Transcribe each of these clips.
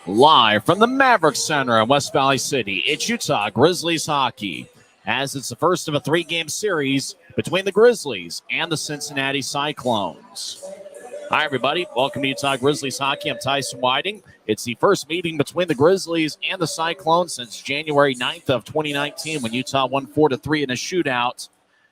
Live from the Maverik Center in West Valley City, it's Utah Grizzlies hockey, as it's the first of a three-game series between the Grizzlies and the Cincinnati Cyclones. Hi, everybody. Welcome to Utah Grizzlies hockey. I'm Tyson Whiting. It's the first meeting between the Grizzlies and the Cyclones since January 9th of 2019 when Utah won 4-3 in a shootout.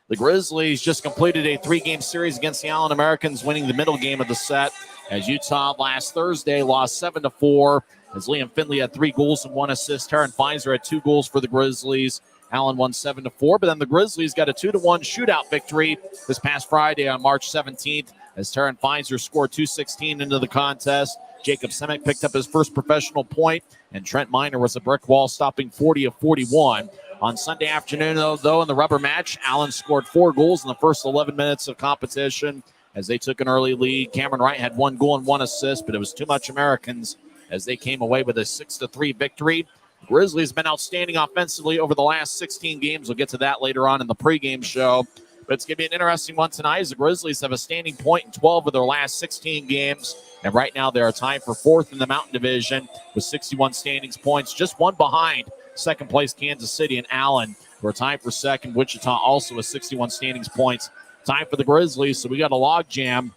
The Grizzlies just completed a three-game series against the Allen Americans, winning the middle game of the set, as Utah last Thursday lost 7-4, as Liam Finley had 3 goals and 1 assist. Taryn Pfizer had 2 goals for the Grizzlies. Allen won 7-4, but then the Grizzlies got a 2-1 shootout victory this past Friday on March 17th, as Taryn Pfizer scored 2:16 into the contest. Jacob Semick picked up his first professional point, and Trent Miner was a brick wall, stopping 40 of 41. On Sunday afternoon, though, in the rubber match, Allen scored 4 goals in the first 11 minutes of competition as they took an early lead. Cameron Wright had 1 goal and 1 assist, but it was too much Americans as they came away with a 6-3 victory. The Grizzlies have been outstanding offensively over the last 16 games. We'll get to that later on in the pregame show. But it's going to be an interesting one tonight as the Grizzlies have a standing point in 12 of their last 16 games. And right now they are tied for 4th in the Mountain Division with 61 standings points, just one behind second place Kansas City and Allen, who are tied for second. Wichita also with 61 standings points. Time for the Grizzlies, so we got a logjam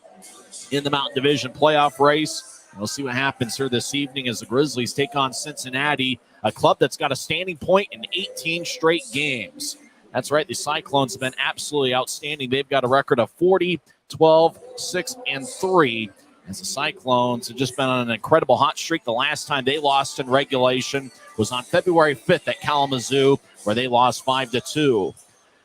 in the Mountain Division playoff race. We'll see what happens here this evening as the Grizzlies take on Cincinnati, a club that's got a standing point in 18 straight games. That's right, the Cyclones have been absolutely outstanding. They've got a record of 40, 12, 6, and 3. As the Cyclones have just been on an incredible hot streak. The last time they lost in regulation was on February 5th at Kalamazoo, where they lost 5-2.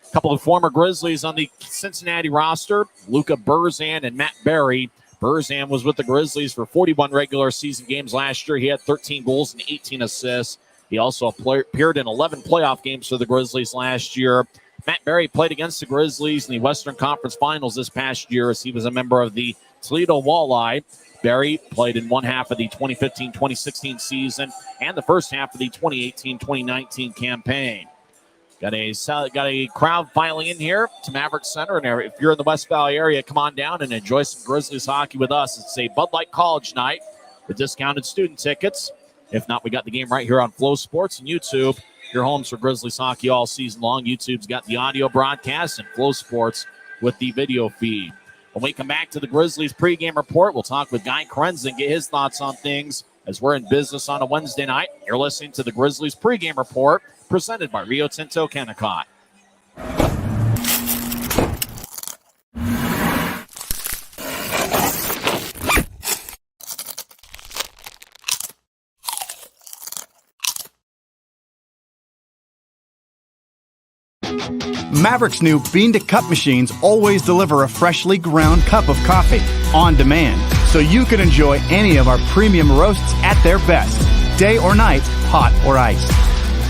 A couple of former Grizzlies on the Cincinnati roster, Luca Burzan and Matt Berry. Burzan was with the Grizzlies for 41 regular season games last year. He had 13 goals and 18 assists. He also appeared in 11 playoff games for the Grizzlies last year. Matt Berry played against the Grizzlies in the Western Conference Finals this past year as he was a member of the Toledo Walleye. Berry played in one half of the 2015-2016 season and the first half of the 2018-2019 campaign. Got a crowd filing in here to Maverik Center, and if you're in the West Valley area, come on down and enjoy some Grizzlies hockey with us. It's a Bud Light College night with discounted student tickets. If not, we got the game right here on Flow Sports and YouTube. Your homes for Grizzlies hockey all season long. YouTube's got the audio broadcast and Flow Sports with the video feed. When we come back to the Grizzlies pregame report, we'll talk with Guy Chiarenza and get his thoughts on things as we're in business on a Wednesday night. You're listening to the Grizzlies pregame report presented by Rio Tinto Kennecott. Maverik's new bean-to-cup machines always deliver a freshly ground cup of coffee on demand, so you can enjoy any of our premium roasts at their best, day or night, hot or iced.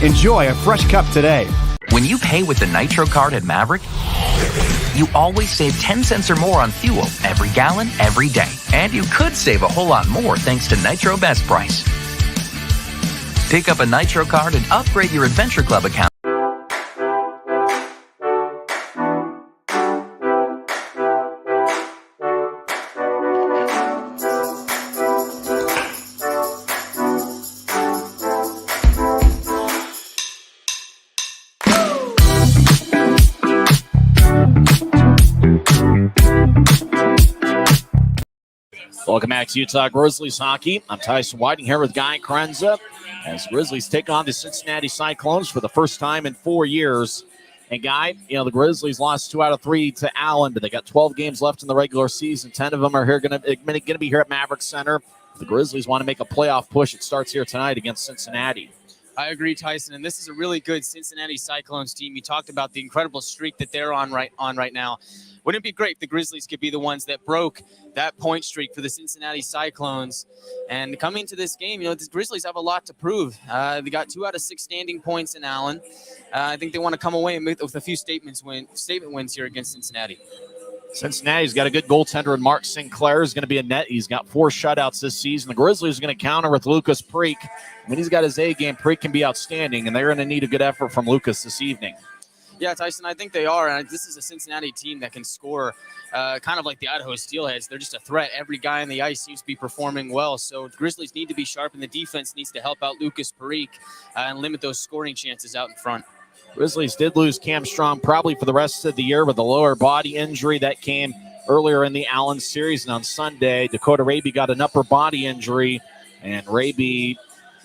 Enjoy a fresh cup today. When you pay with the Nitro card at Maverik, you always save 10 cents or more on fuel every gallon, every day. And you could save a whole lot more thanks to Nitro Best Price. Pick up a Nitro card and upgrade your Adventure Club account. Welcome back to Utah Grizzlies hockey. I'm Tyson Whiting here with Guy Chiarenza as Grizzlies take on the Cincinnati Cyclones for the first time in 4 years. And Guy, the Grizzlies lost 2 out of 3 to Allen, but they got 12 games left in the regular season. 10 of them are going to be here at Maverik Center. If the Grizzlies want to make a playoff push, it starts here tonight against Cincinnati. I agree, Tyson, and this is a really good Cincinnati Cyclones team. You talked about the incredible streak that they're on right now. Wouldn't it be great if the Grizzlies could be the ones that broke that point streak for the Cincinnati Cyclones? And coming to this game, the Grizzlies have a lot to prove. They got 2 out of 6 standing points in Allen. I think they want to come away with a few statement wins here against Cincinnati. Cincinnati's got a good goaltender, and Mark Sinclair is going to be a net. He's got 4 shutouts this season. The Grizzlies are going to counter with Lucas Preek. When he's got his A game, Preek can be outstanding, and they're going to need a good effort from Lucas this evening. Yeah, Tyson, I think they are. And this is a Cincinnati team that can score kind of like the Idaho Steelheads. They're just a threat. Every guy on the ice seems to be performing well. So the Grizzlies need to be sharp, and the defense needs to help out Lucas Parikh and limit those scoring chances out in front. Grizzlies did lose Cam Strong probably for the rest of the year with a lower body injury that came earlier in the Allen series. And on Sunday, Dakota Raby got an upper body injury, and Raby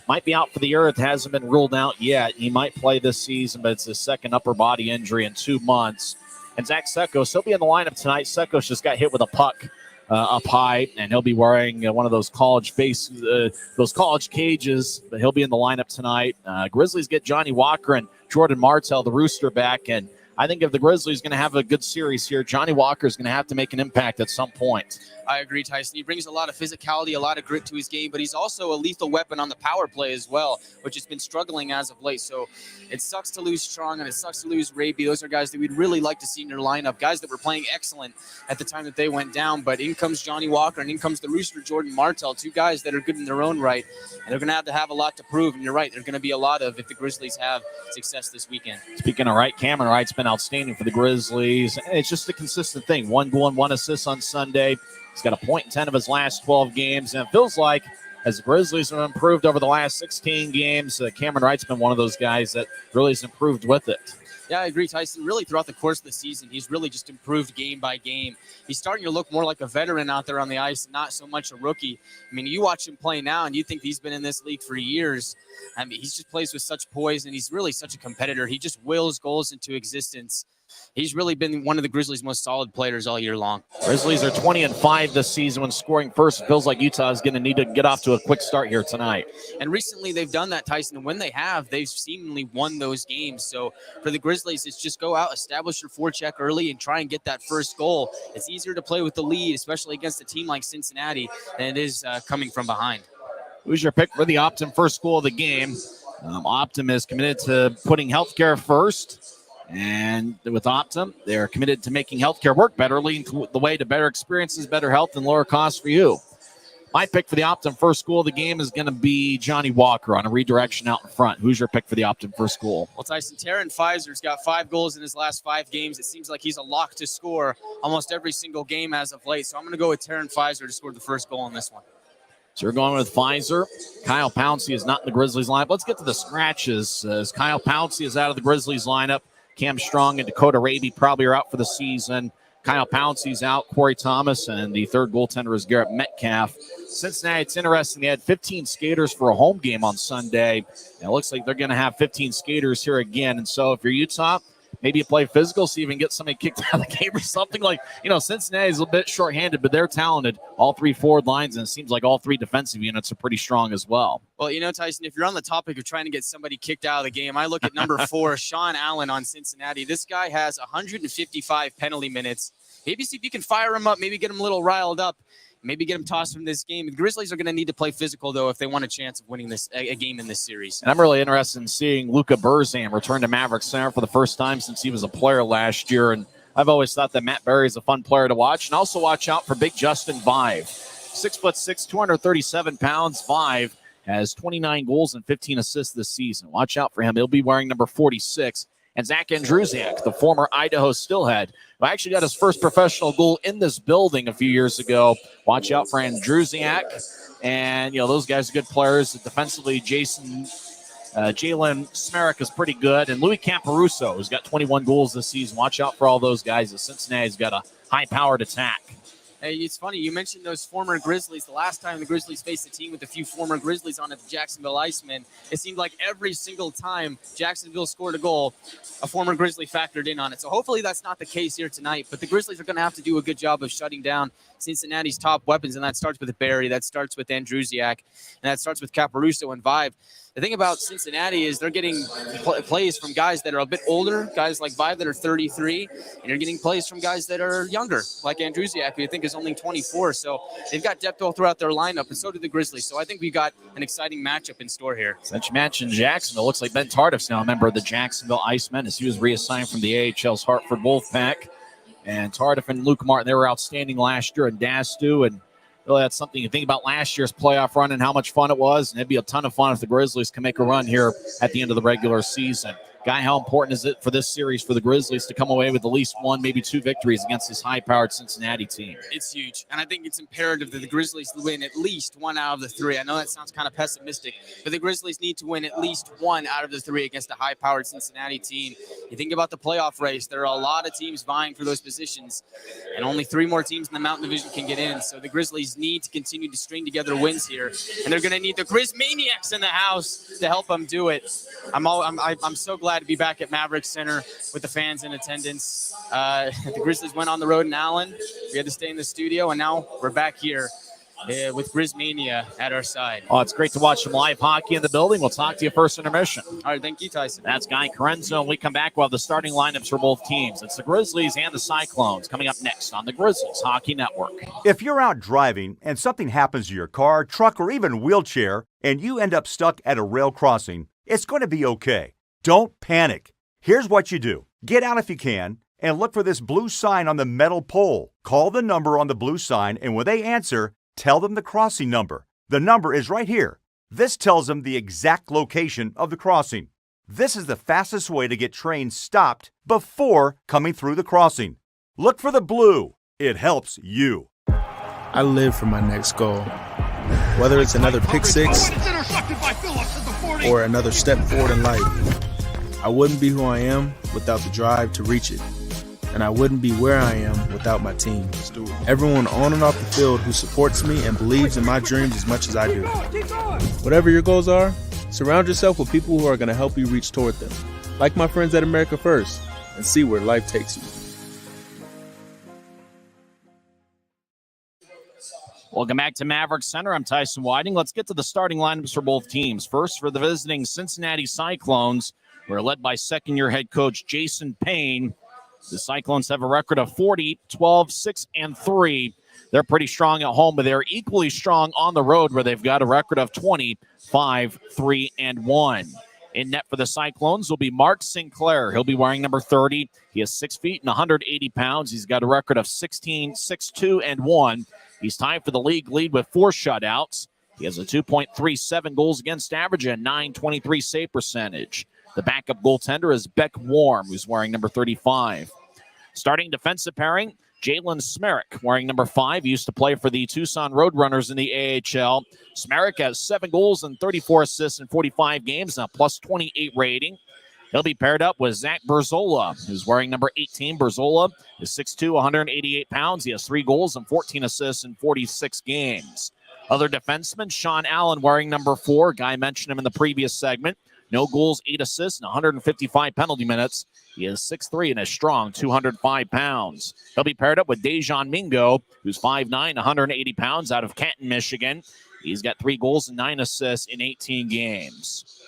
might be out for the year. It hasn't been ruled out yet. He might play this season, but it's his second upper body injury in 2 months. And Zach Sekos, he'll be in the lineup tonight. Sekos just got hit with a puck up high, and he'll be wearing one of those college those college cages, but he'll be in the lineup tonight. Grizzlies get Johnny Walker and Jordan Martell, the Rooster, back, and I think if the Grizzlies going to have a good series here, Johnny Walker is going to have to make an impact at some point. I agree, Tyson. He brings a lot of physicality, a lot of grit to his game, but he's also a lethal weapon on the power play as well, which has been struggling as of late. So it sucks to lose Strong, and it sucks to lose Raby. Those are guys that we'd really like to see in your lineup, guys that were playing excellent at the time that they went down. But in comes Johnny Walker, and in comes the Rooster, Jordan Martell, two guys that are good in their own right, and they're going to have a lot to prove. And you're right, there's going to be a lot of if the Grizzlies have success this weekend. Speaking of Wright, Cameron Wright's been outstanding for the Grizzlies. It's just a consistent thing. 1 goal and 1 assist on Sunday. He's got a point in 10 of his last 12 games, and it feels like as the Grizzlies have improved over the last 16 games, Cameron Wright's been one of those guys that really has improved with it. Yeah, I agree, Tyson. Really, throughout the course of the season, he's really just improved game by game. He's starting to look more like a veteran out there on the ice, not so much a rookie. I mean, you watch him play now, and you think he's been in this league for years. I mean, he just plays with such poise, and he's really such a competitor. He just wills goals into existence. He's really been one of the Grizzlies' most solid players all year long. Grizzlies are 20-5 this season when scoring first. It feels like Utah is going to need to get off to a quick start here tonight. And recently they've done that, Tyson. And when they have, they've seemingly won those games. So for the Grizzlies, it's just go out, establish your forecheck early, and try and get that first goal. It's easier to play with the lead, especially against a team like Cincinnati, than it is coming from behind. Who's your pick for the Optum first goal of the game? Optum is committed to putting healthcare first. And with Optum, they're committed to making healthcare work better, leading the way to better experiences, better health, and lower costs for you. My pick for the Optum first goal of the game is going to be Johnny Walker on a redirection out in front. Who's your pick for the Optum first goal? Well, Tyson, Taryn Fizer's got 5 goals in his last 5 games. It seems like he's a lock to score almost every single game as of late. So I'm going to go with Taryn Fizer to score the first goal in this one. So we're going with Fizer. Kyle Pouncey is not in the Grizzlies lineup. Let's get to the scratches. As Kyle Pouncey is out of the Grizzlies lineup, Cam Strong and Dakota Raby probably are out for the season. Kyle Pouncey's out. Corey Thomas, and the third goaltender is Garrett Metcalf. Cincinnati, it's interesting. They had 15 skaters for a home game on Sunday. And it looks like they're going to have 15 skaters here again. And so if you're Utah, maybe you play physical, see if you can get somebody kicked out of the game or something. Like, Cincinnati's a bit shorthanded, but they're talented. All 3 forward lines, and it seems like all 3 defensive units are pretty strong as well. Well, Tyson, if you're on the topic of trying to get somebody kicked out of the game, I look at number 4, Sean Allen on Cincinnati. This guy has 155 penalty minutes. Maybe see if you can fire him up, maybe get him a little riled up, maybe get him tossed from this game. The Grizzlies are going to need to play physical, though, if they want a chance of winning a game in this series. And I'm really interested in seeing Luka Burzan return to Maverik Center for the first time since he was a player last year. And I've always thought that Matt Berry is a fun player to watch. And also watch out for big Justin Vive. 6'6", 237 pounds. Vive has 29 goals and 15 assists this season. Watch out for him. He'll be wearing number 46. And Zach Andrusiak, the former Idaho Steelhead, who actually got his first professional goal in this building a few years ago. Watch out for Andrusiak. And, those guys are good players. Defensively, Jalen Smerrick is pretty good. And Louis Camparuso, who's got 21 goals this season. Watch out for all those guys. Cincinnati's got a high-powered attack. Hey, it's funny. You mentioned those former Grizzlies. The last time the Grizzlies faced a team with a few former Grizzlies on it, the Jacksonville Icemen, it seemed like every single time Jacksonville scored a goal, a former Grizzly factored in on it. So hopefully that's not the case here tonight. But the Grizzlies are going to have to do a good job of shutting down Cincinnati's top weapons, and that starts with Barry, that starts with Andrusiak, and that starts with Caparuso and Vive. The thing about Cincinnati is they're getting plays from guys that are a bit older, guys like Vive that are 33, and you're getting plays from guys that are younger, like Andrusiak, who I think is only 24. So they've got depth all throughout their lineup, and so do the Grizzlies. So I think we got an exciting matchup in store here. Since you mentioned Jacksonville, looks like Ben Tardif's now a member of the Jacksonville Icemen as he was reassigned from the AHL's Hartford Wolfpack. And Tardif and Luke Martin, they were outstanding last year in Dastu, and really that's something you think about last year's playoff run and how much fun it was. And it'd be a ton of fun if the Grizzlies can make a run here at the end of the regular season. Guy, how important is it for this series for the Grizzlies to come away with at least one, maybe two victories against this high-powered Cincinnati team? It's huge, and I think it's imperative that the Grizzlies win at least one out of the three. I know that sounds kind of pessimistic, but the Grizzlies need to win at least one out of the three against a high-powered Cincinnati team. You think about the playoff race, there are a lot of teams vying for those positions, and only 3 more teams in the Mountain Division can get in, so the Grizzlies need to continue to string together wins here, and they're going to need the Grizzmaniacs in the house to help them do it. I'm so glad to be back at Maverik Center with the fans in attendance. The Grizzlies went on the road in Allen. We had to stay in the studio, and now we're back here with Grizzmania at our side. Oh, it's great to watch some live hockey in the building. We'll talk to you first intermission. All right, thank you, Tyson. That's Guy Chiarenza. When we come back, we'll have the starting lineups for both teams. It's the Grizzlies and the Cyclones coming up next on the Grizzlies Hockey Network. If you're out driving and something happens to your car, truck, or even wheelchair, and you end up stuck at a rail crossing, it's going to be okay. Don't panic. Here's what you do. Get out if you can and look for this blue sign on the metal pole. Call the number on the blue sign, and when they answer, tell them the crossing number. The number is right here. This tells them the exact location of the crossing. This is the fastest way to get trains stopped before coming through the crossing. Look for the blue. It helps you. I live for my next goal. Whether it's another pick six or another step forward in life, I wouldn't be who I am without the drive to reach it. And I wouldn't be where I am without my team. Everyone on and off the field who supports me and believes in my dreams as much as I do. Whatever your goals are, surround yourself with people who are going to help you reach toward them. Like my friends at America First, and see where life takes you. Welcome back to Maverik Center. I'm Tyson Whiting. Let's get to the starting lineups for both teams. First, for the visiting Cincinnati Cyclones, we're led by second-year head coach Jason Payne. The Cyclones have a record of 40, 12, 6, and 3. They're pretty strong at home, but they're equally strong on the road where they've got a record of 20, 5, 3, and 1. In net for the Cyclones will be Mark Sinclair. He'll be wearing number 30. He is 6 feet and 180 pounds. He's got a record of 16, 6, 2, and 1. He's tied for the league lead with 4 shutouts. He has a 2.37 goals against average and 9.23 save percentage. The backup goaltender is Beck Warm, who's wearing number 35. Starting defensive pairing, Jalen Smerrick, wearing number 5. He used to play for the Tucson Roadrunners in the AHL. Smerrick has 7 goals and 34 assists in 45 games and a plus 28 rating. He'll be paired up with Zach Berzola, who's wearing number 18. Berzola is 6'2", 188 pounds. He has 3 goals and 14 assists in 46 games. Other defenseman, Sean Allen, wearing number 4. Guy mentioned him in the previous segment. No goals, 8 assists, and 155 penalty minutes. He is 6'3" and is strong, 205 pounds. He'll be paired up with Dejan Mingo, who's 5'9", 180 pounds, out of Canton, Michigan. He's got 3 goals and 9 assists in 18 games.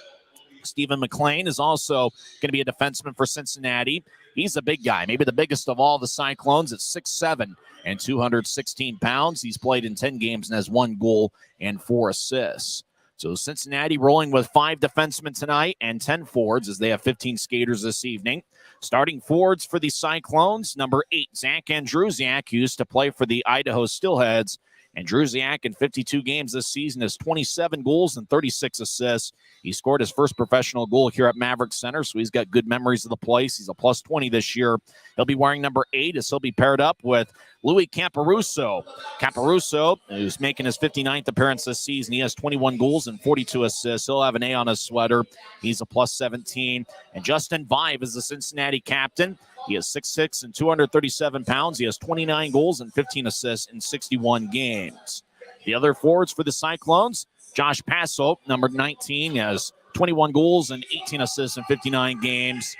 Stephen McLean is also going to be a defenseman for Cincinnati. He's a big guy, maybe the biggest of all the Cyclones at 6'7" and 216 pounds. He's played in 10 games and has 1 goal and 4 assists. So Cincinnati rolling with 5 defensemen tonight and 10 forwards as they have 15 skaters this evening. Starting forwards for the Cyclones, number 8, Zach Andrusiak, who used to play for the Idaho Steelheads. Andrusiak in 52 games this season has 27 goals and 36 assists. He scored his first professional goal here at Maverik Center, so he's got good memories of the place. He's a plus 20 this year. He'll be wearing number 8 as he'll be paired up with Louis Camparuso. Camparuso, who's making his 59th appearance this season, he has 21 goals and 42 assists. He'll have an A on his sweater. He's a plus 17. And Justin Vive is the Cincinnati captain. He is 6'6" and 237 pounds. He has 29 goals and 15 assists in 61 games. The other forwards for the Cyclones, Josh Passo, number 19, has 21 goals and 18 assists in 59 games.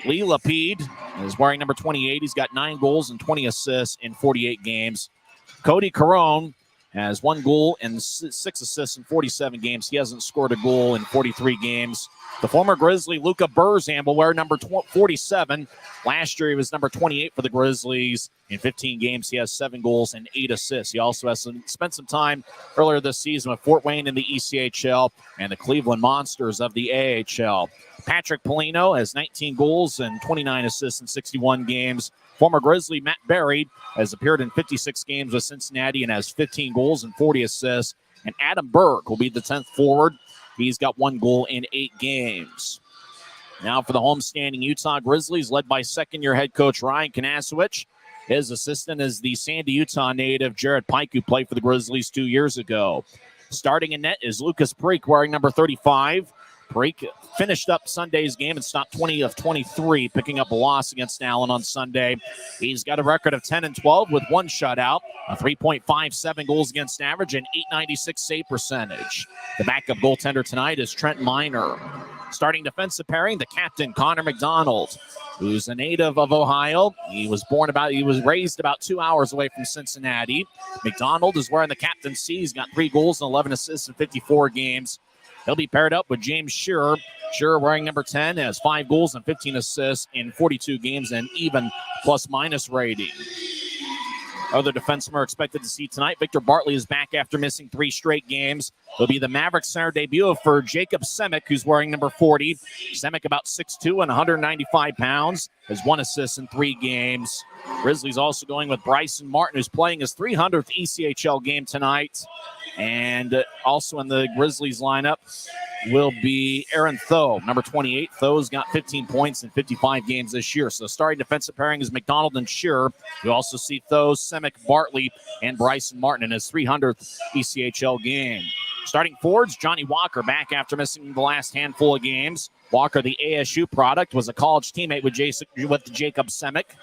Lee Lapide is wearing number 28. He's got 9 goals and 20 assists in 48 games. Cody Carone has 1 goal and 6 assists in 47 games. He hasn't scored a goal in 43 games. The former Grizzly, Luca Burzan, will wear number 47. Last year, he was number 28 for the Grizzlies. In 15 games, he has 7 goals and 8 assists. He also has spent some time earlier this season with Fort Wayne in the ECHL and the Cleveland Monsters of the AHL. Patrick Polino has 19 goals and 29 assists in 61 games. Former Grizzly Matt Berry has appeared in 56 games with Cincinnati and has 15 goals and 40 assists. And Adam Berg will be the 10th forward. He's got 1 goal in 8 games. Now for the homestanding Utah Grizzlies, led by second-year head coach Ryan Kanasowicz. His assistant is the Sandy, Utah native Jared Pike, who played for the Grizzlies 2 years ago. Starting in net is Lucas Preek, wearing number 35. Preek finished up Sunday's game and stopped 20 of 23, picking up a loss against Allen on Sunday. He's got a record of 10-12 with one shutout, a 3.57 goals against average, and .896 save percentage. The backup goaltender tonight is Trent Miner. Starting defensive pairing, the captain, Connor McDonald, who's a native of Ohio. He was raised about 2 hours away from Cincinnati. McDonald is wearing the captain's C. He's got 3 goals and 11 assists in 54 games. He'll be paired up with James Shearer. Shearer, wearing number 10, has 5 goals and 15 assists in 42 games and even plus-minus rating. Other defensemen are expected to see tonight. Victor Bartley is back after missing 3 straight games. It'll be the Maverik Center debut for Jacob Semick, who's wearing number 40. Semick, about 6'2" and 195 pounds, has 1 assist in 3 games. Grizzlies also going with Bryson Martin, who's playing his 300th ECHL game tonight. And also in the Grizzlies lineup will be Aaron Tho, number 28. Tho's got 15 points in 55 games this year. So starting defensive pairing is McDonald and Shearer. You also see Tho, Semick, Bartley, and Bryson Martin in his 300th ECHL game. Starting forwards, Johnny Walker, back after missing the last handful of games. Walker, the ASU product, was a college teammate with Jacob Semick.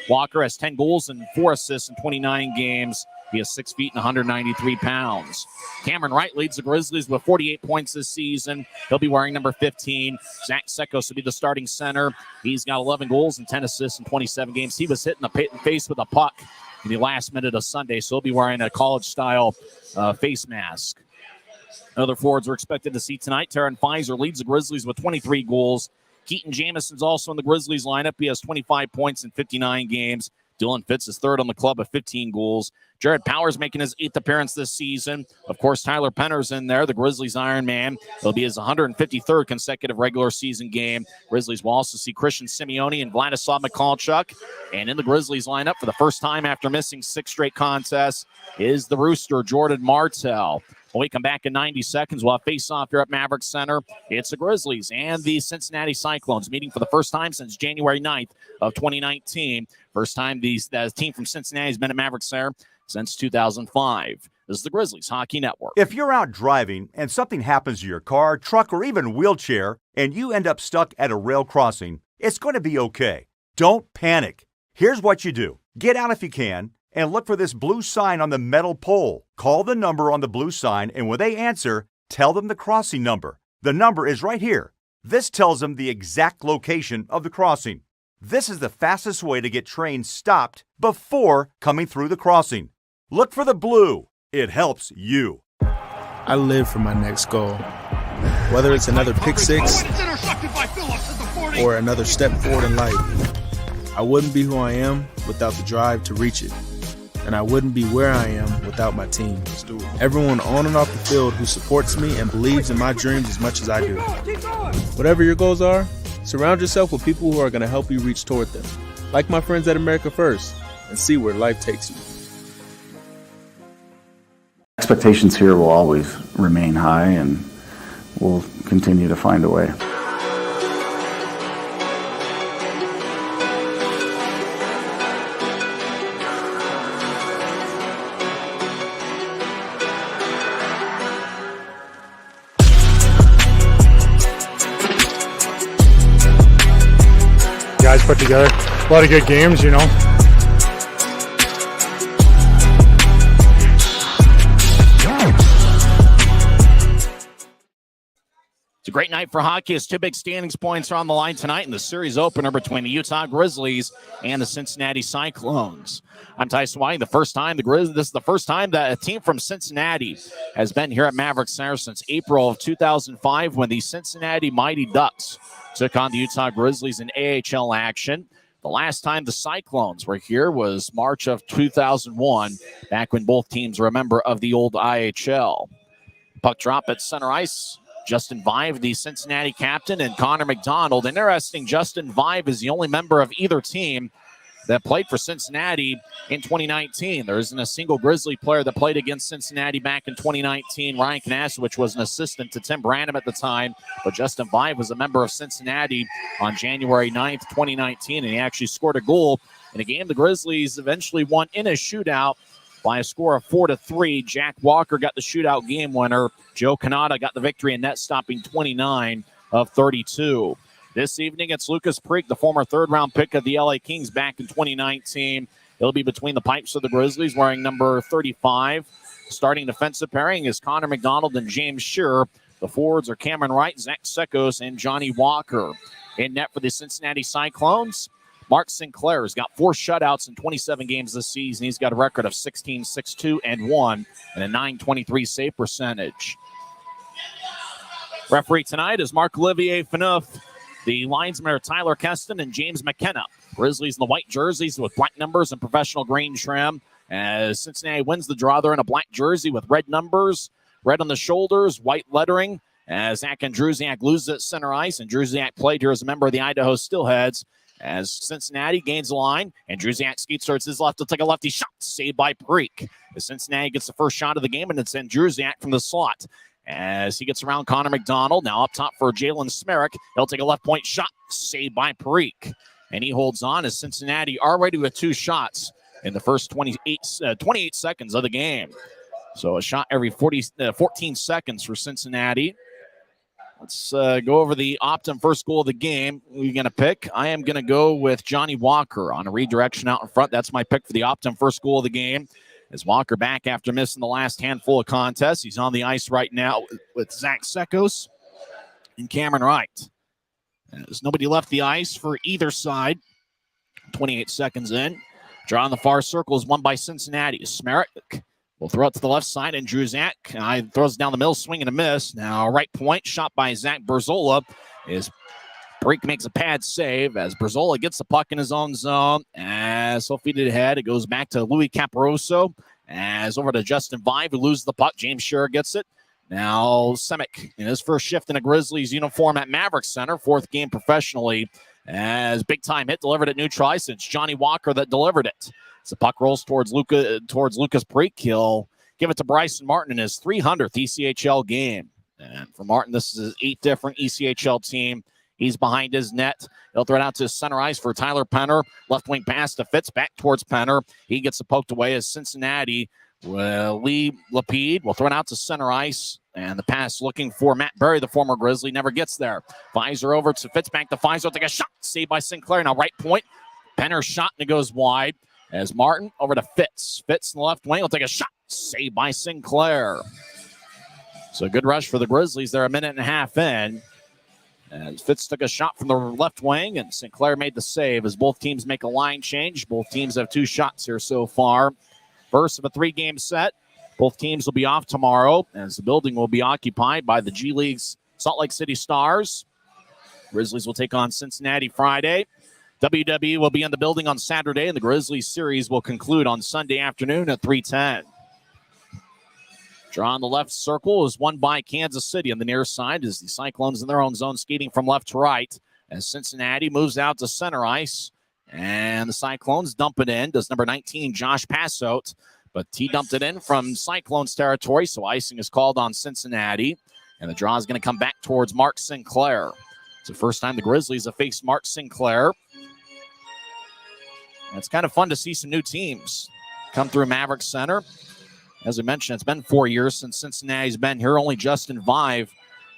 Walker has 10 goals and 4 assists in 29 games. He is 6 feet and 193 pounds. Cameron Wright leads the Grizzlies with 48 points this season. He'll be wearing number 15. Zach Sekos will be the starting center. He's got 11 goals and 10 assists in 27 games. He was hit in the face with a puck in the last minute of Sunday, so he'll be wearing a college-style face mask. Other forwards we're expected to see tonight. Taryn Pfizer leads the Grizzlies with 23 goals. Keaton Jamison's also in the Grizzlies lineup. He has 25 points in 59 games. Dylan Fitz is third on the club with 15 goals. Jared Powers making his 8th appearance this season. Of course, Tyler Penner's in there, the Grizzlies Iron Man. It'll be his 153rd consecutive regular season game. Grizzlies will also see Christian Simeone and Vladislav Mikalchuk. And in the Grizzlies lineup for the first time after missing 6 straight contests is the Rooster, Jordan Martell. When we come back in 90 seconds, we'll have face-off here at Maverik Center. It's the Grizzlies and the Cincinnati Cyclones meeting for the first time since January 9th of 2019. First time the team from Cincinnati has been at Maverik Center since 2005. This is the Grizzlies Hockey Network. If you're out driving and something happens to your car, truck, or even wheelchair, and you end up stuck at a rail crossing, it's going to be okay. Don't panic. Here's what you do. Get out if you can, and look for this blue sign on the metal pole. Call the number on the blue sign, and when they answer, tell them the crossing number. The number is right here. This tells them the exact location of the crossing. This is the fastest way to get trains stopped before coming through the crossing. Look for the blue. It helps you. I live for my next goal. Whether it's another pick six or another step forward in life, I wouldn't be who I am without the drive to reach it. And I wouldn't be where I am without my team. Everyone on and off the field who supports me and believes in my dreams as much as I do. Whatever your goals are, surround yourself with people who are going to help you reach toward them. Like my friends at America First, and see where life takes you. Expectations here will always remain high, and we'll continue to find a way. Guys put together a lot of good games, you know. It's a great night for hockey as 2 big standings points are on the line tonight in the series opener between the Utah Grizzlies and the Cincinnati Cyclones. I'm Tyson White. This is the first time that a team from Cincinnati has been here at Maverik Center since April of 2005 when the Cincinnati Mighty Ducks took on the Utah Grizzlies in AHL action. The last time the Cyclones were here was March of 2001, back when both teams were a member of the old IHL. Puck drop at center ice. Justin Vive, the Cincinnati captain, and Connor McDonald. Interesting, Justin Vive is the only member of either team that played for Cincinnati in 2019. There isn't a single Grizzly player that played against Cincinnati back in 2019. Ryan Kanasowicz was an assistant to Tim Branham at the time, but Justin Vive was a member of Cincinnati on January 9th, 2019, and he actually scored a goal in a game the Grizzlies eventually won in a shootout by a score of 4-3. Jack Walker got the shootout game winner. Joe Canada got the victory in net, stopping 29 of 32. This evening, it's Lucas Preek, the former third-round pick of the LA Kings back in 2019. He'll be between the pipes of the Grizzlies, wearing number 35. Starting defensive pairing is Connor McDonald and James Shearer. The forwards are Cameron Wright, Zach Sekos, and Johnny Walker. In net for the Cincinnati Cyclones, Mark Sinclair has got 4 shutouts in 27 games this season. He's got a record of 16-6-2-1 and a .923 save percentage. Referee tonight is Marc-Olivier Phaneuf. The linesmen are Tyler Keston and James McKenna. Grizzlies in the white jerseys with black numbers and professional green trim. As Cincinnati wins the draw, they're in a black jersey with red numbers, red on the shoulders, white lettering. As Zach Andrusiak loses at center ice, and Andrusiak played here as a member of the Idaho Steelheads. As Cincinnati gains the line, and Andrusiak skates towards his left to take a lefty shot, saved by Preek. As Cincinnati gets the first shot of the game, and it's Andrusiak from the slot. As he gets around Connor McDonald, now up top for Jalen Smerrick. He'll take a left point shot, saved by Preek. And he holds on as Cincinnati already with 2 shots in the first 28 seconds of the game. So a shot every 14 seconds for Cincinnati. Let's go over the Optum first goal of the game. Who are you going to pick? I am going to go with Johnny Walker on a redirection out in front. That's my pick for the Optum first goal of the game. As Walker back after missing the last handful of contests. He's on the ice right now with Zach Sekos and Cameron Wright. There's nobody left the ice for either side. 28 seconds in. Draw in the far circle is won by Cincinnati. Smerrick will throw it to the left side, and Andrusiak throws it down the middle, swing and a miss. Now, right point, shot by Zach Berzola. Preek makes a pad save as Berzola gets the puck in his own zone. As he'll feed it ahead, it goes back to Louis Caparoso. As over to Justin Vive, who loses the puck. James Shearer gets it. Now, Semick in his first shift in a Grizzlies uniform at Maverik Center, 4th game professionally. As big time hit delivered at neutral ice. It's Johnny Walker that delivered it. As the puck rolls towards Lucas Preek, he'll give it to Bryson Martin in his 300th ECHL game. And for Martin, this is his 8th different ECHL team. He's behind his net. He'll throw it out to center ice for Tyler Penner. Left wing pass to Fitz, back towards Penner. He gets it poked away as Cincinnati. Lee Lapide will throw it out to center ice. And the pass looking for Matt Berry, the former Grizzly, never gets there. Pfizer over to Fitz, back to Pfizer. Take a shot, saved by Sinclair. Now right point. Penner shot and it goes wide. As Martin over to Fitz. Fitz in the left wing will take a shot, saved by Sinclair. So good rush for the Grizzlies. They're a minute and a half in. As Fitz took a shot from the left wing, and Sinclair made the save as both teams make a line change. Both teams have 2 shots here so far. First of a 3-game set. Both teams will be off tomorrow as the building will be occupied by the G League's Salt Lake City Stars. Grizzlies will take on Cincinnati Friday. WWE will be in the building on Saturday, and the Grizzlies series will conclude on Sunday afternoon at 3:10. Draw on the left circle is won by Kansas City on the near side as the Cyclones in their own zone skating from left to right as Cincinnati moves out to center ice. And the Cyclones dump it in. Does number 19, Josh Passout. But he dumped it in from Cyclones territory, so icing is called on Cincinnati. And the draw is going to come back towards Mark Sinclair. It's the first time the Grizzlies have faced Mark Sinclair. And it's kind of fun to see some new teams come through Maverik Center. As we mentioned, it's been 4 years since Cincinnati's been here. Only Justin Vive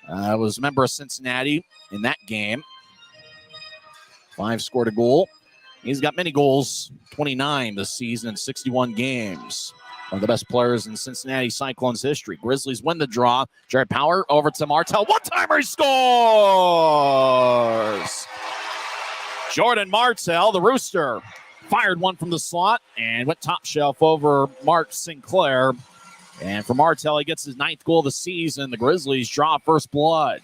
was a member of Cincinnati in that game. Vive scored a goal. He's got many goals, 29 this season in 61 games. One of the best players in Cincinnati Cyclones history. Grizzlies win the draw. Jared Power over to Martell. One-timer, he scores! Jordan Martell, the Rooster, fired one from the slot and went top shelf over Mark Sinclair. And for Martell, he gets his 9th goal of the season. The Grizzlies draw first blood.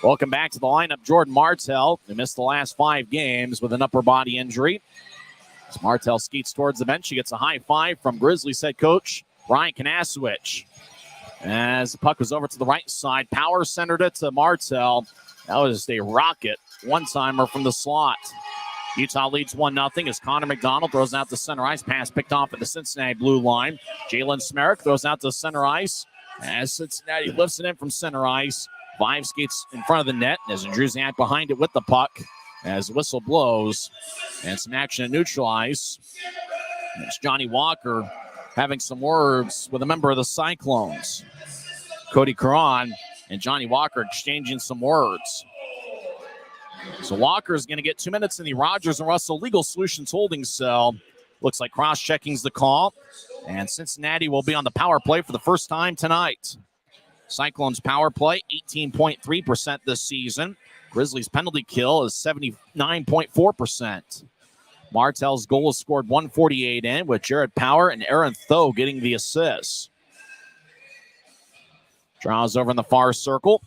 Welcome back to the lineup, Jordan Martell. He missed the last 5 games with an upper body injury. As Martell skates towards the bench, he gets a high five from Grizzlies head coach Ryan Kanasowicz. As the puck was over to the right side, Power centered it to Martell. That was just a rocket one-timer from the slot. Utah leads 1-0 as Connor McDonald throws out to center ice. Pass picked off at the Cincinnati blue line. Jalen Smerrick throws out to center ice as Cincinnati lifts it in from center ice. Five skates in front of the net as Andrusiak behind it with the puck as the whistle blows and some action at neutral ice. It's Johnny Walker having some words with a member of the Cyclones. Cody Caron and Johnny Walker exchanging some words. So Walker is going to get 2 minutes in the Rogers and Russell Legal Solutions holding cell. Looks like cross-checking's the call. And Cincinnati will be on the power play for the first time tonight. Cyclones power play, 18.3% this season. Grizzlies penalty kill is 79.4%. Martel's goal is scored 148 in, with Jared Power and Aaron Tho getting the assists. Draws over in the far circle.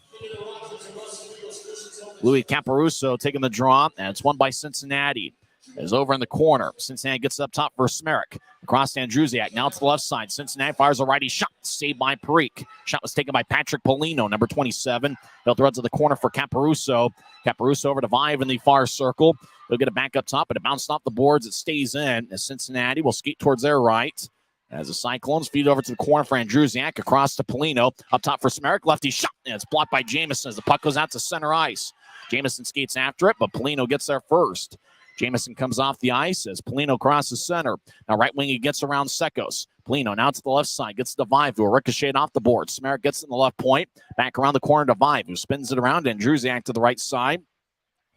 Louis Caparuso taking the draw, and it's won by Cincinnati. Is over in the corner. Cincinnati gets up top for Smerrick. Across to Andrusiak. Now to the left side. Cincinnati fires a righty shot. Saved by Parikh. Shot was taken by Patrick Polino, number 27. He'll throw it to the corner for Caparuso. Caparuso over to Vive in the far circle. He'll get it back up top, but it bounced off the boards. It stays in as Cincinnati will skate towards their right. As the Cyclones feed over to the corner for Andrusiak. Across to Polino. Up top for Smerrick. Lefty shot. And it's blocked by Jamison as the puck goes out to center ice. Jamison skates after it, but Polino gets there first. Jamison comes off the ice as Polino crosses center. Now right wing, he gets around Sekos. Polino now to the left side, gets to Vive, who ricocheted off the board. Smerrick gets in the left point. Back around the corner to Vive, who spins it around. And Andrusiak to the right side.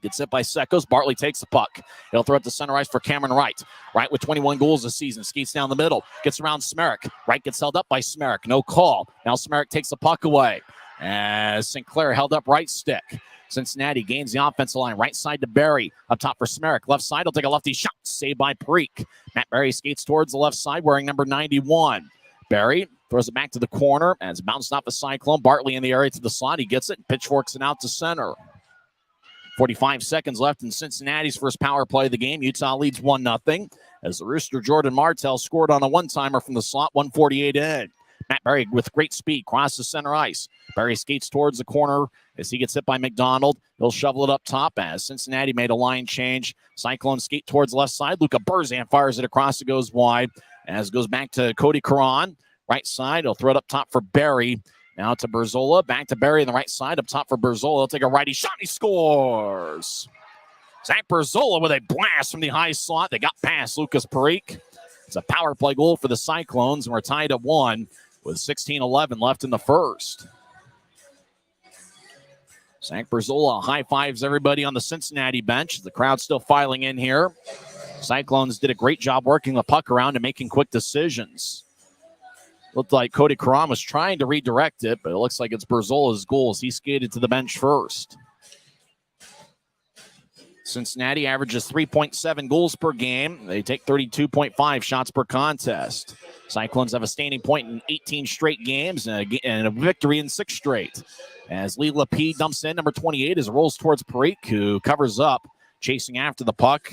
Gets hit by Sekos. Bartley takes the puck. He'll throw it to center ice for Cameron Wright. Wright with 21 goals this season. Skates down the middle. Gets around Smerrick. Wright gets held up by Smerrick. No call. Now Smerrick takes the puck away. As Sinclair held up right stick. Cincinnati gains the offensive line. Right side to Barry. Up top for Smerrick. Left side, he'll take a lefty shot. Saved by Parikh. Matt Barry skates towards the left side wearing number 91. Barry throws it back to the corner as it bounced off the Cyclone. Bartley in the area to the slot. He gets it and pitchforks it out to center. 45 seconds left in Cincinnati's first power play of the game. Utah leads 1-0 as the Rooster Jordan Martel scored on a one-timer from the slot, 148 in. Matt Barry with great speed crosses center ice. Barry skates towards the corner as he gets hit by McDonald. He'll shovel it up top as Cincinnati made a line change. Cyclone skate towards the left side. Luca Burzan fires it across. It goes wide as it goes back to Cody Caron. Right side, he'll throw it up top for Barry. Now to Berzola. Back to Barry on the right side. Up top for Berzola. He'll take a righty shot. He scores. Zach Berzola with a blast from the high slot. They got past Lucas Parikh. It's a power play goal for the Cyclones, and we're tied at 1 with 16:11 left in the first. Zach Berzola high fives everybody on the Cincinnati bench. The crowd's still filing in here. Cyclones did a great job working the puck around and making quick decisions. Looked like Cody Caron was trying to redirect it, but it looks like it's Berzola's goal as he skated to the bench first. Cincinnati averages 3.7 goals per game. They take 32.5 shots per contest. Cyclones have a standing point in 18 straight games and a victory in 6 straight. As Lee Lapie dumps in number 28 as it rolls towards Parikh, who covers up. Chasing after the puck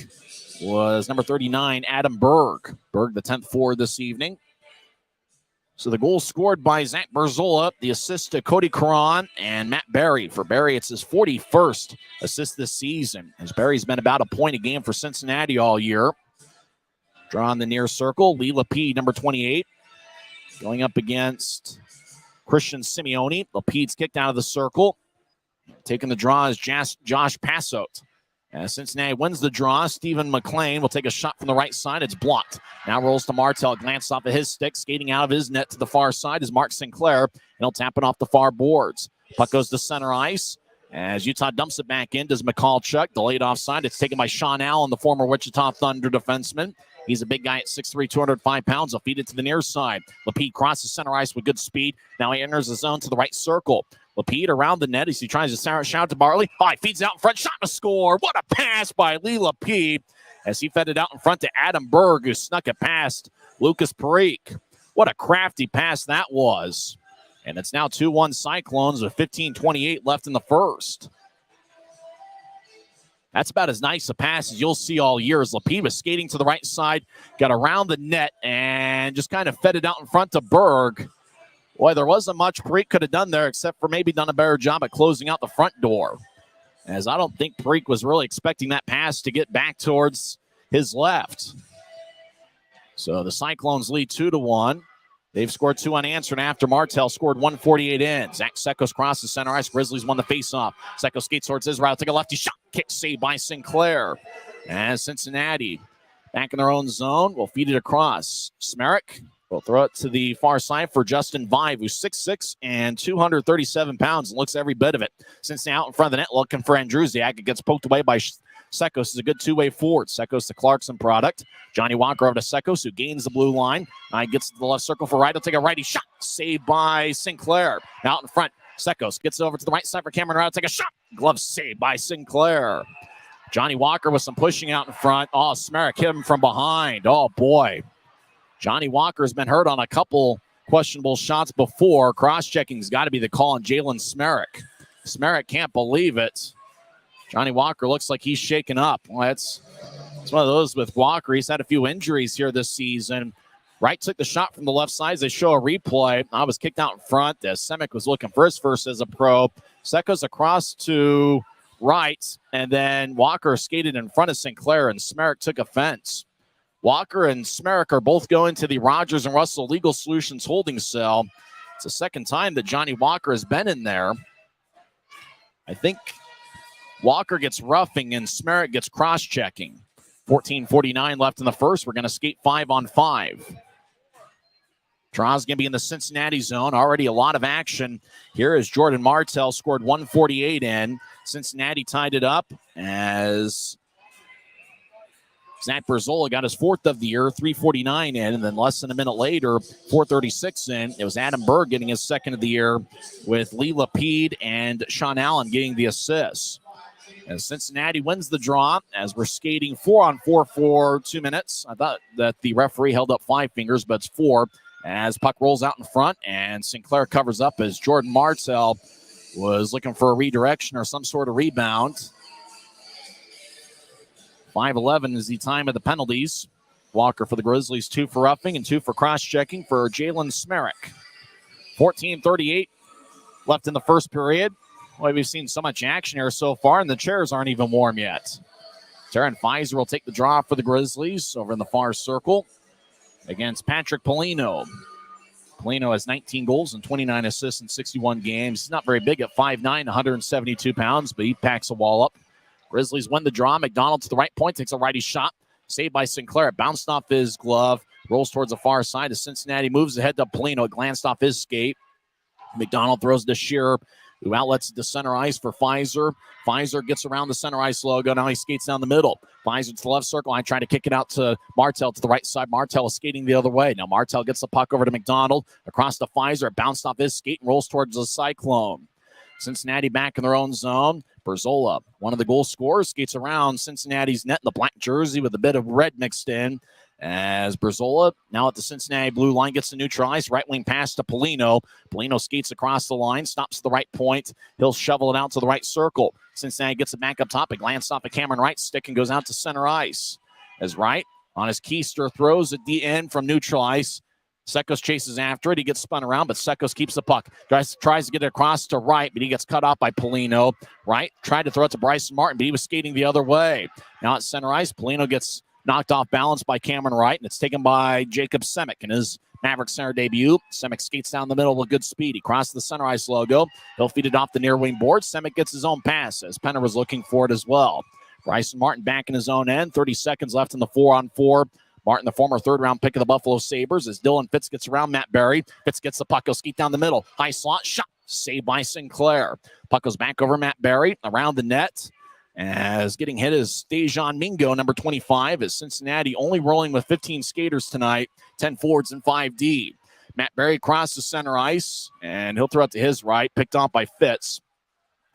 was number 39, Adam Berg. Berg, the 10th forward this evening. So the goal scored by Zach Berzola, the assist to Cody Caron and Matt Barry. For Barry, it's his 41st assist this season, as Barry's been about a point a game for Cincinnati all year. Draw in the near circle, Lee Lapie, number 28, going up against Christian Simeone. Lapide's kicked out of the circle. Taking the draw is Josh Passote. As Cincinnati wins the draw, Stephen McLean will take a shot from the right side. It's blocked. Now rolls to Martel. Glanced off of his stick. Skating out of his net to the far side is Mark Sinclair. And he'll tap it off the far boards. Puck goes to center ice. As Utah dumps it back in, does McCallchuk. Delayed offside. It's taken by Sean Allen, the former Wichita Thunder defenseman. He's a big guy at 6'3", 205 pounds. He'll feed it to the near side. Lapide crosses center ice with good speed. Now he enters the zone to the right circle. Lapide around the net as he tries to shout to Bartley. Oh, he feeds out in front. Shot to score. What a pass by Lee Lapide as he fed it out in front to Adam Berg, who snuck it past Lucas Parikh. What a crafty pass that was. And it's now 2-1 Cyclones with 15:28 left in the first. That's about as nice a pass as you'll see all year as Lapide was skating to the right side, got around the net, and just kind of fed it out in front to Berg. Boy, there wasn't much Parikh could have done there except for maybe done a better job at closing out the front door. as I don't think Parikh was really expecting that pass to get back towards his left. So the Cyclones lead 2-1. They've scored 2 unanswered after Martell scored 148 in. Zach Sekos crosses center ice. Grizzlies won the faceoff. Sekos skates towards his route. Take a lefty shot. Kick saved by Sinclair. As Cincinnati back in their own zone, will feed it across. Maverik will throw it to the far side for Justin Vive, who's 6'6" and 237 pounds and looks every bit of it. Cincinnati out in front of the net looking for Andrusiak. It gets poked away by Sekos. Is a good two-way forward. Sekos, the Clarkson product. Johnny Walker over to Sekos, who gains the blue line. Gets to the left circle for right. He'll take a righty shot. Saved by Sinclair. Out in front, Sekos gets it over to the right side for Cameron Wright. Take a shot. Glove saved by Sinclair. Johnny Walker with some pushing out in front. Oh, Maverik hit him from behind. Oh, boy. Johnny Walker's been hurt on a couple questionable shots before. Cross-checking's got to be the call on Jalen Maverik. Maverik can't believe it. Johnny Walker looks like he's shaken up. Well, it's one of those with Walker. He's had a few injuries here this season. Wright took the shot from the left side. As they show a replay, I was kicked out in front as Semick was looking for his first as a pro. Sekos across to Wright, and then Walker skated in front of Sinclair, and Maverik took offense. Walker and Maverik are both going to the Rogers and Russell Legal Solutions holding cell. It's the second time that Johnny Walker has been in there. I think Walker gets roughing and Maverik gets cross-checking. 14:49 left in the first. We're going to skate 5-on-5. Traw's going to be in the Cincinnati zone. Already a lot of action here as Jordan Martell scored 148 in. Cincinnati tied it up as Zach Berzola got his 4th of the year, 3:49 in, and then less than a minute later, 4:36 in. It was Adam Berg getting his 2nd of the year with Lee Lapede and Sean Allen getting the assists. As Cincinnati wins the draw, as we're skating 4-on-4 for 2 minutes. I thought that the referee held up 5 fingers, but it's 4. As puck rolls out in front, and Sinclair covers up as Jordan Martell was looking for a redirection or some sort of rebound. 5:11 is the time of the penalties. Walker for the Grizzlies, 2 for roughing and 2 for cross-checking for Jalen Maverik. 14:38 left in the first period. Boy, we've seen so much action here so far, and the chairs aren't even warm yet. Taryn Pfizer will take the draw for the Grizzlies over in the far circle against Patrick Polino. Polino has 19 goals and 29 assists in 61 games. He's not very big at 5'9", 172 pounds, but he packs a wall up. Grizzlies win the draw. McDonald to the right point, takes a righty shot. Saved by Sinclair. Bounced off his glove. Rolls towards the far side as Cincinnati moves ahead to Polino. It glanced off his skate. McDonald throws to Shearer, who outlets the center ice for Pfizer. Pfizer gets around the center ice logo. Now he skates down the middle. Pfizer to the left circle. I try to kick it out to Martell to the right side. Martell is skating the other way. Now Martell gets the puck over to McDonald. Across to Pfizer. It bounced off his skate and rolls towards the Cyclone. Cincinnati back in their own zone. Berzola, one of the goal scorers, skates around Cincinnati's net in the black jersey with a bit of red mixed in. As Berzola, now at the Cincinnati blue line, gets to neutralize. Right wing pass to Polino. Polino skates across the line, stops at the right point. He'll shovel it out to the right circle. Cincinnati gets it back up top. It glanced off of Cameron Wright's stick and goes out to center ice. As Wright, on his keister, throws at the end from neutral ice. Sekos chases after it. He gets spun around, but Sekos keeps the puck. Tries to get it across to Wright, but he gets cut off by Polino. Wright tried to throw it to Bryson Martin, but he was skating the other way. Now at center ice, Polino gets knocked off balance by Cameron Wright, and it's taken by Jacob Semick in his Maverik Center debut. Semick skates down the middle with good speed. He crosses the center ice logo. He'll feed it off the near wing board. Semick gets his own pass as Penner was looking for it as well. Bryson Martin back in his own end. 30 seconds left in the 4-on-4. Martin, the former third-round pick of the Buffalo Sabres, as Dylan Fitz gets around Matt Barry. Fitz gets the puck. He'll skate down the middle. High slot shot. Saved by Sinclair. Puck goes back over Matt Barry. Around the net. As getting hit is Dejan Mingo, number 25, as Cincinnati only rolling with 15 skaters tonight, 10 forwards and 5D. Matt Barry crosses center ice, and he'll throw it to his right, picked off by Fitz.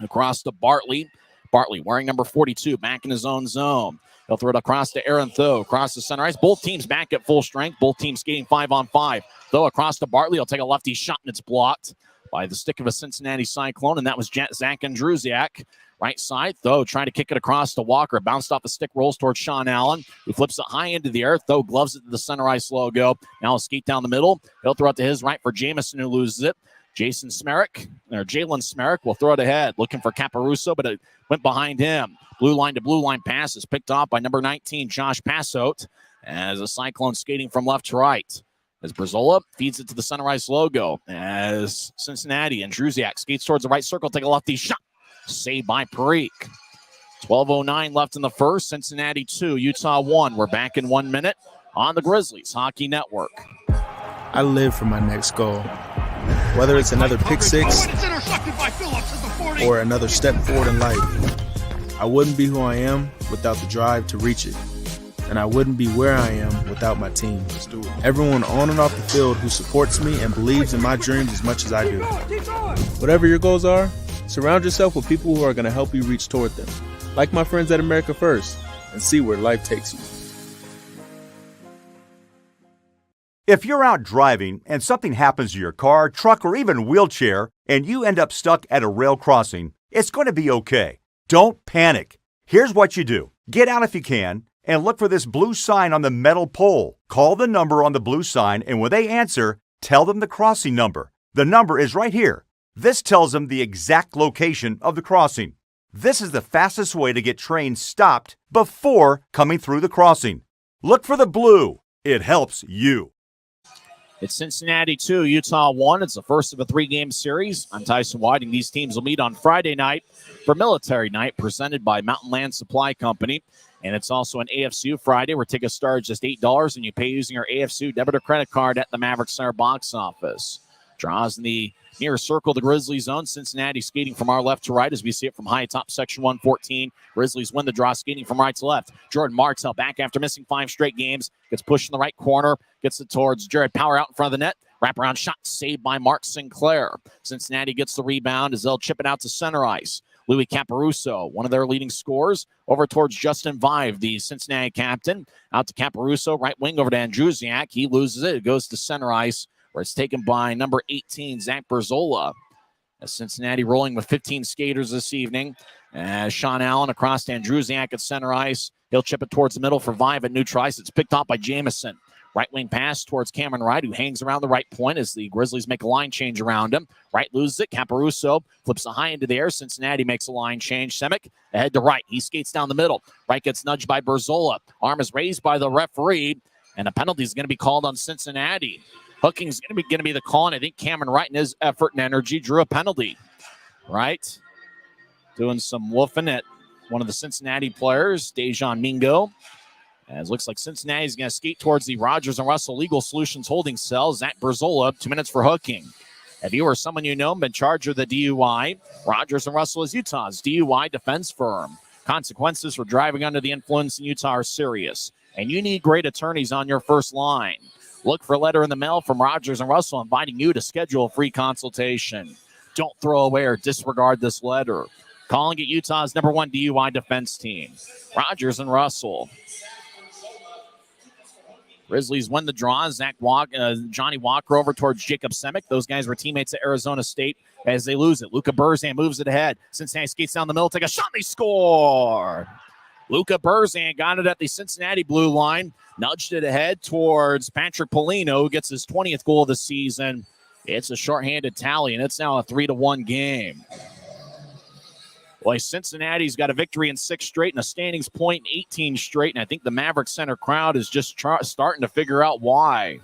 Across to Bartley. Bartley wearing number 42, back in his own zone. He'll throw it across to Aaron Tho, across the center ice. Both teams back at full strength. Both teams skating 5-on-5. Tho across to Bartley. He'll take a lefty shot, and it's blocked by the stick of a Cincinnati Cyclone, and that was Zach Andrusiak. Right side, Tho trying to kick it across to Walker. Bounced off the stick, rolls towards Sean Allen, who flips it high into the air. Tho gloves it to the center ice logo. Now he'll skate down the middle. He'll throw it to his right for Jamison, who loses it. Jalen Smerrick will throw it ahead, looking for Caparuso, but it went behind him. Blue line to blue line pass is picked off by number 19, Josh Passote, as the Cyclones skating from left to right. As Brazola feeds it to the Sunrise logo, as Cincinnati and Druziak skates towards the right circle, take a lefty shot. Saved by Parikh. 12:09 left in the first. Cincinnati 2, Utah 1. We're back in 1 minute on the Grizzlies Hockey Network. I live for my next goal. Whether it's another pick six or another step forward in life, I wouldn't be who I am without the drive to reach it. And I wouldn't be where I am without my team. Everyone on and off the field who supports me and believes in my dreams as much as I do. Whatever your goals are, surround yourself with people who are going to help you reach toward them. Like my friends at America First, and see where life takes you. If you're out driving and something happens to your car, truck, or even wheelchair, and you end up stuck at a rail crossing, it's going to be okay. Don't panic. Here's what you do. Get out if you can, and look for this blue sign on the metal pole. Call the number on the blue sign, and when they answer, tell them the crossing number. The number is right here. This tells them the exact location of the crossing. This is the fastest way to get trains stopped before coming through the crossing. Look for the blue. It helps you. It's Cincinnati 2, Utah 1. It's the first of a 3-game series. I'm Tyson Whiting. These teams will meet on Friday night for Military Night, presented by Mountain Land Supply Company. And it's also an AFCU Friday where tickets start at just $8, and you pay using your AFCU debit or credit card at the Maverik Center box office. Draws in the near circle, the Grizzlies zone. Cincinnati skating from our left to right as we see it from high atop section 114. Grizzlies win the draw, skating from right to left. Jordan Martell back after missing 5 straight games. Gets pushed in the right corner. Gets it towards Jared Power out in front of the net. Wraparound shot saved by Mark Sinclair. Cincinnati gets the rebound as they'll chip it out to center ice. Louis Caparuso, one of their leading scorers, over towards Justin Vive, the Cincinnati captain. Out to Caparuso, right wing over to Andrusiak. He loses it. It goes to center ice, where it's taken by number 18, Zach Berzola. As Cincinnati rolling with 15 skaters this evening. As Sean Allen across to Andrusiak at center ice. He'll chip it towards the middle for Vive at neutral ice. It's picked off by Jamison. Right wing pass towards Cameron Wright, who hangs around the right point as the Grizzlies make a line change around him. Wright loses it. Caparuso flips the high into the air. Cincinnati makes a line change. Semick ahead to Wright. He skates down the middle. Wright gets nudged by Berzola. Arm is raised by the referee, and a penalty is going to be called on Cincinnati. Hooking is going to be the call, and I think Cameron Wright, in his effort and energy, drew a penalty. Right? Doing some woofing at one of the Cincinnati players, Dejan Mingo. As it looks like Cincinnati is going to skate towards the Rogers and Russell Legal Solutions holding cell. Zach Berzola, 2 minutes for hooking. If you or someone you know have been charged with a DUI, Rogers and Russell is Utah's DUI defense firm. Consequences for driving under the influence in Utah are serious, and you need great attorneys on your first line. Look for a letter in the mail from Rogers and Russell inviting you to schedule a free consultation. Don't throw away or disregard this letter. Calling it Utah's #1 DUI defense team, Rogers and Russell. Grizzlies win the draw. Johnny Walker over towards Jacob Semick. Those guys were teammates at Arizona State as they lose it. Luka Burzan moves it ahead. Cincinnati skates down the middle, take a shot, they score. Luka Burzan got it at the Cincinnati blue line, nudged it ahead towards Patrick Polino, who gets his 20th goal of the season. It's a shorthanded tally, and it's now a 3-1 game. Boy, Cincinnati's got a victory in 6 straight and a standings point in 18 straight, and I think the Maverik Center crowd is just starting to figure out why.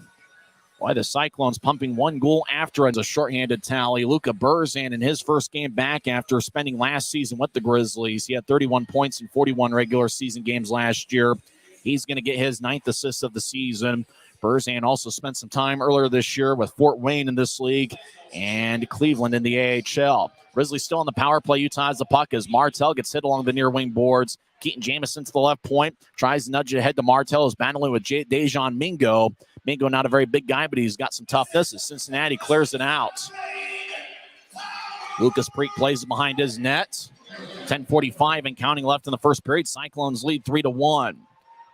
Why the Cyclones pumping 1 goal after as a shorthanded tally. Luka Burzan in his first game back after spending last season with the Grizzlies. He had 31 points in 41 regular season games last year. He's going to get his 9th assist of the season. Burzan also spent some time earlier this year with Fort Wayne in this league and Cleveland in the AHL. Grizzlies still on the power play. Utah has the puck as Martell gets hit along the near wing boards. Keaton Jamison to the left point. Tries to nudge it ahead to Martell. Is battling with Dejan Mingo. Mingo not a very big guy, but he's got some toughness as Cincinnati clears it out. Lucas Preek plays it behind his net. 10:45 and counting left in the first period. Cyclones lead 3-1.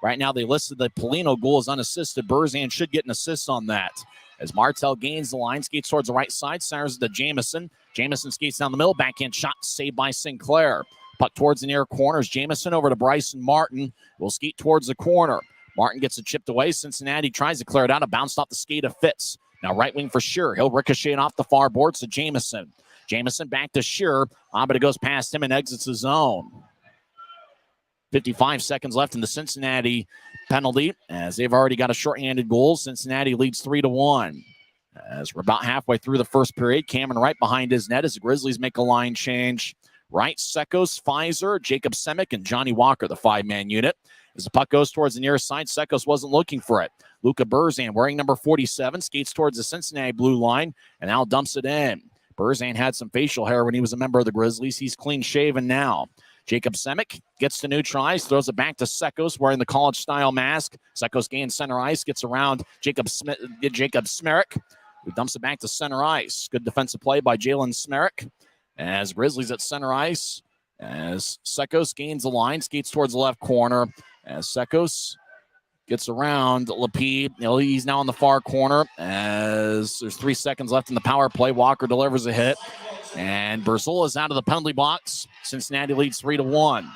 Right now they listed the Polino goal as unassisted. Burzan should get an assist on that. As Martell gains the line, skates towards the right side, centers to Jamison. Jamison skates down the middle, backhand shot saved by Sinclair. Puck towards the near corners. Jamison over to Bryson Martin. Will skate towards the corner. Martin gets it chipped away. Cincinnati tries to clear it out. It bounced off the skate of Fitz. Now right wing for Shearer. He'll ricochet off the far boards to Jamison. Jamison back to Shearer. But it goes past him and exits the zone. 55 seconds left in the Cincinnati penalty, as they've already got a shorthanded goal. Cincinnati leads 3-1. As we're about halfway through the first period, Cameron Wright behind his net as the Grizzlies make a line change. Wright, Sekos, Pfizer, Jacob Semick, and Johnny Walker, the five-man unit. As the puck goes towards the near side, Sekos wasn't looking for it. Luka Burzan, wearing number 47, skates towards the Cincinnati blue line and now dumps it in. Burzan had some facial hair when he was a member of the Grizzlies. He's clean-shaven now. Jacob Semick gets to neutralize, throws it back to Sekos wearing the college-style mask. Sekos gains center ice, gets around Jacob Smerrick, who dumps it back to center ice. Good defensive play by Jalen Smerrick. As Grizzlies at center ice, as Sekos gains the line, skates towards the left corner. As Sekos gets around Lapide. He's now in the far corner as there's 3 seconds left in the power play. Walker delivers a hit. And Berzola is out of the penalty box. Cincinnati leads 3-1.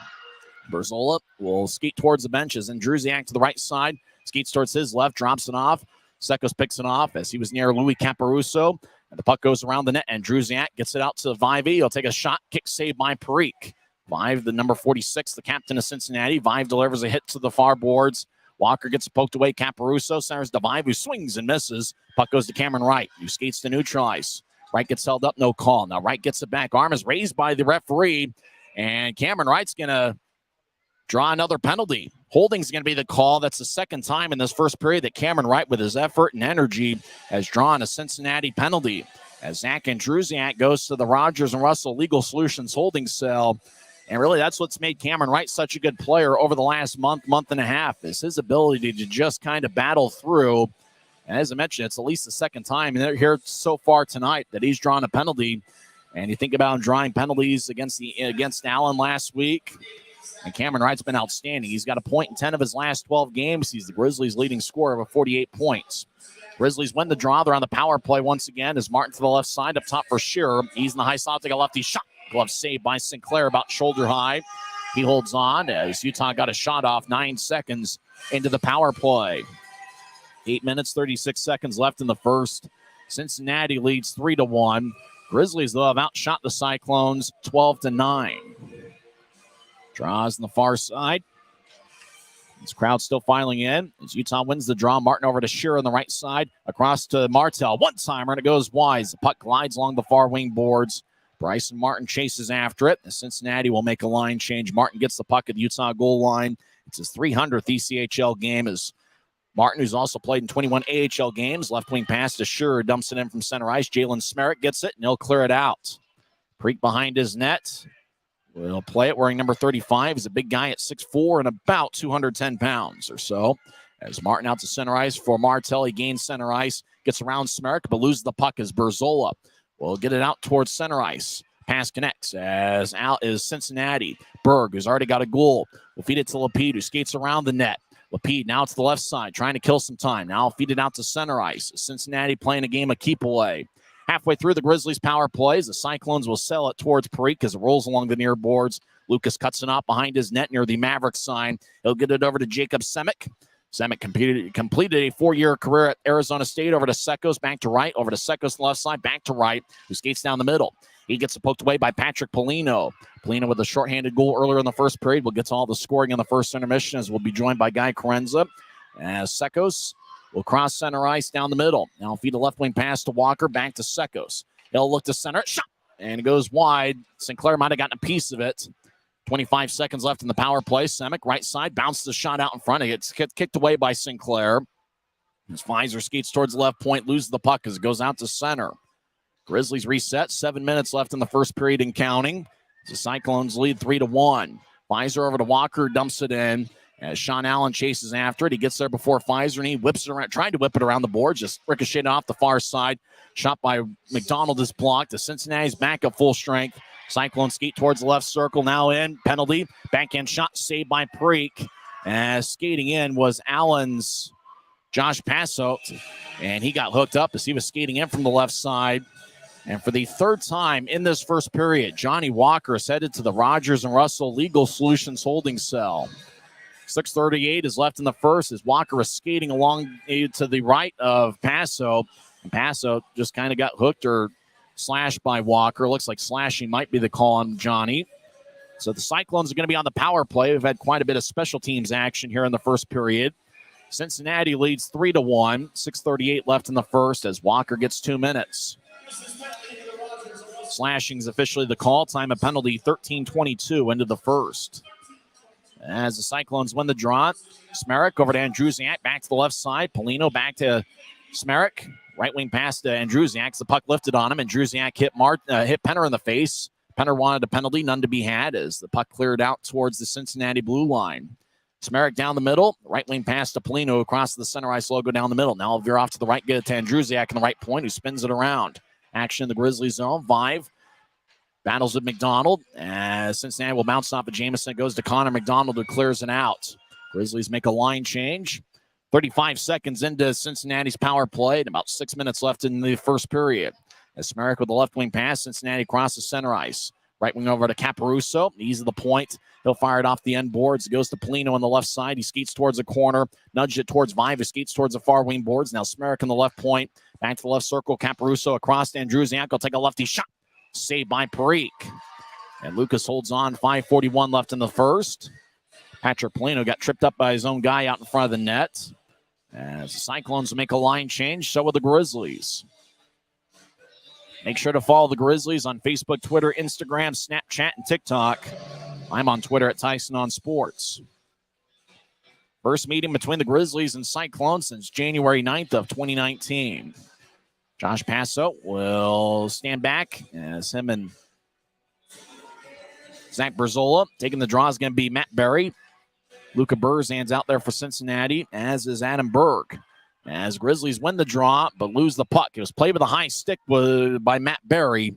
Berzola will skate towards the benches, and Druziak to the right side. Skates towards his left, drops it off. Sekos picks it off as he was near Louis Caparuso. And the puck goes around the net, and Druziak gets it out to Vivey. He'll take a shot, kick save by Parikh. Vive, the number 46, the captain of Cincinnati. Vive delivers a hit to the far boards. Walker gets poked away. Caparuso centers to Vive, who swings and misses. Puck goes to Cameron Wright, who skates to neutralize. Wright gets held up, no call. Now Wright gets it back. Arm is raised by the referee, and Cameron Wright's going to draw another penalty. Holding's going to be the call. That's the second time in this first period that Cameron Wright, with his effort and energy, has drawn a Cincinnati penalty. As Zach Andrusiak goes to the Rogers and Russell Legal Solutions holding cell. And really, that's what's made Cameron Wright such a good player over the last month and a half, is his ability to just kind of battle through. And as I mentioned, it's at least the second time here so far tonight that he's drawn a penalty. And you think about him drawing penalties against Allen last week. And Cameron Wright's been outstanding. He's got a point in 10 of his last 12 games. He's the Grizzlies' leading scorer with 48 points. Grizzlies win the draw. They're on the power play once again as Martin to the left side, up top for Shearer. He's in the high side, take a lefty shot. Glove saved by Sinclair about shoulder high. He holds on as Utah got a shot off 9 seconds into the power play. 8 minutes, 36 seconds left in the first. Cincinnati leads 3-1. Grizzlies, though, have outshot the Cyclones 12-9. Draws on the far side. This crowd still filing in as Utah wins the draw. Martin over to Shearer on the right side. Across to Martel. One-timer, and it goes wide. The puck glides along the far wing boards. Bryson Martin chases after it. Cincinnati will make a line change. Martin gets the puck at the Utah goal line. It's his 300th ECHL game as Martin, who's also played in 21 AHL games. Left wing pass to Shearer, dumps it in from center ice. Jalen Smerrick gets it, and he'll clear it out. Parikh behind his net. Will play it wearing number 35. He's a big guy at 6'4" and about 210 pounds or so. As Martin out to center ice for Martel. He gains center ice, gets around Smerrick, but loses the puck as Berzola will get it out towards center ice. Pass connects as out is Cincinnati. Berg, who's already got a goal, will feed it to Lapide, who skates around the net. Lapide now to the left side, trying to kill some time. Now feed it out to center ice. Cincinnati playing a game of keep away. Halfway through the Grizzlies' power plays, the Cyclones will sell it towards Parikh as it rolls along the near boards. Lucas cuts it off behind his net near the Maverik sign. He'll get it over to Jacob Semick. Semick completed a 4-year career at Arizona State. Over to Sekos, back to right. Over to Sekos left side, back to right, who skates down the middle. He gets it poked away by Patrick Polino. Polino with a shorthanded goal earlier in the first period. Will get to all the scoring in the first intermission as we'll be joined by Guy Chiarenza. As Sekos will cross center ice down the middle. Now feed a left wing pass to Walker, back to Sekos. He'll look to center, shot, and it goes wide. Sinclair might have gotten a piece of it. 25 seconds left in the power play. Semick, right side, bounces the shot out in front. It gets kicked away by Sinclair. As Pfizer skates towards the left point, loses the puck as it goes out to center. Grizzlies reset. 7 minutes left in the first period and counting. The Cyclones lead 3-1. Pfizer over to Walker, dumps it in. As Sean Allen chases after it, he gets there before Pfizer, and he whips it around, trying to whip it around the board, just ricocheted off the far side. Shot by McDonald is blocked. The Cincinnati's back at full strength. Cyclones skate towards the left circle, now in. Penalty. Backhand shot saved by Parikh. As skating in was Allen's Josh Passo, and he got hooked up as he was skating in from the left side. And for the third time in this first period, Johnny Walker is headed to the Rogers and Russell Legal Solutions holding cell. 6:38 is left in the first as Walker is skating along to the right of Passo. Paso just kind of got hooked or slashed by Walker. Looks like slashing might be the call on Johnny. So the Cyclones are going to be on the power play. We've had quite a bit of special teams action here in the first period. Cincinnati leads 3-1. 6:38 left in the first as Walker gets 2 minutes. Slashing is officially the call. Time of penalty 13:22 into the first. As the Cyclones win the draw, Smerik over to Andrusiak, back to the left side. Polino back to Smerik. Right wing pass to Andrusiak. The puck lifted on him. Andrusiak hit Penner in the face. Penner wanted a penalty, none to be had as the puck cleared out towards the Cincinnati blue line. Smerik down the middle. Right wing pass to Polino across the center ice logo down the middle. Now I'll veer off to the right, get it to Andrusiak in the right point, who spins it around. Action in the Grizzly zone. Vive battles with McDonald as Cincinnati will bounce off of Jamison. It goes to Connor McDonald, who clears it out. Grizzlies make a line change. 35 seconds into Cincinnati's power play and about 6 minutes left in the first period. As Smerik with the left wing pass, Cincinnati crosses center ice. Right wing over to Caparuso. Ease of the point. He'll fire it off the end boards. It goes to Polino on the left side. He skates towards the corner. Nudged it towards Vive. He skates towards the far wing boards. Now Smerik on the left point. Back to the left circle. Caparuso across to Andrusiak. Will take a lefty shot. Saved by Parikh. And Lucas holds on. 5:41 left in the first. Patrick Polino got tripped up by his own guy out in front of the net. As the Cyclones make a line change, so will the Grizzlies. Make sure to follow the Grizzlies on Facebook, Twitter, Instagram, Snapchat, and TikTok. I'm on Twitter at Tyson on Sports. First meeting between the Grizzlies and Cyclones since January 9th of 2019. Josh Paso will stand back as him and Zach Berzola. Taking the draw is going to be Matt Berry. Luca Burzan's out there for Cincinnati, as is Adam Berg. As Grizzlies win the draw, but lose the puck. It was played with a high stick by Matt Berry.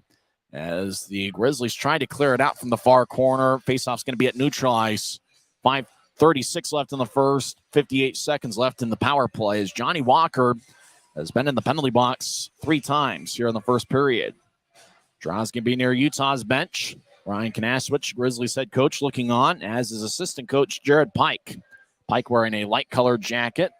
As the Grizzlies try to clear it out from the far corner. Faceoff's going to be at neutral ice. 5:36 left in the first. 58 seconds left in the power play. As Johnny Walker has been in the penalty box 3 times here in the first period. Draw's going to be near Utah's bench. Ryan Kanaswich, Grizzlies head coach, looking on, as is assistant coach Jared Pike. Pike wearing a light-colored jacket.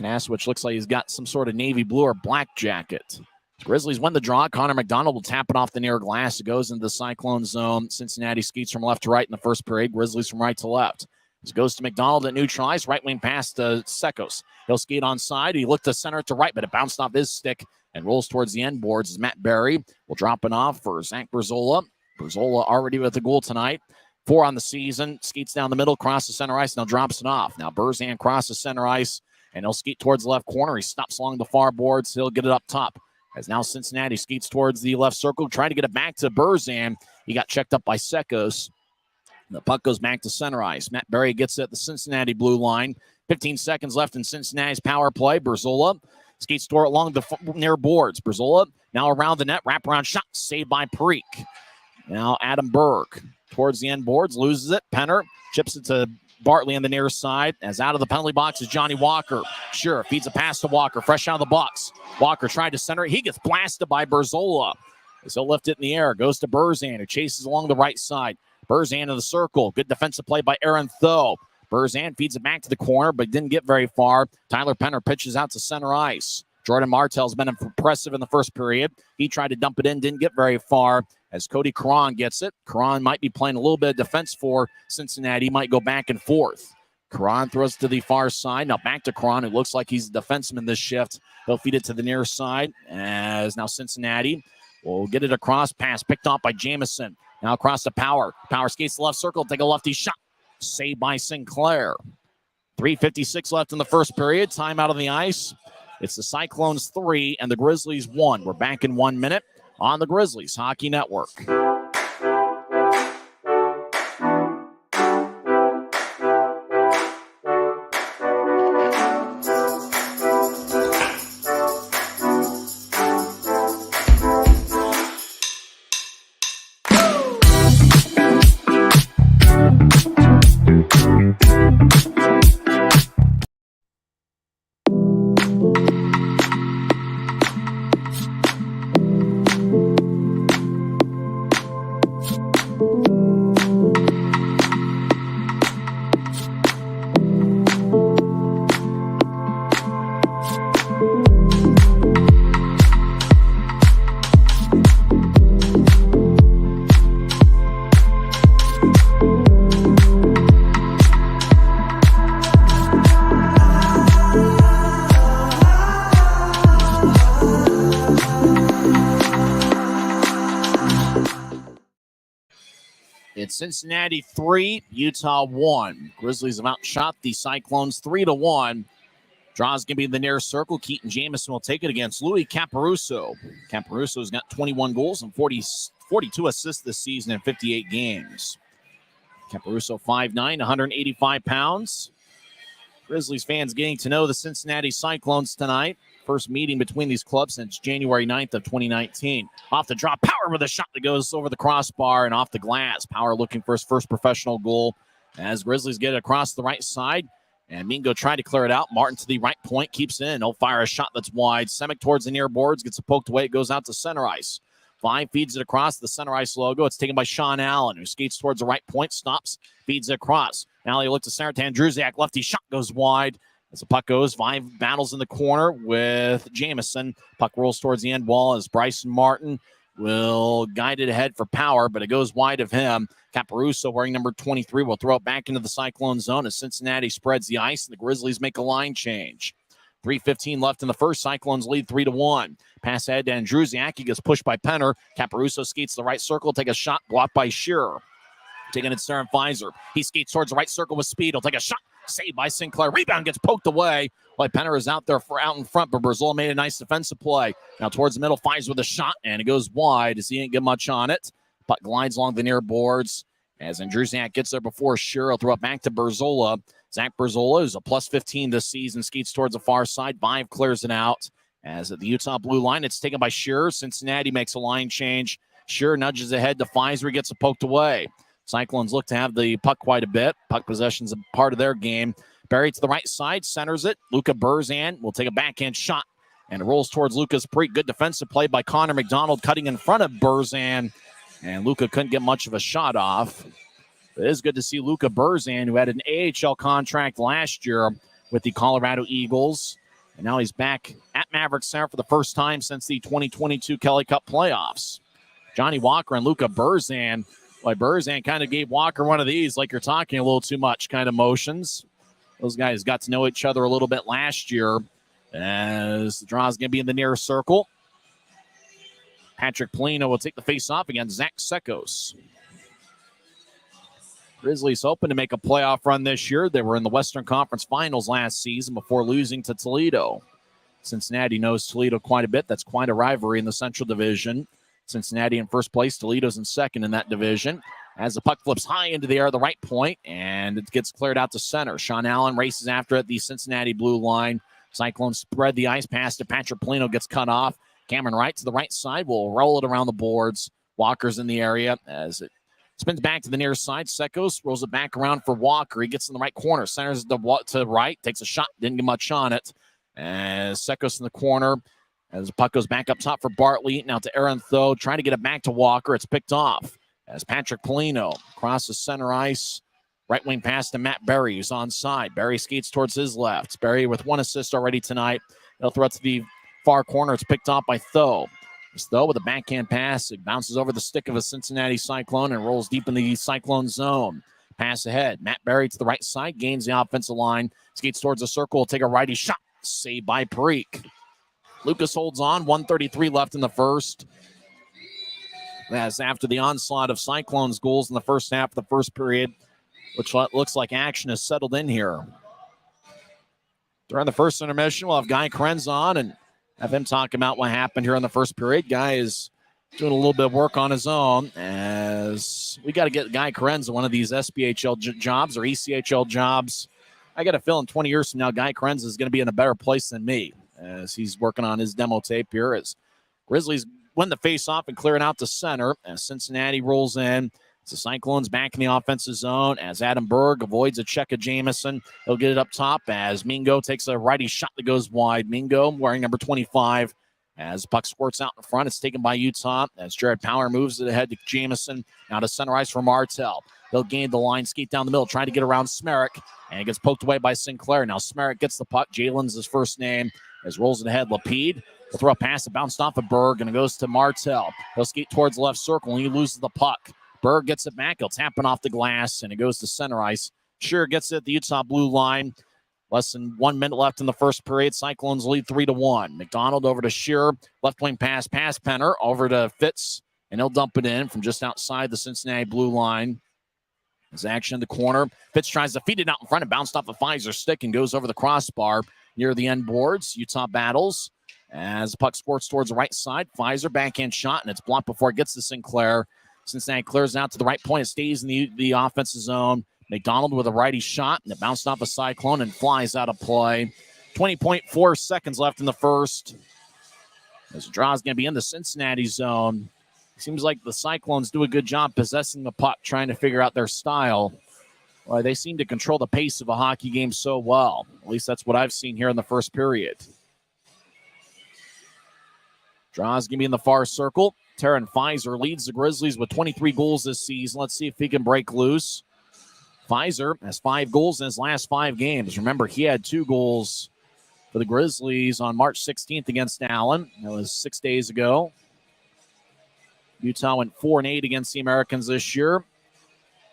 Kanaswich looks like he's got some sort of navy blue or black jacket. Grizzlies win the draw. Connor McDonald will tap it off the near glass. It goes into the Cyclone zone. Cincinnati skates from left to right in the first period. Grizzlies from right to left. This goes to McDonald at neutral ice. Right wing pass to Sekos. He'll skate on side. He looked to center to right, but it bounced off his stick and rolls towards the end boards as Matt Berry will drop it off for Zach Berzola. Berzola already with a goal tonight. 4 on the season. Skates down the middle, crosses center ice, now drops it off. Now Burzan crosses center ice, and he'll skate towards the left corner. He stops along the far boards. He'll get it up top. As now Cincinnati skates towards the left circle, trying to get it back to Burzan. He got checked up by Sekos. The puck goes back to center ice. Matt Berry gets it at the Cincinnati blue line. 15 seconds left in Cincinnati's power play. Berzola skates toward along the near boards. Berzola now around the net. Wraparound shot saved by Parikh. Now Adam Berg towards the end boards. Loses it. Penner chips it to Bartley on the near side. As out of the penalty box is Johnny Walker. Sure, feeds a pass to Walker. Fresh out of the box. Walker tried to center it. He gets blasted by Berzola. As he'll lift it in the air. Goes to Burzan, who chases along the right side. Burzan in the circle. Good defensive play by Aaron Tho. Burzan feeds it back to the corner, but didn't get very far. Tyler Penner pitches out to center ice. Jordan Martell's been impressive in the first period. He tried to dump it in, didn't get very far. As Cody Caron gets it. Caron might be playing a little bit of defense for Cincinnati. He might go back and forth. Caron throws to the far side. Now back to Caron, who looks like he's a defenseman this shift. He'll feed it to the near side. As now Cincinnati will get it across. Pass picked off by Jamison. Now across to Power. Power skates the left circle. Take a lefty shot. Saved by Sinclair. 3:56 left in the first period. Time out on the ice. It's the Cyclones 3 and the Grizzlies 1. We're back in 1 minute on the Grizzlies Hockey Network. It's Cincinnati 3, Utah 1. Grizzlies have outshot the Cyclones 3-1. Draw's going to be in the near circle. Keaton Jamison will take it against Louis Caparuso. Caparuso's got 21 goals and 42 assists this season in 58 games. Caparuso 5'9", 185 pounds. Grizzlies fans getting to know the Cincinnati Cyclones tonight. First meeting between these clubs since January 9th of 2019. Off the draw, Power with a shot that goes over the crossbar and off the glass. Power looking for his first professional goal as Grizzlies get it across the right side. And Mingo tried to clear it out. Martin to the right point, keeps in. He'll fire a shot that's wide. Semick towards the near boards, gets it poked away. It goes out to center ice. Five feeds it across the center ice logo. It's taken by Sean Allen, who skates towards the right point, stops, feeds it across. Now he looks to center. Andrusiak, lefty shot goes wide. As the puck goes, Vive battles in the corner with Jamison. Puck rolls towards the end wall as Bryson Martin will guide it ahead for Power, but it goes wide of him. Caparuso, wearing number 23, will throw it back into the Cyclone zone as Cincinnati spreads the ice and the Grizzlies make a line change. 3:15 left in the first. Cyclones lead 3-1. Pass ahead to Andrusiak. He gets pushed by Penner. Caparuso skates the right circle, take a shot, blocked by Shearer. Taking it Saren Pfizer. He skates towards the right circle with speed. He'll take a shot. Saved by Sinclair. Rebound gets poked away. While Penner is out there out in front, but Berzola made a nice defensive play. Now towards the middle, Pfizer with a shot, and it goes wide as he didn't get much on it. Puck glides along the near boards as Andrusiak gets there before Shearer. He'll throw it back to Berzola. Zach Berzola, who's a +15 this season, skates towards the far side. Vive clears it out. As at the Utah blue line, it's taken by Shearer. Cincinnati makes a line change. Shearer nudges ahead to Pfizer. He gets it poked away. Cyclones look to have the puck quite a bit. Puck possession's a part of their game. Barry to the right side, centers it. Luca Burzan will take a backhand shot, and it rolls towards Lucas Preet. Good defensive play by Connor McDonald, cutting in front of Burzan, and Luca couldn't get much of a shot off. It is good to see Luca Burzan, who had an AHL contract last year with the Colorado Eagles, and now he's back at Maverik Center for the first time since the 2022 Kelly Cup playoffs. Johnny Walker and Luca Burzan. Like Burzan kind of gave Walker one of these, like you're talking a little too much kind of motions. Those guys got to know each other a little bit last year as the draw is going to be in the near circle. Patrick Polino will take the face-off against Zach Sekos. Grizzlies hoping to make a playoff run this year. They were in the Western Conference Finals last season before losing to Toledo. Cincinnati knows Toledo quite a bit. That's quite a rivalry in the Central Division. Cincinnati in first place, Toledo's in second in that division. As the puck flips high into the air, the right point, and it gets cleared out to center. Sean Allen races after it, the Cincinnati blue line. Cyclones spread the ice pass to Patrick Polino, gets cut off. Cameron Wright to the right side will roll it around the boards. Walker's in the area as it spins back to the near side. Sekos rolls it back around for Walker. He gets in the right corner, centers to right, takes a shot, didn't get much on it. As Sekos in the corner, as the puck goes back up top for Bartley. Now to Aaron Tho, trying to get it back to Walker. It's picked off as Patrick Polino crosses center ice. Right wing pass to Matt Berry, who's onside. Berry skates towards his left. Berry with one assist already tonight. He'll throw it to the far corner. It's picked off by Tho. It's Tho with a backhand pass. It bounces over the stick of a Cincinnati Cyclone and rolls deep in the Cyclone zone. Pass ahead. Matt Berry to the right side. Gains the offensive line. Skates towards the circle. Will take a righty shot. Saved by Preek. Lucas holds on. 1:33 left in the first. As after the onslaught of Cyclones goals in the first half of the first period, which looks like action has settled in here. During the first intermission, we'll have Guy Krenz on and have him talk about what happened here in the first period. Guy is doing a little bit of work on his own as we got to get Guy Krenz one of these SPHL jobs or ECHL jobs. I got a feeling 20 years from now, Guy Krenz is going to be in a better place than me as he's working on his demo tape here as Grizzlies win the face-off and clear it out to center as Cincinnati rolls in. It's the Cyclones back in the offensive zone as Adam Berg avoids a check of Jamison. He'll get it up top as Mingo takes a righty shot that goes wide. Mingo wearing number 25 as puck squirts out in front. It's taken by Utah as Jared Power moves it ahead to Jamison. Now to center ice for Martel. He'll gain the line, skate down the middle, trying to get around Smerrick, and it gets poked away by Sinclair. Now Smerrick gets the puck. Jalen's his first name as rolls it ahead. Lapide will throw a pass that bounced off of Berg, and it goes to Martel. He'll skate towards the left circle, and he loses the puck. Berg gets it back. He'll tap it off the glass, and it goes to center ice. Shearer gets it at the Utah blue line. Less than 1 minute left in the first period. Cyclones lead 3-1. McDonald over to Shearer. Left wing pass past Penner. Over to Fitz, and he'll dump it in from just outside the Cincinnati blue line. There's action in the corner. Fitz tries to feed it out in front and bounced off the Pfizer stick and goes over the crossbar near the end boards. Utah battles as the puck squirts towards the right side. Pfizer backhand shot, and it's blocked before it gets to Sinclair. Cincinnati clears out to the right point. It stays in the offensive zone. McDonald with a righty shot, and it bounced off a Cyclone and flies out of play. 20.4 seconds left in the first. As the draw is going to be in the Cincinnati zone. Seems like the Cyclones do a good job possessing the puck, trying to figure out their style. Well, they seem to control the pace of a hockey game so well. At least that's what I've seen here in the first period. Draw's going to be in the far circle. Taryn Pfizer leads the Grizzlies with 23 goals this season. Let's see if he can break loose. Pfizer has 5 goals in his last 5 games. Remember, he had 2 goals for the Grizzlies on March 16th against Allen. That was 6 days ago. Utah went 4-8 against the Americans this year.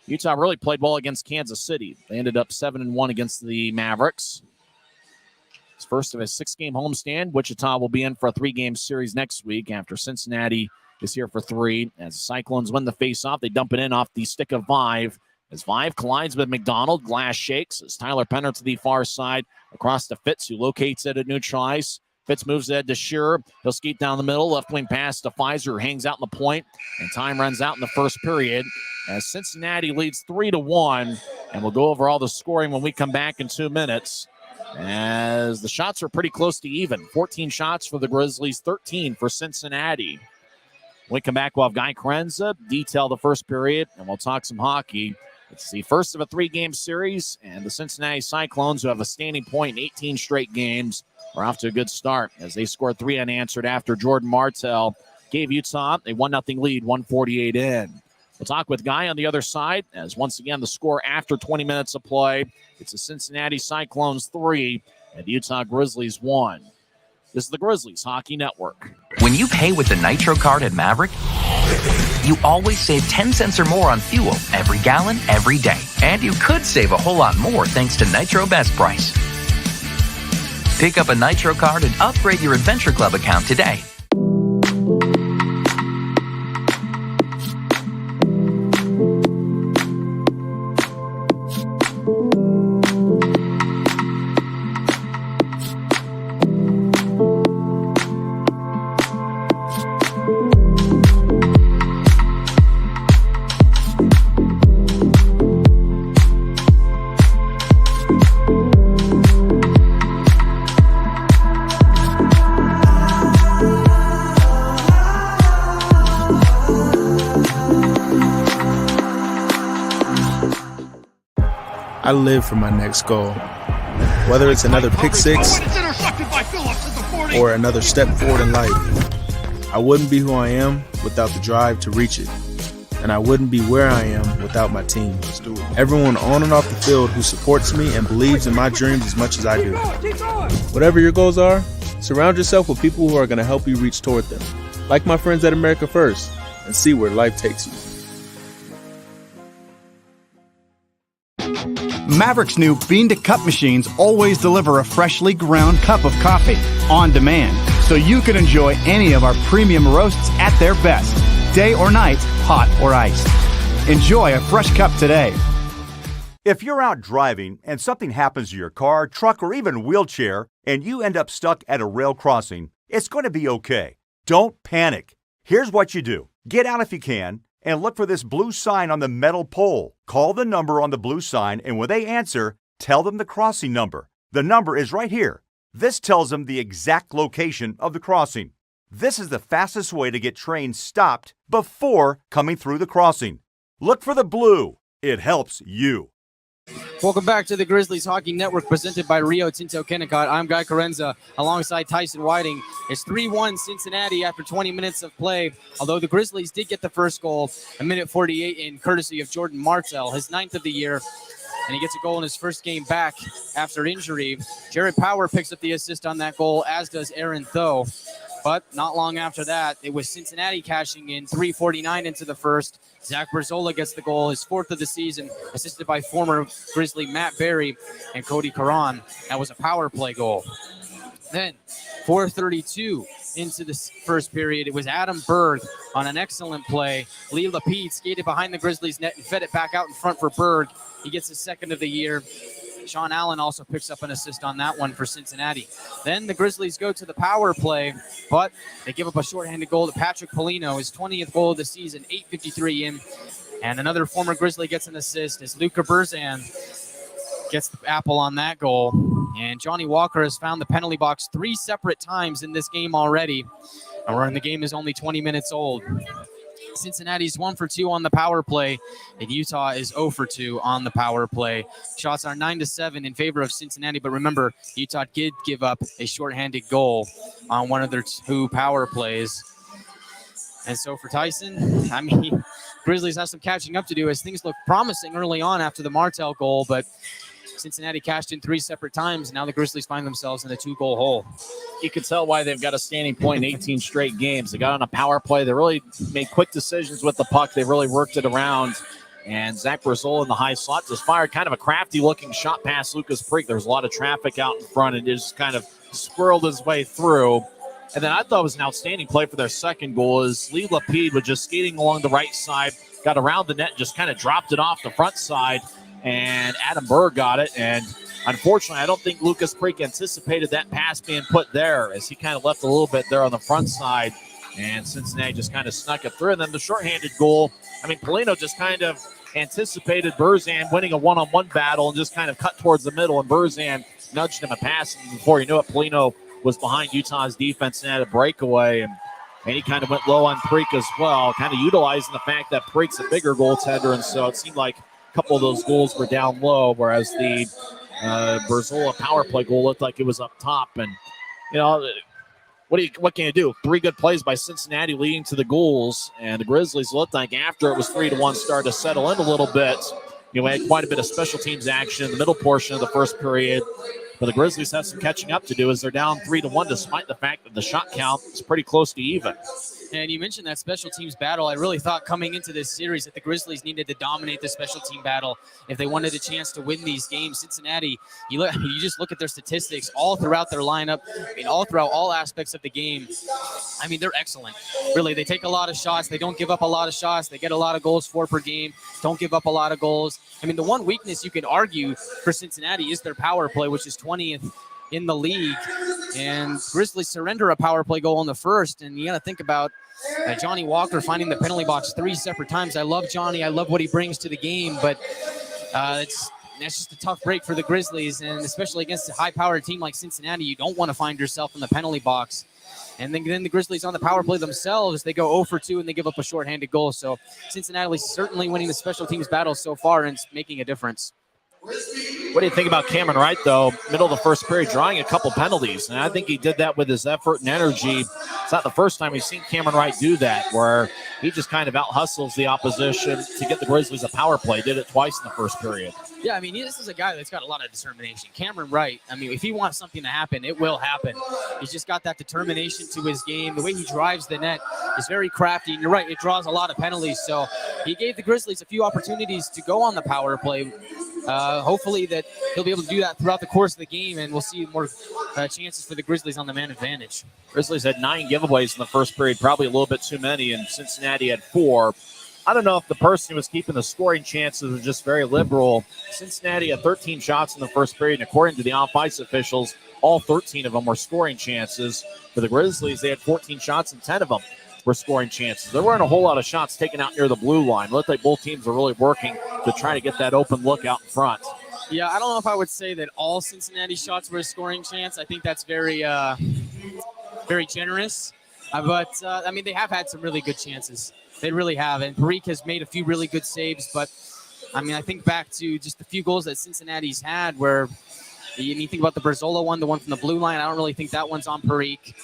Utah really played well against Kansas City. They ended up 7-1 against the Mavericks. It's first of a 6-game homestand. Wichita will be in for a 3-game series next week after Cincinnati is here for 3. As the Cyclones win the face-off, they dump it in off the stick of Vive. As Vive collides with McDonald, glass shakes. As Tyler Penner to the far side across to Fitz, who locates it at neutral ice. Fitz moves ahead to Shearer. He'll skate down the middle. Left wing pass to Pfizer, who hangs out in the point. And time runs out in the first period as Cincinnati leads 3-1. And we'll go over all the scoring when we come back in 2 minutes. As the shots are pretty close to even. 14 shots for the Grizzlies, 13 for Cincinnati. When we come back, we'll have Guy Chiarenza detail the first period, and we'll talk some hockey. It's the first of a 3-game series, and the Cincinnati Cyclones, who have a standing point in 18 straight games, are off to a good start as they scored 3 unanswered after Jordan Martell gave Utah a 1-0 lead, 1:48 in. We'll talk with Guy on the other side as once again the score after 20 minutes of play. It's the Cincinnati Cyclones 3 and the Utah Grizzlies 1. This is the Grizzlies Hockey Network. When you pay with the Nitro card at Maverik, you always save 10 cents or more on fuel every gallon, every day. And you could save a whole lot more thanks to Nitro Best Price. Pick up a Nitro card and upgrade your Adventure Club account today. I live for my next goal. Whether it's another pick six or another step forward in life, I wouldn't be who I am without the drive to reach it. And I wouldn't be where I am without my team. Everyone on and off the field who supports me and believes in my dreams as much as I do. Whatever your goals are, surround yourself with people who are going to help you reach toward them. Like my friends at America First, and see where life takes you. Maverik's new bean-to-cup machines always deliver a freshly ground cup of coffee on demand, so you can enjoy any of our premium roasts at their best, day or night, hot or iced. Enjoy a fresh cup today. If you're out driving and something happens to your car, truck, or even wheelchair, and you end up stuck at a rail crossing, it's going to be okay. Don't panic. Here's what you do. Get out if you can, and look for this blue sign on the metal pole. Call the number on the blue sign, and when they answer, tell them the crossing number. The number is right here. This tells them the exact location of the crossing. This is the fastest way to get trains stopped before coming through the crossing. Look for the blue. It helps you. Welcome back to the Grizzlies Hockey Network, presented by Rio Tinto Kennecott. I'm Guy Chiarenza alongside Tyson Whiting. It's 3-1 Cincinnati after 20 minutes of play, although the Grizzlies did get the first goal a minute 48 in, courtesy of Jordan Martell, his 9th of the year, and he gets a goal in his first game back after injury. Jared Power picks up the assist on that goal, as does Aaron Tho. But not long after that, it was Cincinnati cashing in, 3:49 into the first. Zach Berzola gets the goal, his 4th of the season, assisted by former Grizzly Matt Berry and Cody Caron. That was a power play goal. Then 4:32 into the first period. It was Adam Berg on an excellent play. Lee Lapide skated behind the Grizzlies net and fed it back out in front for Berg. He gets his second of the year. Sean Allen also picks up an assist on that one for Cincinnati. Then the Grizzlies go to the power play, but they give up a shorthanded goal to Patrick Polino, his 20th goal of the season, 8:53 in. And another former Grizzly gets an assist as Luka Burzan gets the apple on that goal. And Johnny Walker has found the penalty box 3 separate times in this game already. And the game is only 20 minutes old. Cincinnati's 1 for 2 on the power play, and Utah is 0 for 2 on the power play. Shots are 9-7 in favor of Cincinnati, but remember, Utah did give up a shorthanded goal on one of their 2 power plays. And so for Tyson, I mean, Grizzlies have some catching up to do as things look promising early on after the Martell goal, but Cincinnati cashed in 3 separate times, and now the Grizzlies find themselves in a 2-goal hole. You can tell why they've got a standing point in 18 straight games. They got on a power play. They really made quick decisions with the puck. They really worked it around. And Zach Brazola in the high slot just fired kind of a crafty-looking shot past Lucas Preek. There was a lot of traffic out in front, and just kind of swirled his way through. And then I thought it was an outstanding play for their second goal is Lee Lapide was just skating along the right side, got around the net, just kind of dropped it off the front side. And Adam Berg got it, and unfortunately, I don't think Lucas Preek anticipated that pass being put there as he kind of left a little bit there on the front side, and Cincinnati just kind of snuck it through. And then the shorthanded goal, I mean, Polino just kind of anticipated Burzan winning a one-on-one battle and just kind of cut towards the middle, and Burzan nudged him a pass, and before you knew it, Polino was behind Utah's defense and had a breakaway, and he kind of went low on Preek as well, kind of utilizing the fact that Preek's a bigger goaltender, and so it seemed like couple of those goals were down low, whereas the Brazola power play goal looked like it was up top. And you know, what can you do? 3 good plays by Cincinnati leading to the goals, and the Grizzlies looked like after it was 3-1 started to settle in a little bit. You know, we had quite a bit of special teams action in the middle portion of the first period, but the Grizzlies have some catching up to do as they're down 3-1, despite the fact that the shot count is pretty close to even. And you mentioned that special teams battle. I really thought coming into this series that the Grizzlies needed to dominate the special team battle if they wanted a chance to win these games. Cincinnati, you just look at their statistics all throughout their lineup, I mean, all throughout all aspects of the game. I mean, they're excellent. Really, they take a lot of shots. They don't give up a lot of shots. They get a lot of goals for per game. Don't give up a lot of goals. I mean, the one weakness you can argue for Cincinnati is their power play, which is 20th in the league. And Grizzlies surrender a power play goal in the first, and you got to think about Johnny Walker finding the penalty box 3 separate times. I love Johnny. I love what he brings to the game, but that's just a tough break for the Grizzlies, and especially against a high-powered team like Cincinnati, you don't want to find yourself in the penalty box. And then the Grizzlies on the power play themselves, they go 0 for 2 and they give up a shorthanded goal. So Cincinnati certainly winning the special teams battle so far and it's making a difference. What do you think about Cameron Wright, though? Middle of the first period, drawing a couple penalties. And I think he did that with his effort and energy. It's not the first time we've seen Cameron Wright do that, where he just kind of out-hustles the opposition to get the Grizzlies a power play. Did it twice in the first period. Yeah, I mean, this is a guy that's got a lot of determination. Cameron Wright, I mean, if he wants something to happen, it will happen. He's just got that determination to his game. The way he drives the net is very crafty. And you're right, it draws a lot of penalties. So he gave the Grizzlies a few opportunities to go on the power play. Hopefully that he'll be able to do that throughout the course of the game, and we'll see more chances for the Grizzlies on the man advantage. Grizzlies had 9 giveaways in the first period, probably a little bit too many, and Cincinnati had 4. I don't know if the person who was keeping the scoring chances was just very liberal. Cincinnati had 13 shots in the first period, and according to the off-ice officials, all 13 of them were scoring chances. For the Grizzlies, they had 14 shots, and 10 of them were scoring chances. There weren't a whole lot of shots taken out near the blue line. It looked like both teams were really working to try to get that open look out in front. Yeah, I don't know if I would say that all Cincinnati shots were a scoring chance. I think that's very, very generous. But I mean, they have had some really good chances. They really have. And Parik has made a few really good saves. But, I mean, I think back to just the few goals that Cincinnati's had where you think about the Brazola one, the one from the blue line. I don't really think that one's on Parik.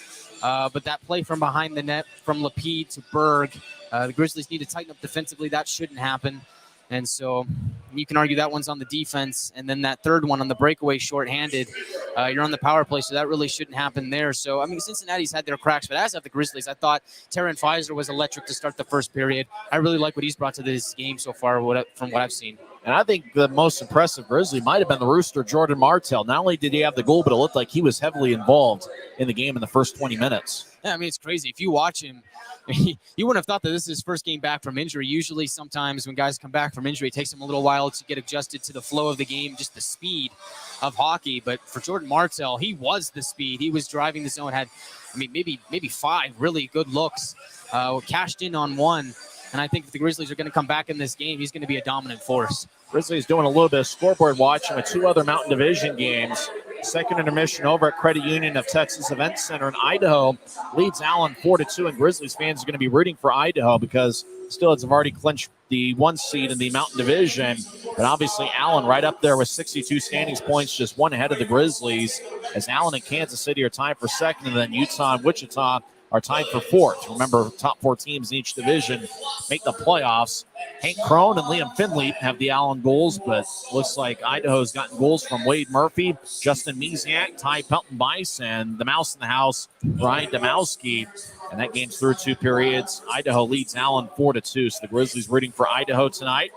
But that play from behind the net from Lapide to Berg, the Grizzlies need to tighten up defensively. That shouldn't happen. And so you can argue that one's on the defense. And then that third one on the breakaway shorthanded, you're on the power play, so that really shouldn't happen there. So, I mean, Cincinnati's had their cracks, but as have the Grizzlies. I thought Terran Pfizer was electric to start the first period. I really like what he's brought to this game so far from what I've seen. And I think the most impressive Grizzly might have been the Rooster, Jordan Martell. Not only did he have the goal, but it looked like he was heavily involved in the game in the first 20 minutes. Yeah, I mean, it's crazy. If you watch him, you wouldn't have thought that this is his first game back from injury. Usually sometimes when guys come back from injury, it takes them a little while to get adjusted to the flow of the game, just the speed of hockey. But for Jordan Martell, he was the speed. He was driving the zone, had, I mean, maybe 5 really good looks, cashed in on one. And I think if the Grizzlies are going to come back in this game, he's going to be a dominant force. Grizzlies doing a little bit of scoreboard watching with 2 other Mountain Division games. Second intermission over at Credit Union of Texas Event Center in Idaho leads Allen 4-2, and Grizzlies fans are going to be rooting for Idaho because Steelheads have already clinched the 1 seed in the Mountain Division. But obviously Allen right up there with 62 standings points, just 1 ahead of the Grizzlies, as Allen and Kansas City are tied for second, and then Utah and Wichita are tied for 4th. Remember, top 4 teams in each division make the playoffs. Hank Crone and Liam Finley have the Allen goals, but looks like Idaho's gotten goals from Wade Murphy, Justin Misiak, Ty Pelton-Bice, and the mouse in the house, Brian Domowski. And that game's through 2 periods. Idaho leads Allen 4-2, so the Grizzlies rooting for Idaho tonight.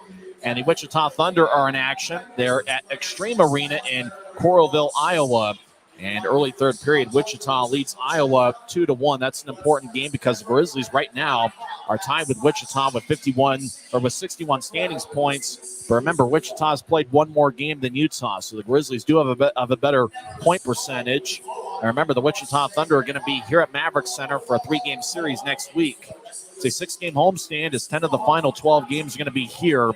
And the Wichita Thunder are in action. They're at Extreme Arena in Coralville, Iowa. And early 3rd period, Wichita leads Iowa 2-1. That's an important game because the Grizzlies right now are tied with Wichita with 61 standings points. But remember, Wichita's played 1 more game than Utah, so the Grizzlies do have a better point percentage. And remember, the Wichita Thunder are going to be here at Maverik Center for a 3-game series next week. It's a 6-game homestand, as 10 of the final 12 games are going to be here.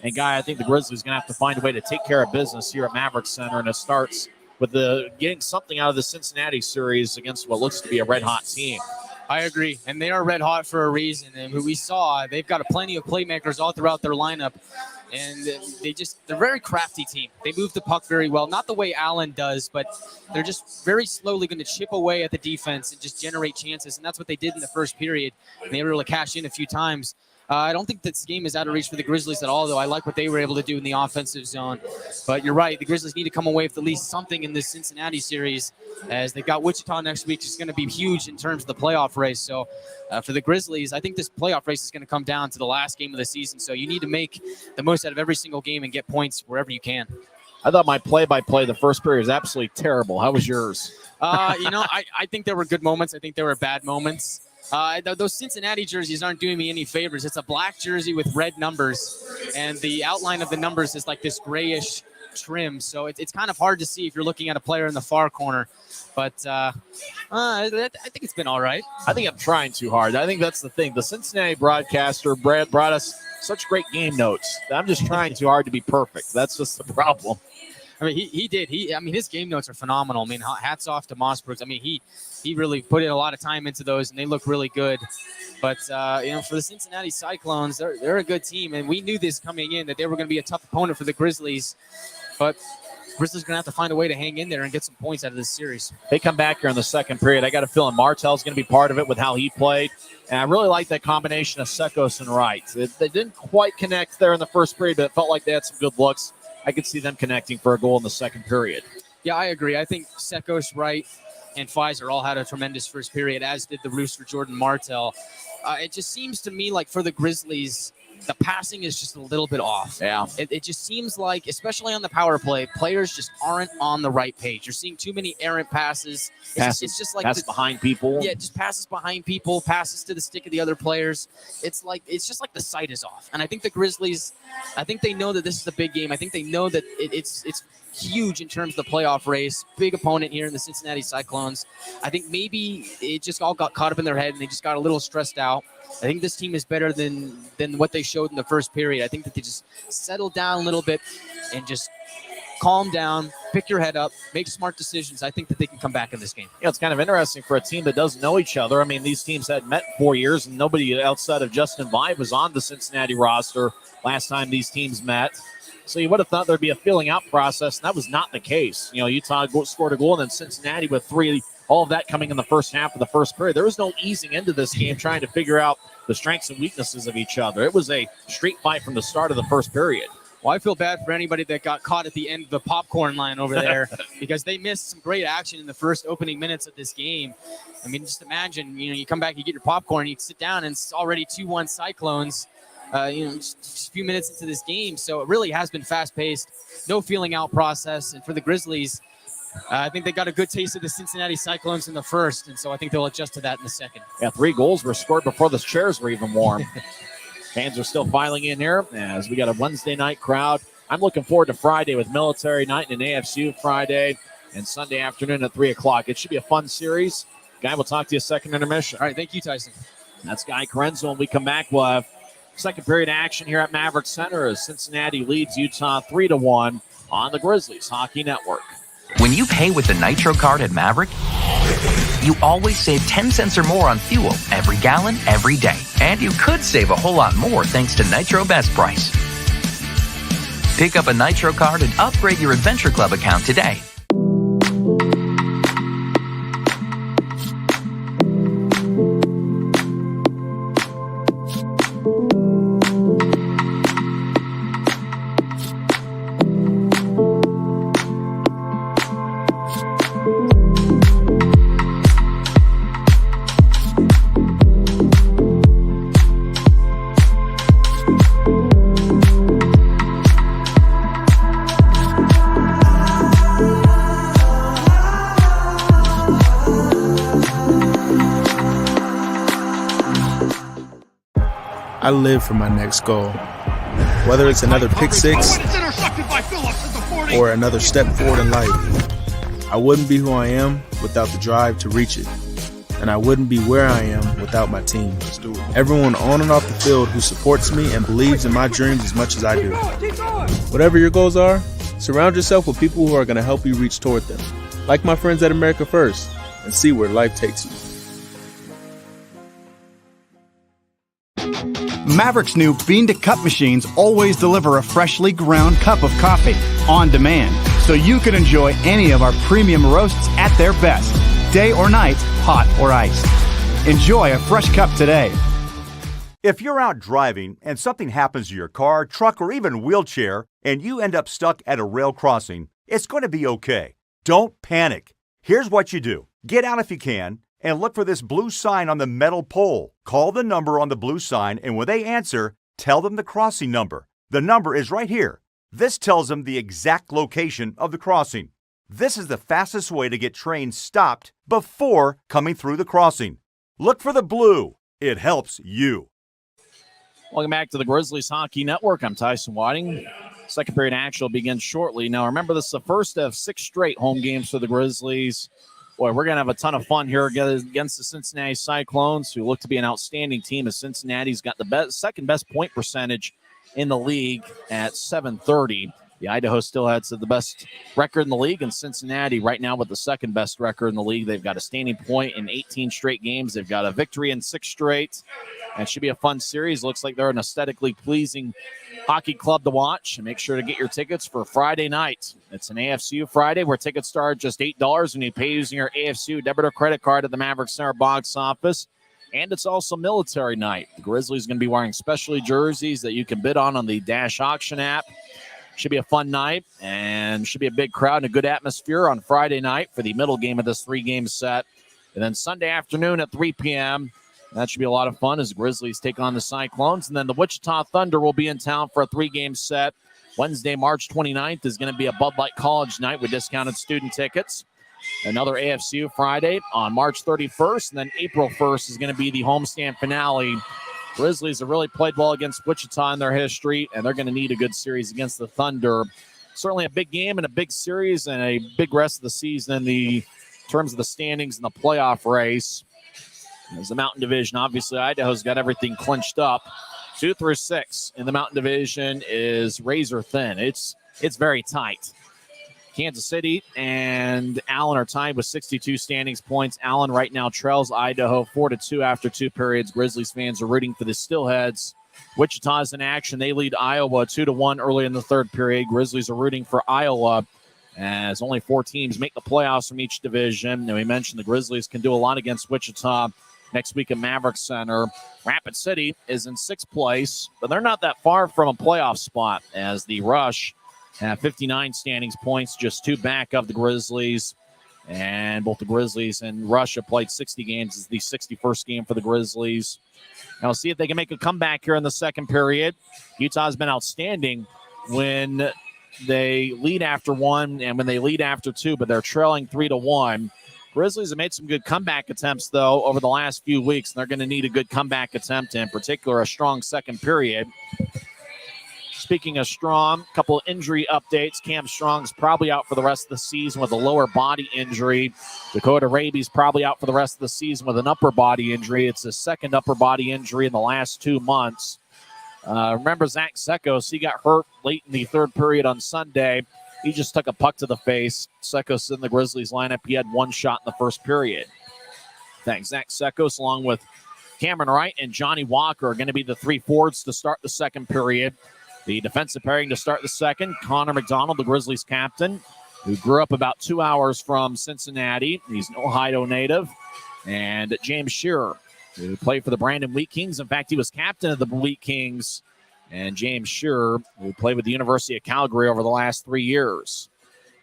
And, Guy, I think the Grizzlies are going to have to find a way to take care of business here at Maverik Center, and it starts with getting something out of the Cincinnati series against what looks to be a red-hot team. I agree, and they are red-hot for a reason. And who we saw, they've got plenty of playmakers all throughout their lineup, and they're a very crafty team. They move the puck very well, not the way Allen does, but they're just very slowly going to chip away at the defense and just generate chances, and that's what they did in the first period. And they were able to cash in a few times. I don't think this game is out of reach for the Grizzlies at all, though. I like what they were able to do in the offensive zone. But you're right. The Grizzlies need to come away with at least something in this Cincinnati series, as they've got Wichita next week, which is going to be huge in terms of the playoff race. So for the Grizzlies, I think this playoff race is going to come down to the last game of the season. So you need to make the most out of every single game and get points wherever you can. I thought my play-by-play the first period was absolutely terrible. How was yours? I think there were good moments. I think there were bad moments. Those Cincinnati jerseys aren't doing me any favors. It's a black jersey with red numbers, and the outline of the numbers is like this grayish trim. So it's kind of hard to see if you're looking at a player in the far corner. But I think it's been all right. I think I'm trying too hard. I think that's the thing. The Cincinnati broadcaster, Brad, brought us such great game notes. I'm just trying too hard to be perfect. That's just the problem. I mean, he did. His game notes are phenomenal. I mean, hats off to Moss Brooks. I mean, he really put in a lot of time into those, and they look really good. But, for the Cincinnati Cyclones, they're a good team, and we knew this coming in, that they were going to be a tough opponent for the Grizzlies. But Grizzlies going to have to find a way to hang in there and get some points out of this series. They come back here in the second period. I got a feeling Martell's going to be part of it with how he played. And I really like that combination of Sekos and Wright. They didn't quite connect there in the first period, but it felt like they had some good looks. I could see them connecting for a goal in the second period. Yeah, I agree. I think Sekos, Wright, and Pfizer all had a tremendous first period, as did the Rooster Jordan Martell. It just seems to me like for the Grizzlies, the passing is just a little bit off. Yeah. It just seems like, especially on the power play, players just aren't on the right page. You're seeing too many errant passes. It's just like passes behind people. Yeah, just passes behind people, passes to the stick of the other players. It's just like the sight is off. And I think the Grizzlies, I think they know that this is a big game. I think they know that it's huge in terms of the playoff race. Big opponent here in the Cincinnati Cyclones. I think maybe it just all got caught up in their head and they just got a little stressed out. I think this team is better than what they showed in the first period. I think that they just settled down a little bit and just calm down, pick your head up, make smart decisions. I think that they can come back in this game. Yeah, it's kind of interesting for a team that doesn't know each other. I mean, these teams had met 4 years, and nobody outside of Justin Vibe was on the Cincinnati roster last time these teams met. So you would have thought there'd be a filling out process, and that was not the case. Utah scored a goal, and then Cincinnati with 3, all of that coming in the first half of the first period. There was no easing into this game trying to figure out the strengths and weaknesses of each other. It was a street fight from the start of the first period. Well, I feel bad for anybody that got caught at the end of the popcorn line over there because they missed some great action in the first opening minutes of this game. I mean, just imagine, you come back, you get your popcorn, you sit down, and it's already 2-1 Cyclones. just a few minutes into this game. So it really has been fast-paced, no feeling out process. And for the Grizzlies, I think they got a good taste of the Cincinnati Cyclones in the first, and so I think they'll adjust to that in the second. Yeah, 3 goals were scored before the chairs were even warm. Fans are still filing in here as we got a Wednesday night crowd. I'm looking forward to Friday with military night and an AFCU Friday and Sunday afternoon at 3 o'clock. It should be a fun series. Guy, we'll talk to you second intermission. All right, thank you, Tyson. That's Guy Chiarenza. When we come back, we'll have second period action here at Maverik Center as Cincinnati leads Utah 3-1 on the Grizzlies Hockey Network. When you pay with the Nitro card at Maverik, you always save 10 cents or more on fuel every gallon, every day. And you could save a whole lot more thanks to Nitro Best Price. Pick up a Nitro card and upgrade your Adventure Club account today. I live for my next goal. Whether it's another pick six or another step forward in life, I wouldn't be who I am without the drive to reach it. And I wouldn't be where I am without my team. Everyone on and off the field who supports me and believes in my dreams as much as I do. Whatever your goals are, surround yourself with people who are going to help you reach toward them. Like my friends at America First, and see where life takes you. Maverik's new bean-to-cup machines always deliver a freshly ground cup of coffee on demand, so you can enjoy any of our premium roasts at their best, day or night, hot or iced. Enjoy a fresh cup today. If you're out driving and something happens to your car, truck, or even wheelchair, and you end up stuck at a rail crossing, it's going to be okay. Don't panic. Here's what you do. Get out if you can, and look for this blue sign on the metal pole. Call the number on the blue sign, and when they answer, tell them the crossing number. The number is right here. This tells them the exact location of the crossing. This is the fastest way to get trains stopped before coming through the crossing. Look for the blue. It helps you. Welcome back to the Grizzlies Hockey Network. I'm Tyson Whiting. Second period action will begin shortly. Now, remember, this is the first of 6 straight home games for the Grizzlies. Boy, we're going to have a ton of fun here against the Cincinnati Cyclones, who look to be an outstanding team, as Cincinnati's got the second best point percentage in the league at .730. The Idaho Steelheads have the best record in the league, and Cincinnati right now with the second best record in the league. They've got a standing point in 18 straight games. They've got a victory in 6 straight. And it should be a fun series. Looks like they're an aesthetically pleasing hockey club to watch. And make sure to get your tickets for Friday night. It's an AFCU Friday where tickets start just $8 when you pay using your AFCU debit or credit card at the Maverik Center box office. And it's also military night. The Grizzlies are going to be wearing specialty jerseys that you can bid on the Dash Auction app. Should be a fun night and should be a big crowd and a good atmosphere on Friday night for the middle game of this 3-game set. And then Sunday afternoon at 3 p.m., that should be a lot of fun as the Grizzlies take on the Cyclones. And then the Wichita Thunder will be in town for a 3-game set. Wednesday, March 29th is going to be a Bud Light College night with discounted student tickets. Another AFCU Friday on March 31st. And then April 1st is going to be the homestand finale. Grizzlies have really played well against Wichita in their history, and they're going to need a good series against the Thunder. Certainly a big game and a big series and a big rest of the season in the terms of the standings in the playoff race. As the Mountain Division, obviously Idaho's got everything clinched up. 2 through 6 in the Mountain Division is razor thin. It's very tight. Kansas City and Allen are tied with 62 standings points. Allen right now trails Idaho 4-2 after 2 periods. Grizzlies fans are rooting for the Steelheads. Wichita's in action. They lead Iowa 2-1 early in the 3rd period. Grizzlies are rooting for Iowa as only 4 teams make the playoffs from each division. And we mentioned the Grizzlies can do a lot against Wichita next week at Maverik Center. Rapid City is in 6th place, but they're not that far from a playoff spot as the Rush have 59 standings points, just 2 back of the Grizzlies. And both the Grizzlies and Russia played 60 games. This is the 61st game for the Grizzlies. Now we'll see if they can make a comeback here in the second period. Utah's been outstanding when they lead after one and when they lead after two, but they're trailing 3-1. Grizzlies have made some good comeback attempts, though, over the last few weeks, and they're going to need a good comeback attempt, in particular a strong second period. Speaking of Strong, a couple of injury updates. Cam Strong's probably out for the rest of the season with a lower body injury. Dakota Raby's probably out for the rest of the season with an upper body injury. It's his second upper body injury in the last 2 months. Remember Zach Sekos, he got hurt late in the third period on Sunday. He just took a puck to the face. Sekos in the Grizzlies lineup. He had one shot in the first period. Thanks. Zach Sekos, along with Cameron Wright and Johnny Walker, are going to be the three forwards to start the second period. The defensive pairing to start the second, Connor McDonald, the Grizzlies captain, who grew up about 2 hours from Cincinnati. He's an Ohio native. And James Shearer, who played for the Brandon Wheat Kings. In fact, he was captain of the Wheat Kings. And James Shearer, who played with the University of Calgary over the last 3 years.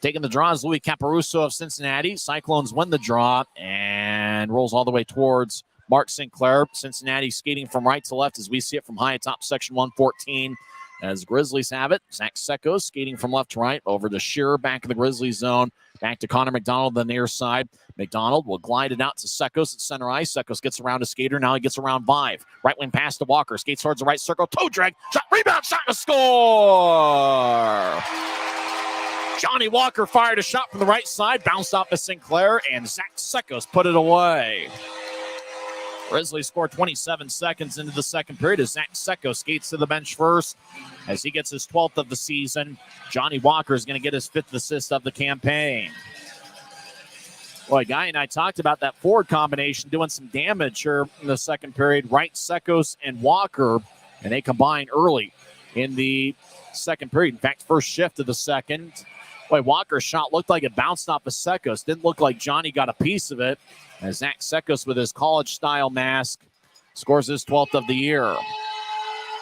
Taking the draw is Louis Caparuso of Cincinnati. Cyclones win the draw and rolls all the way towards Mark Sinclair. Cincinnati skating from right to left as we see it from high atop section 114. As Grizzlies have it, Zach Sekos skating from left to right over to Shearer, back in the Grizzlies zone. Back to Connor McDonald on the near side. McDonald will glide it out to Sekos at center ice. Sekos gets around a skater. Now he gets around Vive. Right wing pass to Walker. Skates towards the right circle. Toe drag. Shot. Rebound. Shot to score. Johnny Walker fired a shot from the right side. Bounced off to Sinclair. And Zach Sekos put it away. Grizzlies score 27 seconds into the second period as Zach Sekos skates to the bench first as he gets his 12th of the season. Johnny Walker is going to get his 5th assist of the campaign. Boy, Guy and I talked about that forward combination doing some damage here in the second period. Wright, Sekos, and Walker, and they combine early in the second period. In fact, first shift of the second. Boy, Walker's shot looked like it bounced off of Sekos. Didn't look like Johnny got a piece of it. As Zach Sekos with his college-style mask scores his 12th of the year.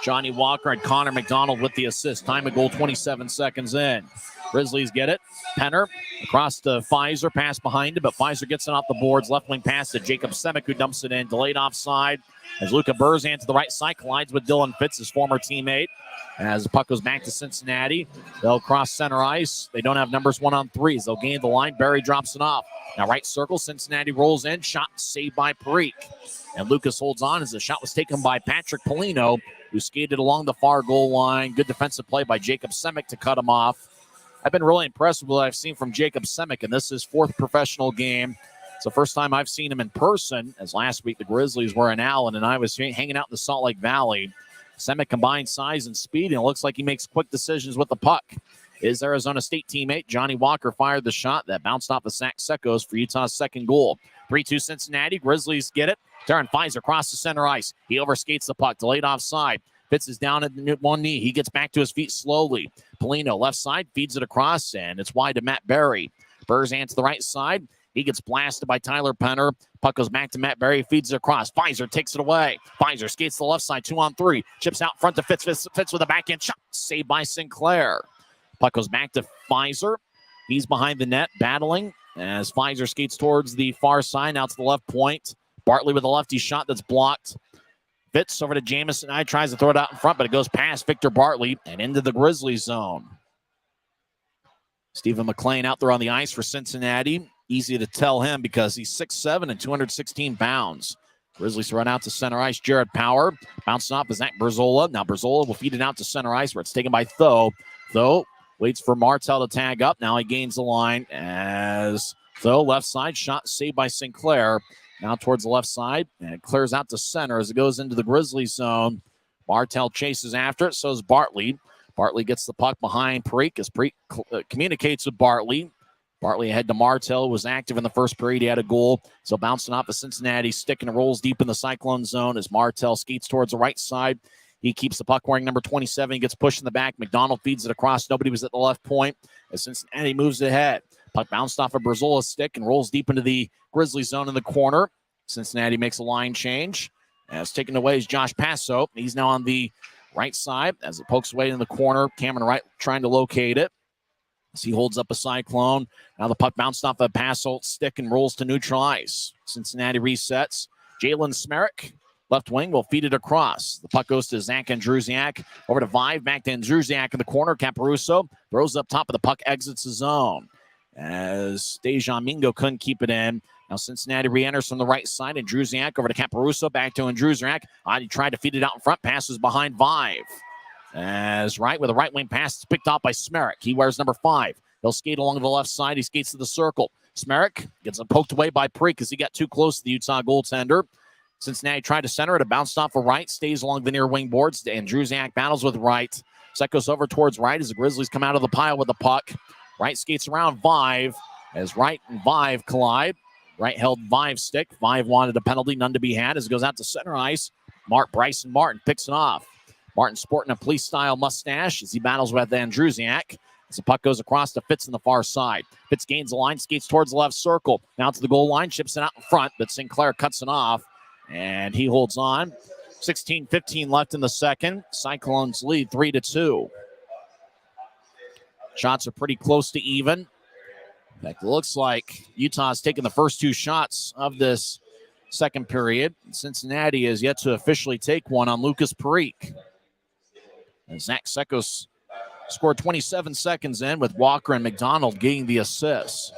Johnny Walker and Connor McDonald with the assist. Time of goal 27 seconds in. Grizzlies get it. Penner across to Pfizer. Pass behind him, but Pfizer gets it off the boards. Left wing pass to Jacob Semick, who dumps it in. Delayed offside. As Luka Burzan to the right side collides with Dylan Fitz, his former teammate. As the puck goes back to Cincinnati, they'll cross center ice. They don't have numbers 1-on-3s. They'll gain the line. Barry drops it off. Now right circle, Cincinnati rolls in. Shot saved by Parikh. And Lucas holds on as the shot was taken by Patrick Polino, who skated along the far goal line. Good defensive play by Jacob Semick to cut him off. I've been really impressed with what I've seen from Jacob Semick, and this is his 4th professional game. It's the first time I've seen him in person, as last week the Grizzlies were in Allen, and I was hanging out in the Salt Lake Valley. Semick combines size and speed, and it looks like he makes quick decisions with the puck. His Arizona State teammate, Johnny Walker, fired the shot that bounced off of Zach Sekos for Utah's second goal. 3-2 Cincinnati. Grizzlies get it. Darren Pfizer across the center ice. He overskates the puck. Delayed offside. Fitz is down at one knee. He gets back to his feet slowly. Polino left side feeds it across, and it's wide to Matt Barry. Burzan to the right side. He gets blasted by Tyler Penner. Puck goes back to Matt Barry, feeds it across. Pfizer takes it away. Pfizer skates to the left side, 2-on-3. Chips out front to Fitz. Fitz with a backhand shot. Saved by Sinclair. Puck goes back to Pfizer. He's behind the net, battling as Pfizer skates towards the far side, out to the left point. Bartley with a lefty shot that's blocked. Fitz over to Jamison. I tries to throw it out in front, but it goes past Victor Bartley and into the Grizzlies zone. Stephen McLean out there on the ice for Cincinnati. Easy to tell him because he's 6'7" and 216 pounds. Grizzlies run out to center ice. Jared Power bouncing off to Zach Berzola. Now Berzola will feed it out to center ice where it's taken by Tho. Tho waits for Martel to tag up. Now he gains the line as Tho left side shot saved by Sinclair. Now towards the left side, and it clears out to center as it goes into the Grizzlies zone. Martel chases after it, so is Bartley. Bartley gets the puck behind Parikh as Parikh communicates with Bartley. Bartley ahead to Martel, was active in the first period. He had a goal, so bouncing off of Cincinnati stick and rolls deep in the Cyclone zone as Martel skates towards the right side. He keeps the puck wearing number 27. He gets pushed in the back. McDonald feeds it across. Nobody was at the left point as Cincinnati moves ahead. Puck bounced off of Berzola's stick and rolls deep into the Grizzlies zone in the corner. Cincinnati makes a line change. As taken away is Josh Passo. He's now on the right side as it pokes away in the corner. Cameron Wright trying to locate it. as he holds up a Cyclone. Now the puck bounced off a pass stick and rolls to neutral ice. Cincinnati resets. Jalen Smerrick, left wing, will feed it across. The puck goes to Zach Andrusiak. Over to Vive, back to Andrusiak in the corner. Caparuso throws up top of the puck, exits the zone. As Dejan Mingo couldn't keep it in. Now Cincinnati re-enters from the right side. Andrusiak over to Caparuso, back to Andrusiak. He tried to feed it out in front, passes behind Vive. As Wright with a right wing pass, picked off by Smerrick. He wears number 5. He'll skate along the left side. He skates to the circle. Smerrick gets poked away by Preek because he got too close to the Utah goaltender. Cincinnati tried to center it. It bounced off of Wright. Stays along the near wing boards. Andrusiak battles with Wright. Sekos over towards Wright as the Grizzlies come out of the pile with the puck. Wright skates around Vive as Wright and Vive collide. Wright held Vive's stick. Vive wanted a penalty, none to be had as it goes out to center ice. Bryson Martin picks it off. Martin sporting a police-style mustache as he battles with Andrusiak. As the puck goes across to Fitz on the far side. Fitz gains the line, skates towards the left circle. Now to the goal line, chips it out in front, but Sinclair cuts it off, and he holds on. 16:15 left in the second. Cyclones lead 3-2. Shots are pretty close to even. In fact, it looks like Utah's taken the first 2 shots of this second period. Cincinnati has yet to officially take one on Lucas Parikh. And Zach Sekos scored 27 seconds in with Walker and McDonald getting the assists.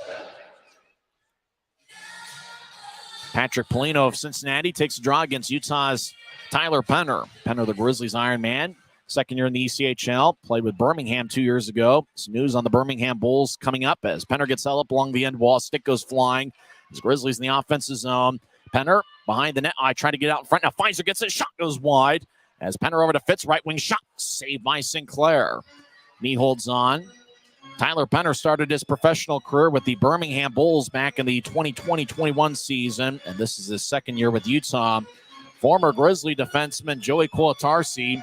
Patrick Polino of Cincinnati takes a draw against Utah's Tyler Penner. Penner, the Grizzlies Iron Man, second year in the ECHL, played with Birmingham 2 years ago. Some news on the Birmingham Bulls coming up as Penner gets held up along the end wall. Stick goes flying. As Grizzlies in the offensive zone. Penner behind the net. Trying to get out in front. Now Pfizer gets it. Shot goes wide. As Penner over to Fitz. Right wing shot. Saved by Sinclair. Knee holds on. Tyler Penner started his professional career with the Birmingham Bulls back in the 2020-21 season. And this is his second year with Utah. Former Grizzly defenseman Joey Kolatarsi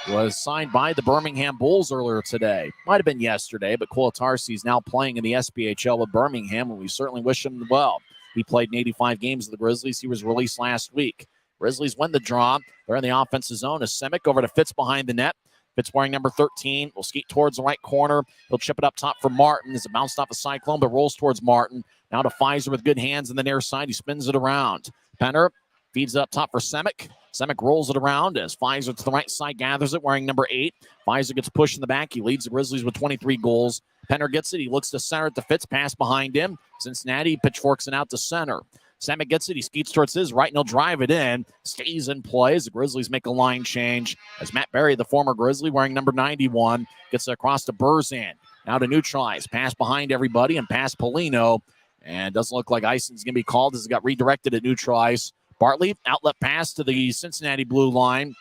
was signed by the Birmingham Bulls earlier today. Might have been yesterday, but Kolatarsi is now playing in the SPHL with Birmingham, and we certainly wish him well. He played in 85 games with the Grizzlies. He was released last week. Grizzlies win the draw. They're in the offensive zone. As Semick over to Fitz behind the net. Fitz wearing number 13. Will skate towards the right corner. He'll chip it up top for Martin as it bounced off a Cyclone, but rolls towards Martin. Now to Pfizer with good hands in the near side. He spins it around. Penner feeds it up top for Semick. Semick rolls it around as Pfizer to the right side gathers it, wearing number 8. Pfizer gets pushed in the back. He leads the Grizzlies with 23 goals. Penner gets it. He looks to center it to Fitz. Pass behind him. Cincinnati pitchforks it out to center. Semick gets it. He skates towards his right, and he'll drive it in. Stays in play as the Grizzlies make a line change. As Matt Berry, the former Grizzly, wearing number 91, gets it across to Berzan. Now to neutralize. Pass behind everybody and pass Polino. And doesn't look like icing's going to be called as it got redirected at neutral ice. Bartley, outlet pass to the Cincinnati blue line.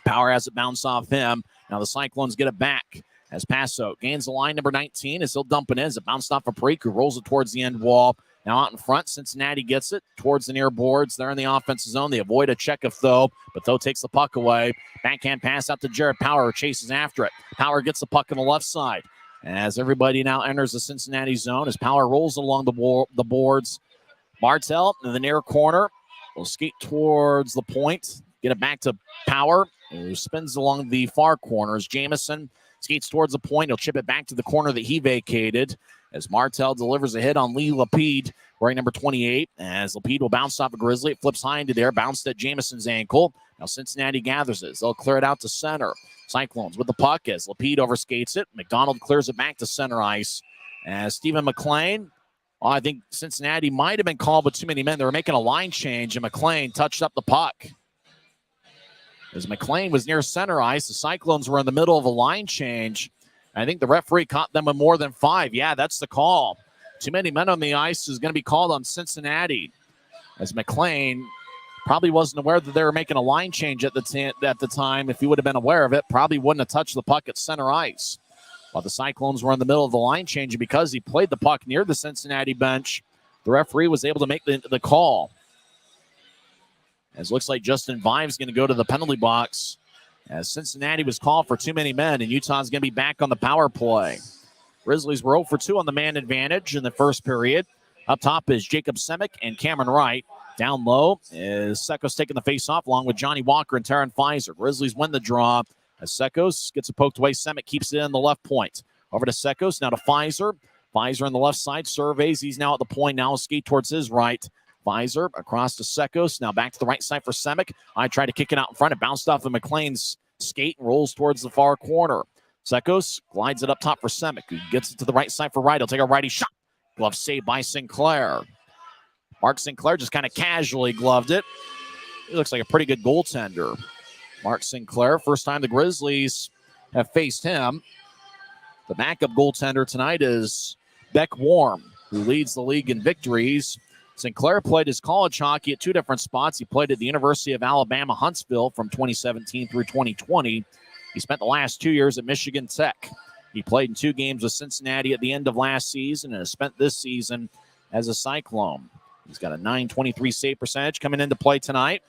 Power has it bounce off him. Now the Cyclones get it back as Passo gains the line, number 19, as he'll dump it in as it bounced off a Parikh, who rolls it towards the end wall. Now out in front, Cincinnati gets it towards the near boards. They're in the offensive zone. They avoid a check of Tho, but Tho takes the puck away. Backhand pass out to Jared Power, chases after it. Power gets the puck on the left side. As everybody now enters the Cincinnati zone, as Power rolls along the boards. Martel in the near corner will skate towards the point. Get it back to Power, who spins along the far corners. Jamison skates towards the point. He'll chip it back to the corner that he vacated as Martel delivers a hit on Lee Lapide, wearing number 28. As Lapide will bounce off a Grizzly. It flips high into there, bounced at Jamison's ankle. Now Cincinnati gathers it. They'll clear it out to center. Cyclones with the puck as Lapide overskates it. McDonald clears it back to center ice. As Stephen McLean, I think Cincinnati might have been called with too many men. They were making a line change, and McLean touched up the puck. As McLean was near center ice, the Cyclones were in the middle of a line change. I think the referee caught them with more than 5. Yeah, that's the call. Too many men on the ice is going to be called on Cincinnati. As McLean probably wasn't aware that they were making a line change at the time. If he would have been aware of it, probably wouldn't have touched the puck at center ice. While the Cyclones were in the middle of the line change, and because he played the puck near the Cincinnati bench, the referee was able to make the call. As it looks like Justin Vive's going to go to the penalty box as Cincinnati was called for too many men, and Utah's going to be back on the power play. Grizzlies were 0 for 2 on the man advantage in the first period. Up top is Jacob Semick and Cameron Wright. Down low is Sekos taking the face-off along with Johnny Walker and Taron Pfizer. Grizzlies win the draw as Sekos gets it poked away. Semick keeps it in the left point. Over to Sekos, now to Pfizer. Pfizer on the left side surveys. He's now at the point. Now skate towards his right. Pfizer across to Sekos. Now back to the right side for Semick. I try to kick it out in front. It bounced off of McLean's skate and rolls towards the far corner. Sekos glides it up top for Semick, who gets it to the right side for Wright. He'll take a righty shot. Glove saved by Sinclair. Mark Sinclair just kind of casually gloved it. He looks like a pretty good goaltender. Mark Sinclair, first time the Grizzlies have faced him. The backup goaltender tonight is Beck Warm, who leads the league in victories. Sinclair played his college hockey at two different spots. He played at the University of Alabama, Huntsville from 2017 through 2020. He spent the last 2 years at Michigan Tech. He played in 2 games with Cincinnati at the end of last season and has spent this season as a Cyclone. He's got a .923 save percentage coming into play tonight.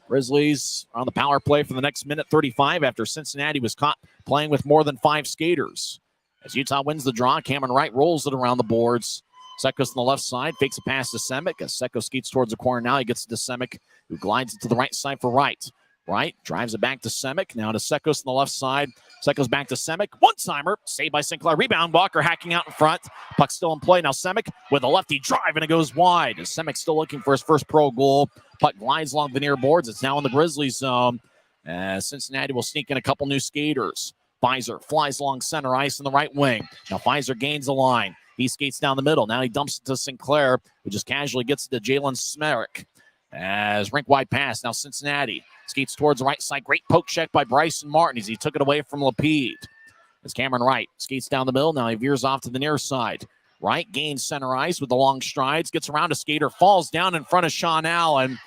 Grizzlies are on the power play for the next minute 35 after Cincinnati was caught playing with more than 5 skaters. As Utah wins the draw, Cameron Wright rolls it around the boards. Sekos on the left side, fakes a pass to Semick. As Sekos skates towards the corner now, he gets it to Semick, who glides it to the right side for Wright. Wright drives it back to Semick. Now to Sekos on the left side. Sekos back to Semick. One-timer, saved by Sinclair. Rebound, Walker hacking out in front. Puck still in play. Now Semick with a lefty drive, and it goes wide. As Semick still looking for his first pro goal. Puck glides along the near boards. It's now in the Grizzlies zone. Cincinnati will sneak in a couple new skaters. Pfizer flies along center ice in the right wing. Now Pfizer gains the line. He skates down the middle. Now he dumps it to Sinclair, who just casually gets it to Jalen Smerrick. As rink-wide pass, now Cincinnati skates towards the right side. Great poke check by Bryson Martin as he took it away from Lapede. As Cameron Wright skates down the middle, now he veers off to the near side. Wright gains center ice with the long strides, gets around a skater, falls down in front of Sean Allen.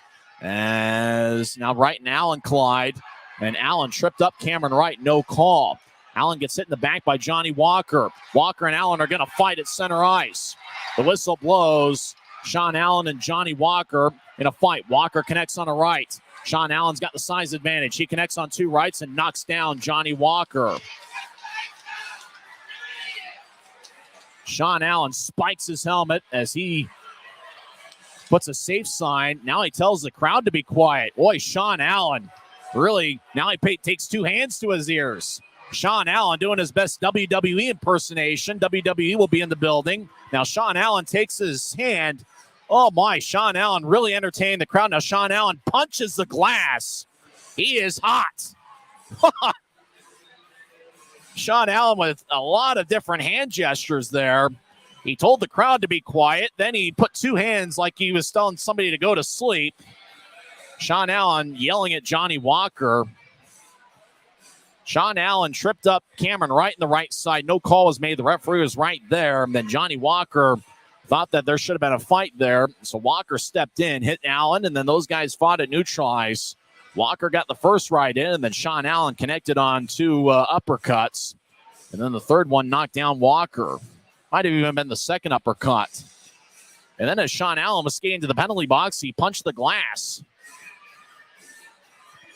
As now Wright and Allen collide, and Allen tripped up Cameron Wright, no call. Allen gets hit in the back by Johnny Walker. Walker and Allen are going to fight at center ice. The whistle blows. Sean Allen and Johnny Walker in a fight. Walker connects on a right. Sean Allen's got the size advantage. He connects on 2 rights and knocks down Johnny Walker. Sean Allen spikes his helmet as he puts a safe sign. Now he tells the crowd to be quiet. Boy, Sean Allen really, now he takes 2 hands to his ears. Sean Allen doing his best WWE impersonation. WWE will be in the building. Now Sean Allen takes his hand. Oh my, Sean Allen really entertaining the crowd. Now Sean Allen punches the glass. He is hot. Sean Allen with a lot of different hand gestures there. He told the crowd to be quiet. Then he put 2 hands like he was telling somebody to go to sleep. Sean Allen yelling at Johnny Walker. Sean Allen tripped up Cameron Wright in the right side. No call was made. The referee was right there. And then Johnny Walker thought that there should have been a fight there. So Walker stepped in, hit Allen, and then those guys fought at neutralize. Walker got the first right in, and then Sean Allen connected on 2 uppercuts. And then the third one knocked down Walker. Might have even been the second uppercut. And then as Sean Allen was skating to the penalty box, he punched the glass.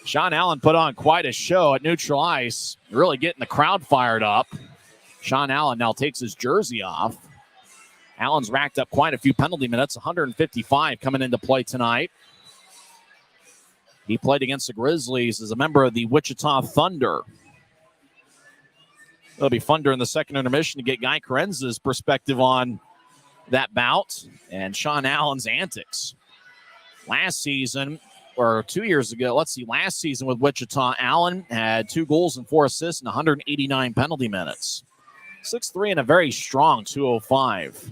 Sean Allen put on quite a show at neutral ice, really getting the crowd fired up. Sean Allen now takes his jersey off. Allen's racked up quite a few penalty minutes, 155 coming into play tonight. He played against the Grizzlies as a member of the Wichita Thunder. It'll be fun during the second intermission to get Guy Chiarenza's perspective on that bout and Sean Allen's antics. Last season, or 2 years ago, last season with Wichita, Allen had 2 goals and 4 assists and 189 penalty minutes. 6'3" and a very strong 205.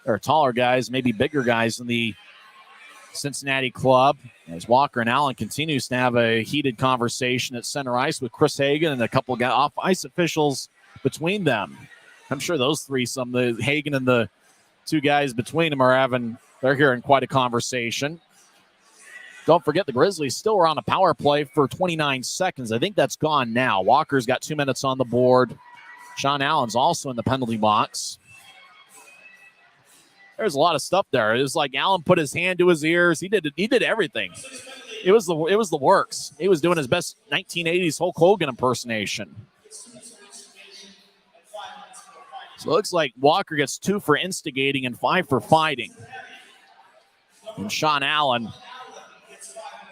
There are taller guys, maybe bigger guys in the Cincinnati club. As Walker and Allen continues to have a heated conversation at center ice with Chris Hagan and a couple of off-ice officials between them. I'm sure those threesome, the Hagan and the 2 guys between them they're hearing quite a conversation. Don't forget the Grizzlies still are on a power play for 29 seconds. I think that's gone now. Walker's got 2 minutes on the board. Sean Allen's also in the penalty box. There's a lot of stuff there. It was like Allen put his hand to his ears. He did everything. It was the works. He was doing his best 1980s Hulk Hogan impersonation. So it looks like Walker gets 2 for instigating and 5 for fighting. And Sean Allen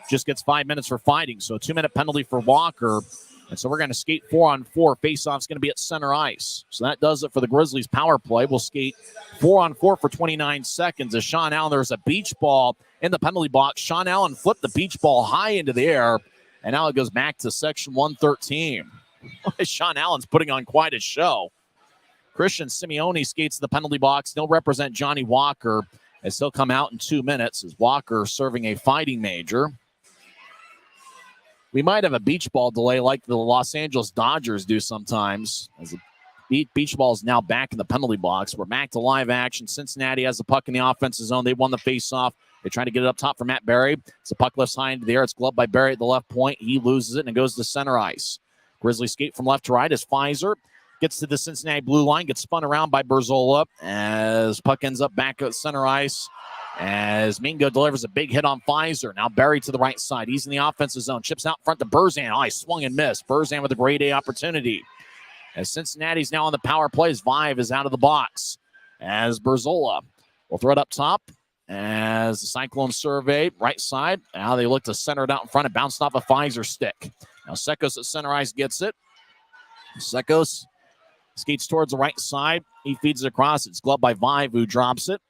just gets 5 minutes for fighting. So a 2-minute penalty for Walker. And so we're going to skate 4-on-4. Face-off's going to be at center ice. So that does it for the Grizzlies power play. We'll skate 4-on-4 for 29 seconds. As Sean Allen, there's a beach ball in the penalty box. Sean Allen flipped the beach ball high into the air, and now it goes back to section 113. Sean Allen's putting on quite a show. Christian Simeone skates the penalty box. He'll represent Johnny Walker as he'll come out in 2 minutes as Walker serving a fighting major. We might have a beach ball delay like the Los Angeles Dodgers do sometimes. As the beach ball is now back in the penalty box. We're back to live action. Cincinnati has the puck in the offensive zone. They won the faceoff. They try to get it up top for Matt Berry. It's a puck lifts high into the air. It's gloved by Berry at the left point. He loses it and it goes to center ice. Grizzlies skate from left to right as Pfizer gets to the Cincinnati blue line, gets spun around by Berzola as puck ends up back at center ice. As Mingo delivers a big hit on Pfizer. Now Berry to the right side. He's in the offensive zone. Chips out front to Berzan. Oh, he swung and missed. Berzan with a grade A opportunity. As Cincinnati's now on the power play, as Vive is out of the box. As Berzola will throw it up top. As the Cyclones survey, right side. Now they look to center it out in front. It bounced off a Pfizer stick. Now Sekos at center ice gets it. Sekos skates towards the right side. He feeds it across. It's gloved by Vive, who drops it.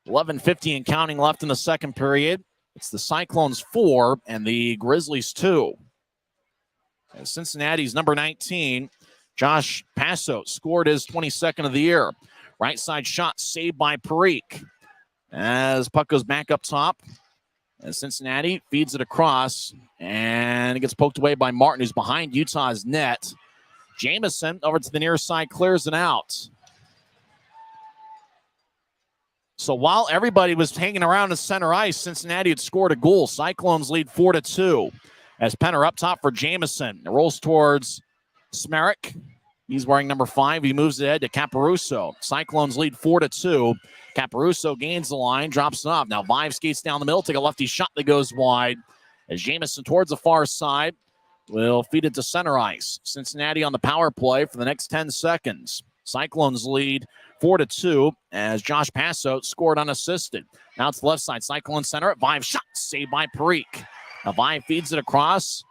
11:50 and counting left in the second period. It's the Cyclones 4 and the Grizzlies 2. As Cincinnati's number 19, Josh Passo, scored his 22nd of the year. Right side shot saved by Parikh. As puck goes back up top. As Cincinnati feeds it across. And it gets poked away by Martin, who's behind Utah's net. Jamison over to the near side, clears it out. So while everybody was hanging around in center ice, Cincinnati had scored a goal. Cyclones lead 4-2. As Penner up top for Jamison. It rolls towards Smerik. He's wearing number 5. He moves ahead to Caparuso. Cyclones lead 4-2. Caparuso gains the line, drops it off. Now Vive skates down the middle, take a lefty shot that goes wide. As Jamison towards the far side will feed it to center ice. Cincinnati on the power play for the next 10 seconds. Cyclones lead 4-2 as Josh Passo scored unassisted. Now it's the left side. Cyclone center at Vive. Shot saved by Parikh. Now Vive feeds it across.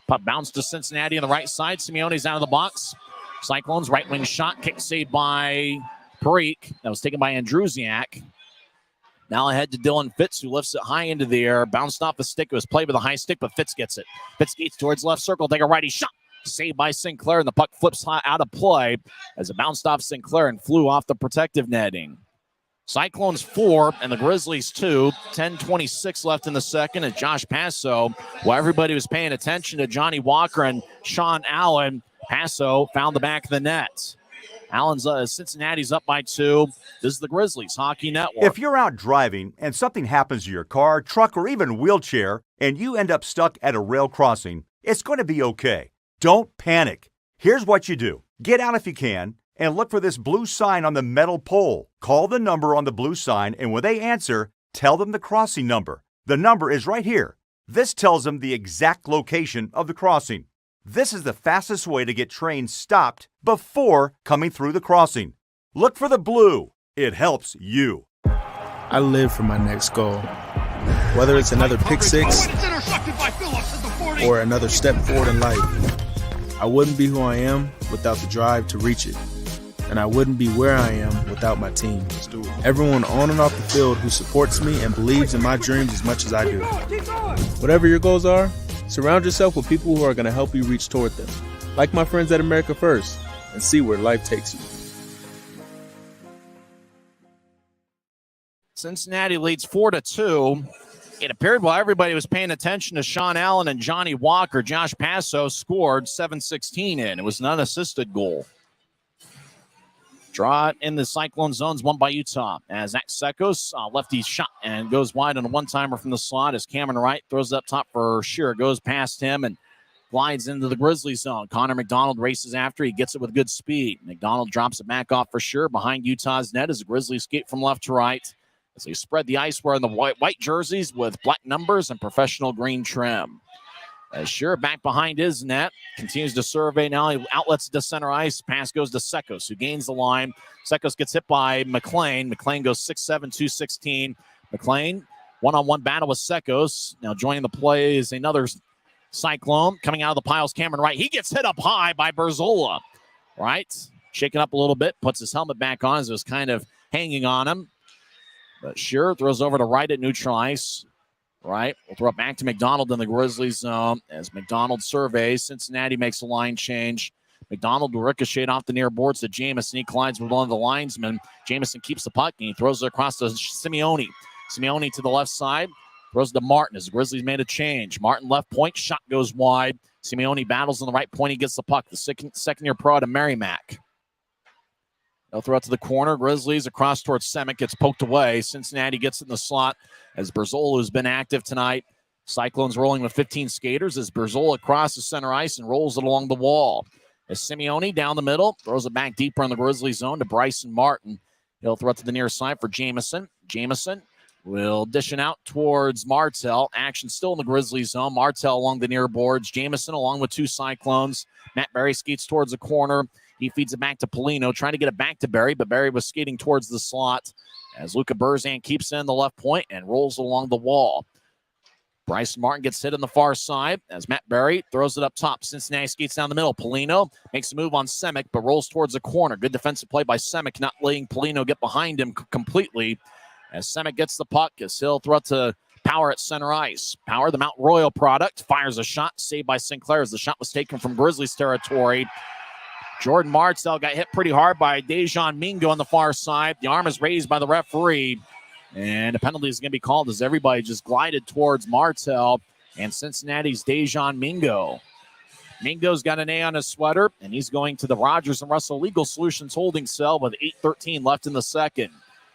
Puck bounced to Cincinnati on the right side. Simeone's out of the box. Cyclones right wing shot. Kick saved by Parikh. That was taken by Andrusiak. Now ahead to Dylan Fitz, who lifts it high into the air. Bounced off the stick. It was played with a high stick, but Fitz gets it. Fitz skates towards left circle. Take a righty shot. Saved by Sinclair, and the puck flips out of play as it bounced off Sinclair and flew off the protective netting. Cyclones 4 and the Grizzlies 2. 10:26 left in the second, and Josh Passo, while everybody was paying attention to Johnny Walker and Sean Allen, Passo found the back of the net. Allen's Cincinnati's up by 2. This is the Grizzlies Hockey Network. If you're out driving and something happens to your car, truck, or even wheelchair, and you end up stuck at a rail crossing, it's going to be okay. Don't panic. Here's what you do. Get out if you can and look for this blue sign on the metal pole. Call the number on the blue sign, and when they answer, tell them the crossing number. The number is right here. This tells them the exact location of the crossing. This is the fastest way to get trains stopped before coming through the crossing. Look for the blue. It helps you. I live for my next goal. Whether it's another pick six or another step forward in life, I wouldn't be who I am without the drive to reach it. And I wouldn't be where I am without my team. Everyone on and off the field who supports me and believes in my dreams as much as I do. Whatever your goals are, surround yourself with people who are going to help you reach toward them. Like my friends at America First, and see where life takes you. Cincinnati leads 4-2. It appeared while everybody was paying attention to Sean Allen and Johnny Walker, Josh Passo scored 7:16 in. It was an unassisted goal. Draw it in the Cyclone zones, won by Utah. As Zach Sekos, lefty shot and goes wide on a one-timer from the slot as Cameron Wright throws it up top for Shearer. Goes past him and glides into the Grizzly zone. Connor McDonald races after. He gets it with good speed. McDonald drops it back off for Shearer behind Utah's net as the Grizzlies skate from left to right. As they spread the ice wearing the white jerseys with black numbers and professional green trim. As Shearer back behind his net, continues to survey now. He outlets to center ice. Pass goes to Sekos, who gains the line. Sekos gets hit by McLean. McLean goes 6'7", 216. McLean, one-on-one battle with Sekos. Now joining the play is another Cyclone coming out of the piles, Cameron Wright. He gets hit up high by Berzola. Right? Shaking up a little bit, puts his helmet back on as it was kind of hanging on him. But Shearer throws over to Wright at neutral ice. Right? We'll throw it back to McDonald in the Grizzlies zone as McDonald surveys. Cincinnati makes a line change. McDonald will ricochet off the near boards to Jamison. He collides with one of the linesmen. Jamison keeps the puck and he throws it across to Simeone. Simeone to the left side. Throws it to Martin as the Grizzlies made a change. Martin left point. Shot goes wide. Simeone battles on the right point. He gets the puck. The second-year pro to Merrimack. They'll throw it to the corner. Grizzlies across towards Semick. Gets poked away. Cincinnati gets it in the slot as Berzola, who's been active tonight. Cyclones rolling with 15 skaters as Berzola crosses center ice and rolls it along the wall. As Simeone down the middle, throws it back deeper in the Grizzlies zone to Bryson Martin. He'll throw it to the near side for Jamison. Jamison will dish it out towards Martell. Action still in the Grizzlies zone. Martell along the near boards. Jamison along with two Cyclones. Matt Berry skates towards the corner. He feeds it back to Polino, trying to get it back to Berry, but Berry was skating towards the slot as Luca Berzan keeps in the left point and rolls along the wall. Bryson Martin gets hit on the far side as Matt Berry throws it up top. Cincinnati skates down the middle. Polino makes a move on Semick, but rolls towards the corner. Good defensive play by Semick, not letting Polino get behind him completely. As Semick gets the puck, as he'll throw it to Power at center ice. Power, the Mount Royal product, fires a shot, saved by Sinclair as the shot was taken from Grizzlies territory. Jordan Martell got hit pretty hard by Dejan Mingo on the far side. The arm is raised by the referee, and a penalty is going to be called as everybody just glided towards Martell and Cincinnati's Dejan Mingo. Mingo's got an A on his sweater, and he's going to the Rogers and Russell Legal Solutions holding cell with 8:13 left in the second.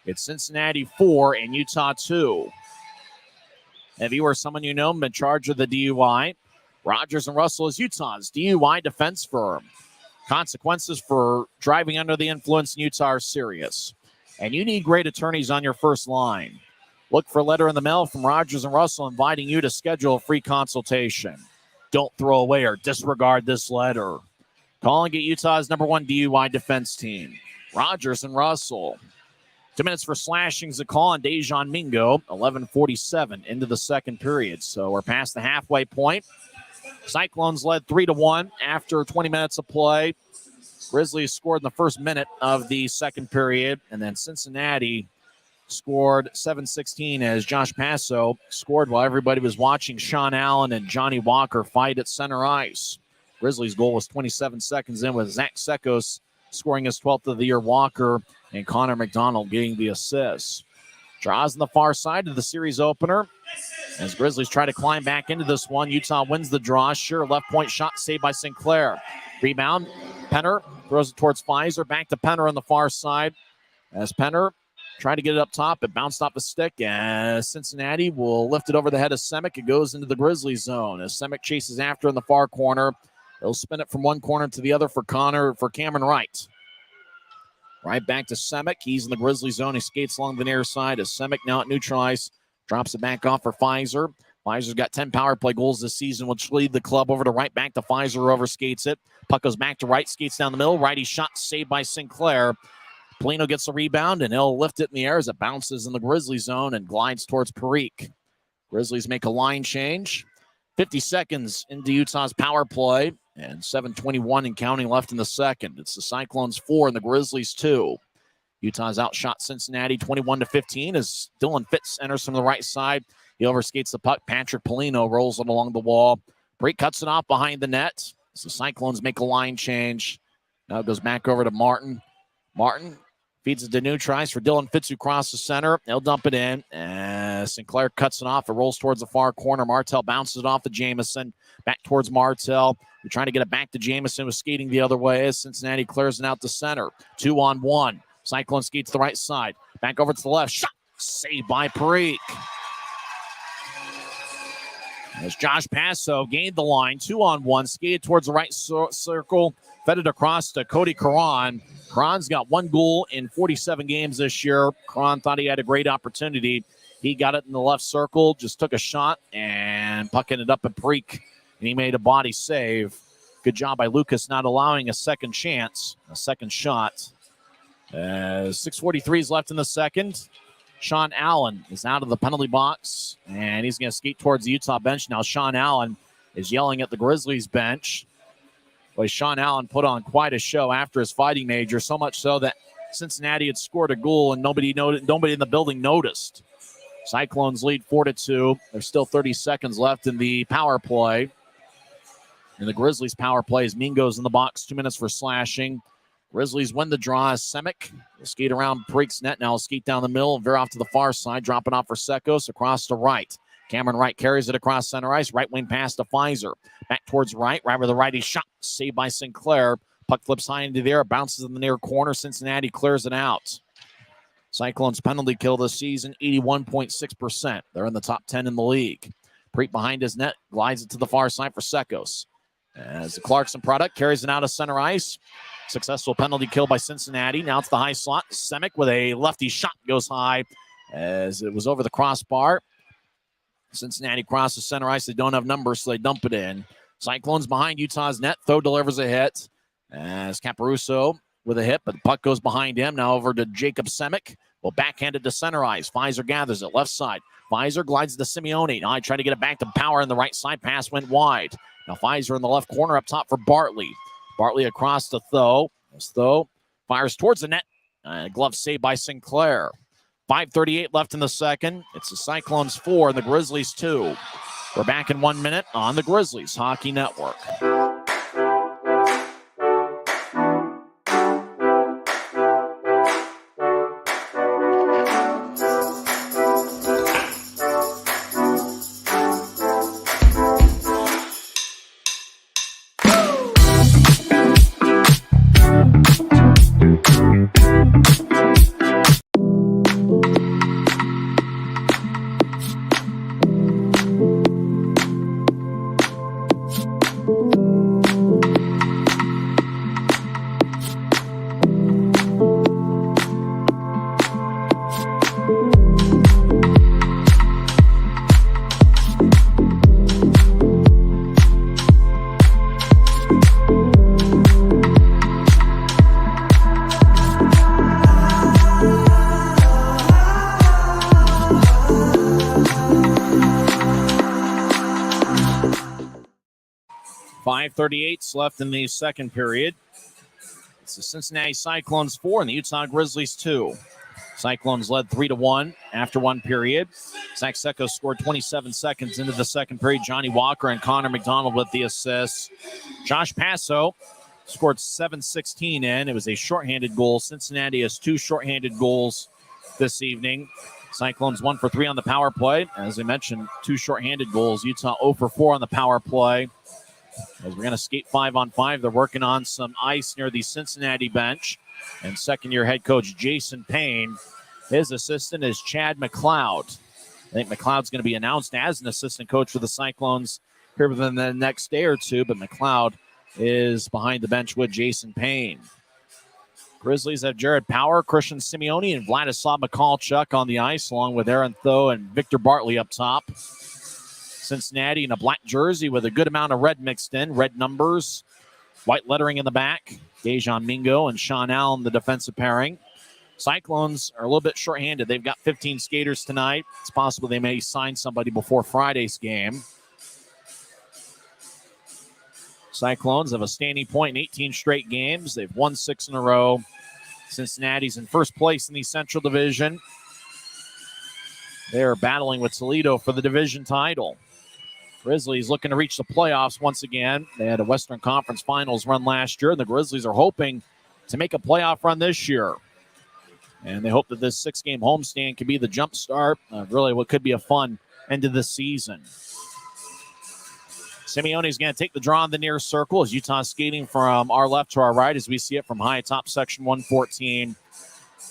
It's Cincinnati 4 and Utah 2. If you or someone you know in charge of the DUI, Rogers and Russell is Utah's DUI defense firm. Consequences for driving under the influence in Utah are serious, and you need great attorneys on your first line. Look for a letter in the mail from Rogers and Russell inviting you to schedule a free consultation. Don't throw away or disregard this letter. Call and get Utah's #1 DUI defense team, Rogers and Russell. 2 minutes for slashings to call on Dejan Mingo. 11:47 into the second period. So we're past the halfway point. Cyclones led 3-1 after 20 minutes of play. Grizzlies scored in the first minute of the second period. And then Cincinnati scored 7:16 as Josh Passo scored while everybody was watching Sean Allen and Johnny Walker fight at center ice. Grizzlies' goal was 27 seconds in with Zach Sekos scoring his 12th of the year. Walker and Connor McDonald getting the assists. Draws on the far side of the series opener as Grizzlies try to climb back into this one. Utah wins the draw. Sure, left point shot saved by Sinclair. Rebound, Penner throws it towards Pfizer. Back to Penner on the far side as Penner tried to get it up top. It bounced off a stick as Cincinnati will lift it over the head of Semick. It goes into the Grizzlies zone as Semick chases after in the far corner. He'll spin it from one corner to the other for Cameron Wright. Right back to Semick. He's in the Grizzlies zone. He skates along the near side as Semick now at neutral ice. Drops it back off for Pfizer. Pfizer's got 10 power play goals this season, which lead the club over to Wright. Back to Pfizer, who overskates it. Puck goes back to Wright, skates down the middle. Righty shot saved by Sinclair. Polino gets the rebound, and he'll lift it in the air as it bounces in the Grizzlies zone and glides towards Parikh. Grizzlies make a line change. 50 seconds into Utah's power play, and 7:21 and counting left in the second. It's the Cyclones 4 and the Grizzlies 2. Utah's outshot Cincinnati 21-15 as Dylan Fitz enters from the right side. He overskates the puck. Patrick Polino rolls it along the wall. Parikh cuts it off behind the net. So the Cyclones make a line change. Now it goes back over to Martin. Martin feeds it to neutral ice for Dylan Fitz, who crosses center. He'll dump it in. Sinclair cuts it off. It rolls towards the far corner. Martell bounces it off to Jamison. Back towards Martell. We're trying to get it back to Jamison, who's skating the other way as Cincinnati clears it out to center. 2-on-1. Cyclone skates to the right side. Back over to the left. Shot. Saved by Parikh. As Josh Passo gained the line. 2-on-1. Skated towards the right circle. Fed it across to Cody Caron. Caron's got 1 goal in 47 games this year. Caron thought he had a great opportunity. He got it in the left circle, just took a shot, and puck ended up at Parikh. And he made a body save. Good job by Lucas not allowing a second chance, a second shot. 6:43 is left in the second. Sean Allen is out of the penalty box, and he's going to skate towards the Utah bench now. Sean Allen is yelling at the Grizzlies bench. Boy, Sean Allen put on quite a show after his fighting major, so much so that Cincinnati had scored a goal and nobody in the building noticed. Cyclones lead 4-2. There's still 30 seconds left in the power play. And the Grizzlies power play is Mingo's in the box, 2 minutes for slashing. Grizzlies win the draw as Semic will skate around Preek's net. Now he'll skate down the middle and veer off to the far side, dropping off for Sekos across to right. Cameron Wright carries it across center ice. Right wing pass to Pfizer. Back towards right. Right with the righty shot. Saved by Sinclair. Puck flips high into the air. Bounces in the near corner. Cincinnati clears it out. Cyclones penalty kill this season, 81.6%. They're in the top 10 in the league. Preek behind his net. Glides it to the far side for Sekos. As the Clarkson product carries it out of center ice. Successful penalty kill by Cincinnati. Now it's the high slot. Semic with a lefty shot goes high as it was over the crossbar. Cincinnati crosses center ice. They don't have numbers, so they dump it in. Cyclones behind Utah's net. Tho delivers a hit as Caparuso with a hit, but the puck goes behind him. Now over to Jacob Semic. Well, backhanded to center ice. Pfizer gathers it left side. Pfizer glides to Simeone. Now I try to get it back to Power on the right side. Pass went wide. Now Pfizer in the left corner up top for Bartley. Bartley across to Tho. As Tho fires towards the net. Glove saved by Sinclair. 5:38 left in the second. It's the Cyclones 4 and the Grizzlies 2. We're back in 1 minute on the Grizzlies Hockey Network. .38 left in the second period. It's the Cincinnati Cyclones 4 and the Utah Grizzlies 2. Cyclones led 3-1 after one period. Zach Sekos scored 27 seconds into the second period. Johnny Walker and Connor McDonald with the assists. Josh Passo scored 7:16 in. It was a shorthanded goal. Cincinnati has 2 shorthanded goals this evening. Cyclones 1 for 3 on the power play. As I mentioned, 2 shorthanded goals. Utah 0 for 4 on the power play. As we're going to skate 5-on-5, they're working on some ice near the Cincinnati bench. And second-year head coach Jason Payne, his assistant is Chad McLeod. I think McLeod's going to be announced as an assistant coach for the Cyclones here within the next day or two, but McLeod is behind the bench with Jason Payne. Grizzlies have Jared Power, Christian Simeone, and Vladislav Mikalchuk on the ice, along with Aaron Tho and Victor Bartley up top. Cincinnati in a black jersey with a good amount of red mixed in, red numbers, white lettering in the back. Dejan Mingo and Sean Allen, the defensive pairing. Cyclones are a little bit shorthanded. They've got 15 skaters tonight. It's possible they may sign somebody before Friday's game. Cyclones have a standing point in 18 straight games. They've won 6 in a row. Cincinnati's in first place in the Central Division. They are battling with Toledo for the division title. Grizzlies looking to reach the playoffs once again. They had a Western Conference Finals run last year, and the Grizzlies are hoping to make a playoff run this year. And they hope that this 6-game homestand can be the jump start of really what could be a fun end of the season. Simeone's going to take the draw on the near circle as Utah skating from our left to our right as we see it from high atop section 114.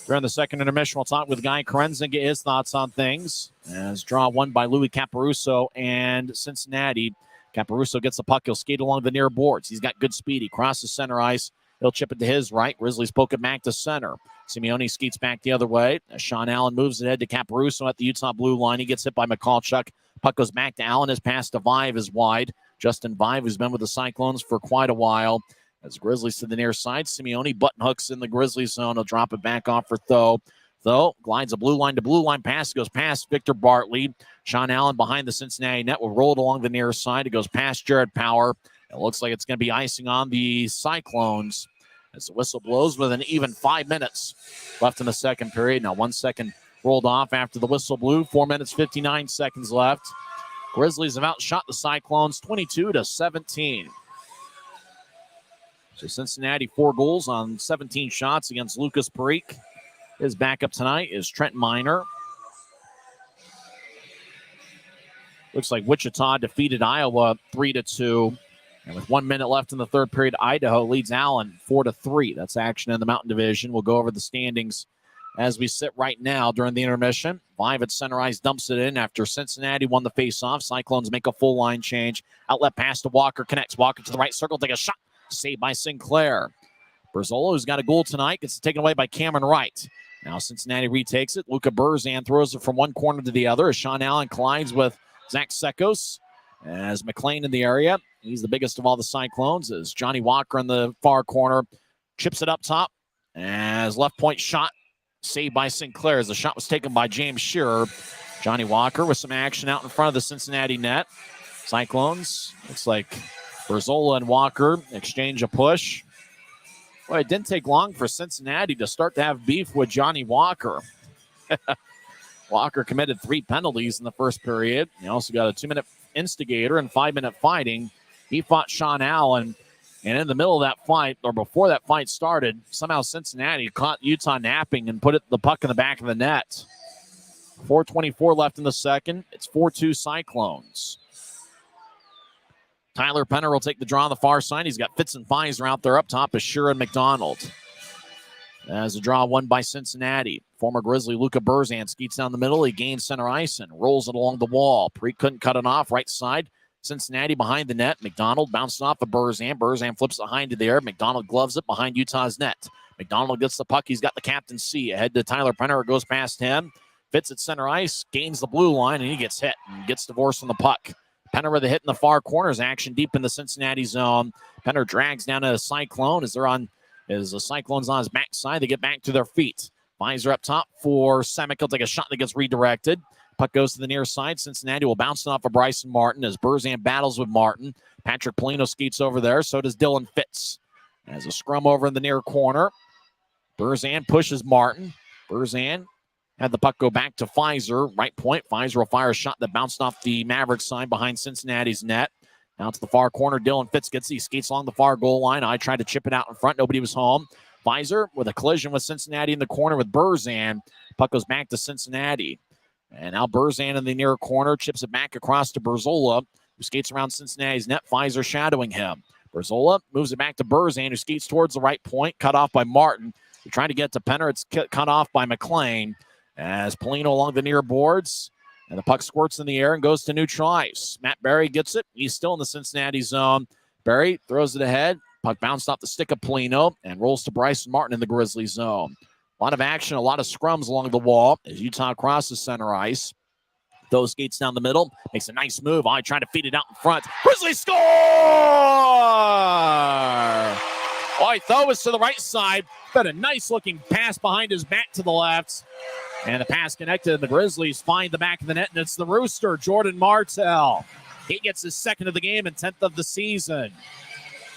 During the second intermission, we'll talk with Guy Chiarenza and get his thoughts on things. As draw won by Louis Caparuso and Cincinnati. Caparuso gets the puck. He'll skate along the near boards. He's got good speed. He crosses center ice. He'll chip it to his right. Grizzlies poke it back to center. Simeone skates back the other way. As Sean Allen moves ahead to Caparuso at the Utah blue line. He gets hit by Mikalchuk. Puck goes back to Allen. His pass to Vive is wide. Justin Vive, who's been with the Cyclones for quite a while. As Grizzlies to the near side, Simeone button hooks in the Grizzlies zone. He'll drop it back off for Tho. though. Glides a blue line to blue line pass. Goes past Victor Bartley. Sean Allen behind the Cincinnati net will roll it along the near side. It goes past Jared Power. It looks like it's going to be icing on the Cyclones as the whistle blows with an even 5 minutes left in the second period. Now 1 second rolled off after the whistle blew. 4 minutes, 59 seconds left. Grizzlies have outshot the Cyclones 22-17. So Cincinnati 4 goals on 17 shots against Lucas Parikh. His backup tonight is Trent Miner. Looks like Wichita defeated Iowa 3-2. And with 1 minute left in the third period, Idaho leads Allen 4-3. That's action in the Mountain Division. We'll go over the standings as we sit right now during the intermission. Vive at center ice dumps it in after Cincinnati won the faceoff. Cyclones make a full line change. Outlet pass to Walker, connects. Walker to the right circle, take a shot. Saved by Sinclair. Berzola, who's got a goal tonight, gets it taken away by Cameron Wright. Now Cincinnati retakes it. Luca Burzan throws it from one corner to the other as Sean Allen collides with Zach Sekos. As McLean in the area, he's the biggest of all the Cyclones, as Johnny Walker in the far corner chips it up top as left point shot saved by Sinclair as the shot was taken by James Shearer. Johnny Walker with some action out in front of the Cincinnati net. Cyclones, looks like Berzola and Walker exchange a push. Well, it didn't take long for Cincinnati to start to have beef with Johnny Walker. Walker committed 3 penalties in the first period. He also got a 2-minute instigator and 5-minute fighting. He fought Sean Allen, and in the middle of that fight, or before that fight started, somehow Cincinnati caught Utah napping and put the puck in the back of the net. 4:24 left in the second. It's 4-2 Cyclones. Tyler Penner will take the draw on the far side. He's got Fitz and Pfizer out there up top as Shearer and McDonald. As a draw won by Cincinnati. Former Grizzly Luca Burzan skates down the middle. He gains center ice and rolls it along the wall. Parikh couldn't cut it off. Right side. Cincinnati behind the net. McDonald bounced off of Burzan. Burzan flips it high into the air. McDonald gloves it behind Utah's net. McDonald gets the puck. He's got the captain C. Ahead to Tyler Penner. It goes past him. Fits at center ice. Gains the blue line, and he gets hit and gets divorced from the puck. Penner with a hit in the far corners. Action deep in the Cincinnati zone. Penner drags down to the Cyclone as the Cyclones on his backside. They get back to their feet. Pfizer up top for Semick. He'll take a shot that gets redirected. Puck goes to the near side. Cincinnati will bounce it off of Bryson Martin as Burzan battles with Martin. Patrick Polino skates over there. So does Dylan Fitz. As a scrum over in the near corner. Burzan pushes Martin. Burzan had the puck go back to Pfizer. Right point. Pfizer will fire a shot that bounced off the Maverik sign behind Cincinnati's net. Now to the far corner. Dylan Fitz he skates along the far goal line. I tried to chip it out in front. Nobody was home. Pfizer with a collision with Cincinnati in the corner with Burzan. Puck goes back to Cincinnati. And now Burzan in the near corner chips it back across to Berzola, who skates around Cincinnati's net. Pfizer shadowing him. Berzola moves it back to Burzan, who skates towards the right point, cut off by Martin. They're trying to get to Penner. It's cut off by McLean as Polino along the near boards. And the puck squirts in the air and goes to neutral ice. Matt Berry gets it. He's still in the Cincinnati zone. Berry throws it ahead. Puck bounced off the stick of Polino and rolls to Bryson Martin in the Grizzly zone. A lot of action, a lot of scrums along the wall as Utah crosses center ice. Those skates down the middle. Makes a nice move. I trying to feed it out in front. Grizzlies score! Throw is to the right side. Got a nice looking pass behind his back to the left. And the pass connected. The Grizzlies find the back of the net, and it's the Rooster, Jordan Martell. He gets his second of the game and 10th of the season.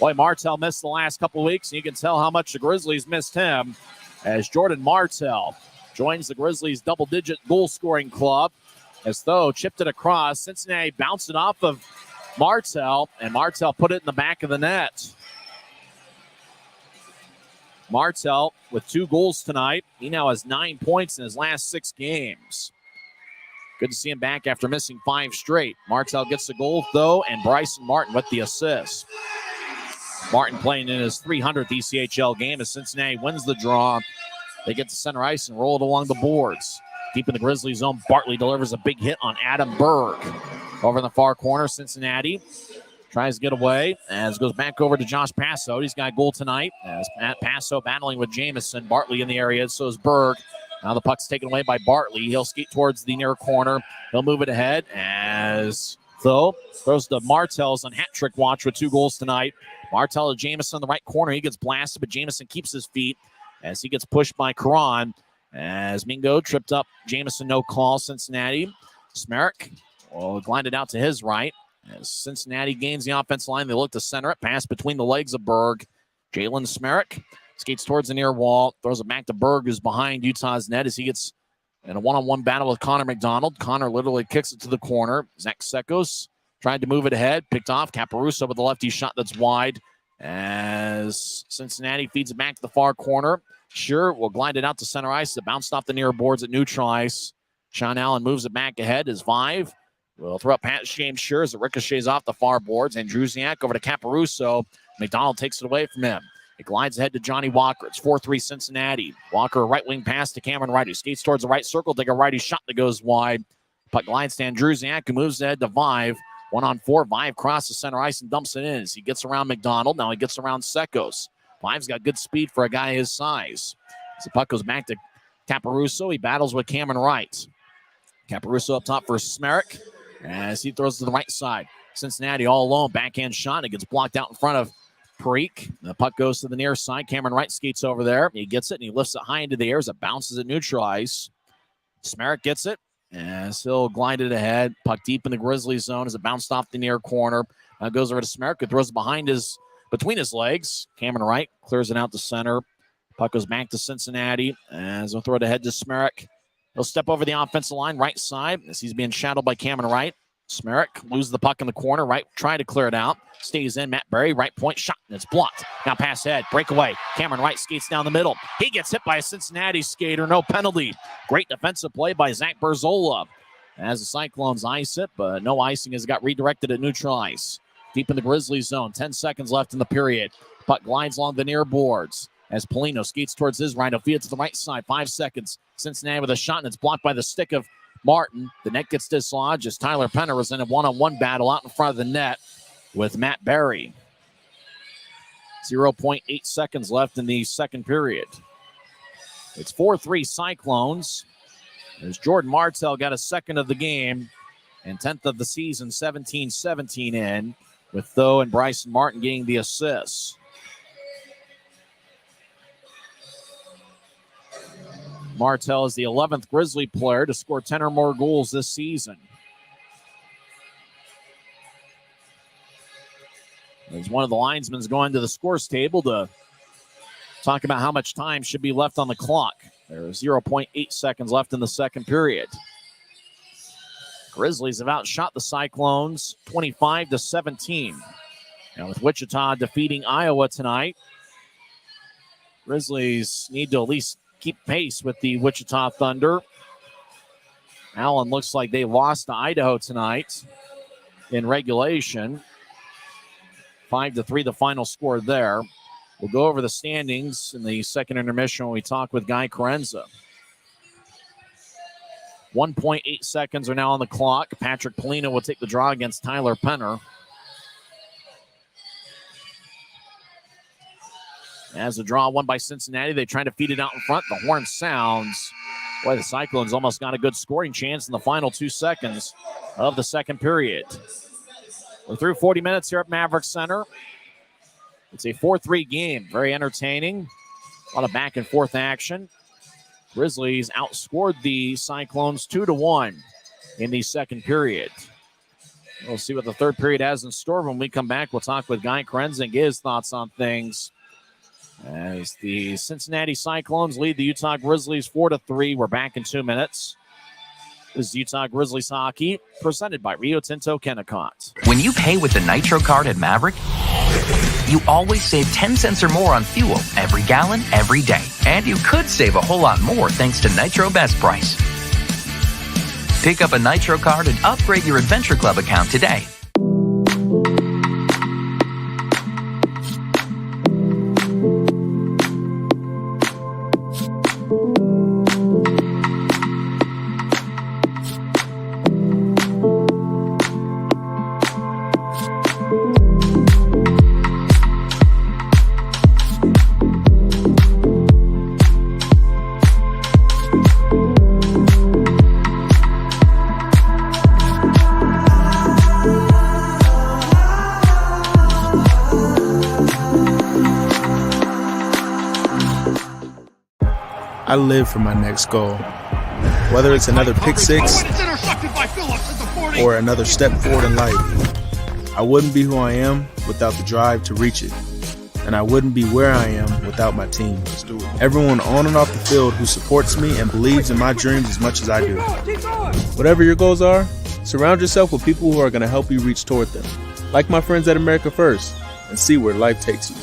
Martell missed the last couple of weeks, and you can tell how much the Grizzlies missed him as Jordan Martell joins the Grizzlies' double-digit goal-scoring club. As though chipped it across. Cincinnati bounced it off of Martell, and Martell put it in the back of the net. Martell with 2 goals tonight. He now has 9 points in his last 6 games. Good to see him back after missing 5 straight. Martell gets the goal, though, and Bryson Martin with the assist. Martin playing in his 300th ECHL game as Cincinnati wins the draw. They get to center ice and roll it along the boards. Deep in the Grizzly zone, Bartley delivers a big hit on Adam Berg. Over in the far corner, Cincinnati tries to get away as it goes back over to Josh Passo. He's got a goal tonight as Matt Passo battling with Jamison. Bartley in the area, so is Berg. Now the puck's taken away by Bartley. He'll skate towards the near corner. He'll move it ahead as though throws to Martell's on hat trick watch with 2 goals tonight. Martell to Jamison in the right corner. He gets blasted, but Jamison keeps his feet as he gets pushed by Karan. As Mingo tripped up Jamison, no call. Cincinnati. Smerek will glide it out to his right. As Cincinnati gains the offensive line, they look to center it. Pass between the legs of Berg. Jalen Smerek skates towards the near wall. Throws it back to Berg, who's behind Utah's net as he gets in a one-on-one battle with Connor McDonald. Connor literally kicks it to the corner. Zach Sekos tried to move it ahead. Picked off. Caparuso with the lefty shot that's wide. As Cincinnati feeds it back to the far corner. Sure will glide it out to center ice. It bounced off the near boards at neutral ice. Sean Allen moves it back ahead as Vive will throw up past James Sure as it ricochets off the far boards. And Druziak over to Caparuso. McDonald takes it away from him. It glides ahead to Johnny Walker. It's 4-3 Cincinnati. Walker right wing pass to Cameron Wright, who skates towards the right circle. Take a righty shot that goes wide. Puck glides to Druziak, who moves ahead to Vive. 1-on-4. Vive crosses center ice and dumps it in as he gets around McDonald. Now he gets around Sekos. Vive's got good speed for a guy his size. As the puck goes back to Caparuso, he battles with Cameron Wright. Caparuso up top for Smerek as he throws to the right side. Cincinnati all alone. Backhand shot. It gets blocked out in front of Preek. The puck goes to the near side. Cameron Wright skates over there. He gets it and he lifts it high into the air as it bounces at neutral ice. Smerek gets it as he'll glide it ahead. Puck deep in the Grizzlies zone as it bounced off the near corner. Now goes over to Smerek, who throws it between his legs. Cameron Wright clears it out to center. Puck goes back to Cincinnati as he'll throw it ahead to Smerek. He'll step over the offensive line right side as he's being shadowed by Cameron Wright. Smerek loses the puck in the corner. Wright trying to clear it out. Stays in. Matt Berry, right point shot, and it's blocked. Now pass ahead, breakaway. Cameron Wright skates down the middle. He gets hit by a Cincinnati skater, no penalty. Great defensive play by Zach Berzola as the Cyclones ice it, but no icing as it got redirected at neutral ice. Deep in the Grizzlies zone, 10 seconds left in the period. Puck glides along the near boards as Polino skates towards his right. He'll feed it to the right side, 5 seconds. Cincinnati with a shot, and it's blocked by the stick of Martin. The net gets dislodged as Tyler Penner was in a one-on-one battle out in front of the net with Matt Berry. 0.8 seconds left in the second period. It's 4-3 Cyclones as Jordan Martell got a second of the game and 10th of the season, 17-17 in, with Tho and Bryson Martin getting the assists. Martell is the 11th Grizzly player to score 10 or more goals this season. As one of the linesmen going to the scores table to talk about how much time should be left on the clock. There's 0.8 seconds left in the second period. Grizzlies have outshot the Cyclones 25-17. Now with Wichita defeating Iowa tonight, Grizzlies need to at least keep pace with the Wichita Thunder. Allen looks like they lost to Idaho tonight in regulation. 5-3 the final score there. We'll go over the standings in the second intermission when we talk with Guy Chiarenza. 1.8 seconds are now on the clock. Patrick Polino will take the draw against Tyler Penner. As the draw won by Cincinnati, they try to feed it out in front. The horn sounds. Boy, the Cyclones almost got a good scoring chance in the final 2 seconds of the second period. We're through 40 minutes here at Maverik Center. It's a 4-3 game. Very entertaining. A lot of back and forth action. Grizzlies outscored the Cyclones 2-1 in the second period. We'll see what the third period has in store. When we come back, we'll talk with Guy Chiarenza and get his thoughts on things. As the Cincinnati Cyclones lead the Utah Grizzlies 4-3. We're back in 2 minutes. This is Utah Grizzlies hockey, presented by Rio Tinto Kennecott. When you pay with the Nitro card at Maverik, you always save 10 cents or more on fuel every gallon, every day. And you could save a whole lot more thanks to Nitro Best Price. Pick up a Nitro card and upgrade your Adventure Club account today. I live for my next goal. Whether it's another pick six or another step forward in life, I wouldn't be who I am without the drive to reach it. And I wouldn't be where I am without my team. Everyone on and off the field who supports me and believes in my dreams as much as I do. Whatever your goals are, surround yourself with people who are going to help you reach toward them. Like my friends at America First, and see where life takes you.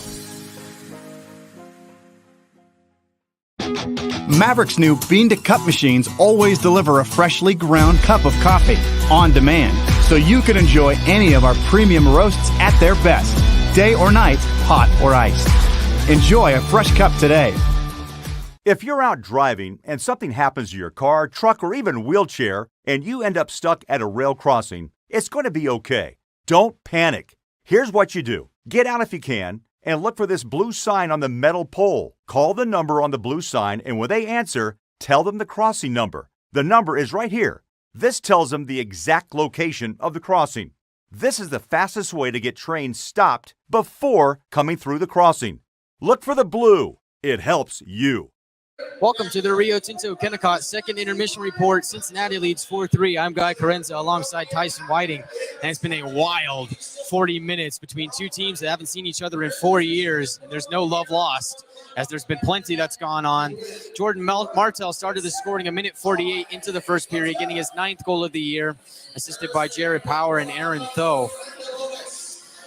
Maverik's new bean-to-cup machines always deliver a freshly ground cup of coffee on demand, so you can enjoy any of our premium roasts at their best, day or night, hot or iced. Enjoy a fresh cup today. If you're out driving and something happens to your car, truck, or even wheelchair, and you end up stuck at a rail crossing, it's going to be okay. Don't panic. Here's what you do. Get out if you can, and look for this blue sign on the metal pole. Call the number on the blue sign, and when they answer, tell them the crossing number. The number is right here. This tells them the exact location of the crossing. This is the fastest way to get trains stopped before coming through the crossing. Look for the blue. It helps you. Welcome to the Rio Tinto Kennecott second intermission report. Cincinnati leads 4-3. I'm Guy Chiarenza alongside Tyson Whiting. And it's been a wild 40 minutes between two teams that haven't seen each other in 4 years. And there's no love lost, as there's been plenty that's gone on. Jordan Martell started the scoring a minute 48 into the first period, getting his 9th goal of the year, assisted by Jared Power and Aaron Thoe.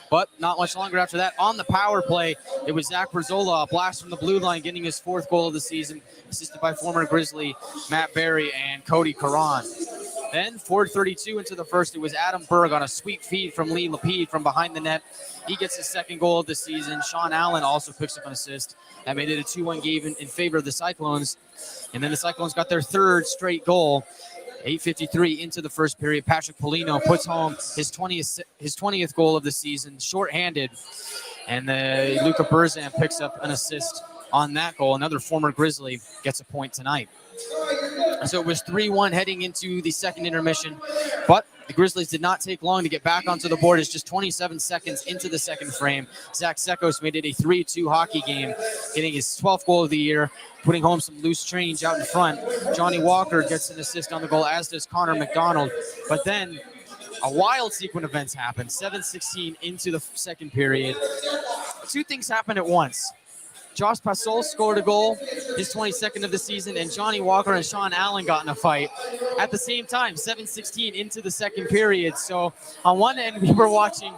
But not much longer after that, on the power play, it was Zach Berzola, a blast from the blue line, getting his 4th goal of the season, assisted by former Grizzly Matt Berry and Cody Caron. Then 4:32 into the first, it was Adam Berg on a sweep feed from Lee Lapide from behind the net. He gets his 2nd goal of the season. Sean Allen also picks up an assist. That made it a 2-1 game in favor of the Cyclones. And then the Cyclones got their 3rd straight goal. 8:53 into the first period, Patrick Polino puts home his 20th goal of the season, shorthanded, and Luka Burzan picks up an assist on that goal. Another former Grizzly gets a point tonight. So it was 3-1 heading into the second intermission, but the Grizzlies did not take long to get back onto the board. It's just 27 seconds into the second frame. Zach Sekos made it a 3-2 hockey game, getting his 12th goal of the year, putting home some loose change out in front. Johnny Walker gets an assist on the goal, as does Connor McDonald. But then a wild sequence of events happened. 7:16 into the second period. Two things happened at once. Josh Pasol scored a goal, his 22nd of the season, and Johnny Walker and Sean Allen got in a fight at the same time, 7:16 into the second period. So on one end, we were watching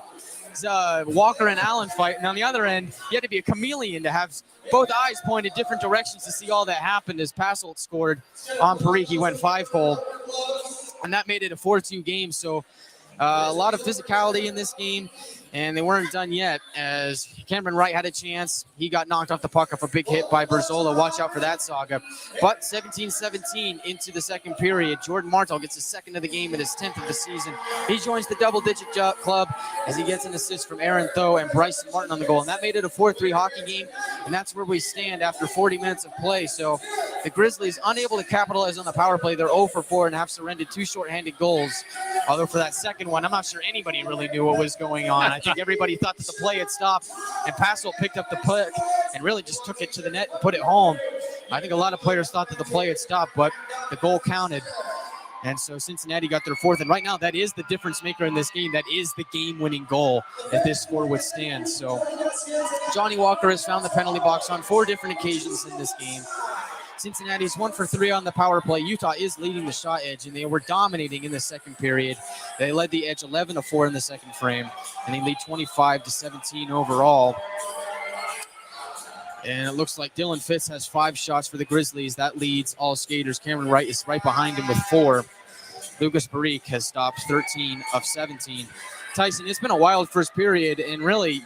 Walker and Allen fight, and on the other end, you had to be a chameleon to have both eyes pointed different directions to see all that happened as Pasol scored on Parikh. He went 5-goal, and that made it a 4-2 game. So a lot of physicality in this game. And they weren't done yet, as Cameron Wright had a chance. He got knocked off the puck off a big hit by Berzola. Watch out for that saga. But 17-17 into the second period. Jordan Martell gets his 2nd of the game and his 10th of the season. He joins the double-digit club as he gets an assist from Aaron Thoe and Bryson Martin on the goal. And that made it a 4-3 hockey game, and that's where we stand after 40 minutes of play. So the Grizzlies unable to capitalize on the power play. They're 0-for-4 and have surrendered 2 shorthanded goals. Although for that second one, I'm not sure anybody really knew what was going on. I think everybody thought that the play had stopped, and Pasol picked up the puck and really just took it to the net and put it home. I think a lot of players thought that the play had stopped, but the goal counted. And so Cincinnati got their 4th. And right now, that is the difference maker in this game. That is the game-winning goal that this score would stand. So Johnny Walker has found the penalty box on 4 different occasions in this game. Cincinnati's 1-for-3 on the power play. Utah is leading the shot edge, and they were dominating in the second period. They led the edge 11-4 in the second frame, and they lead 25-17 overall. And it looks like Dylan Fitz has 5 shots for the Grizzlies. That leads all skaters. Cameron Wright is right behind him with 4. Lucas Parikh has stopped 13 of 17. Tyson, it's been a wild first period, and really,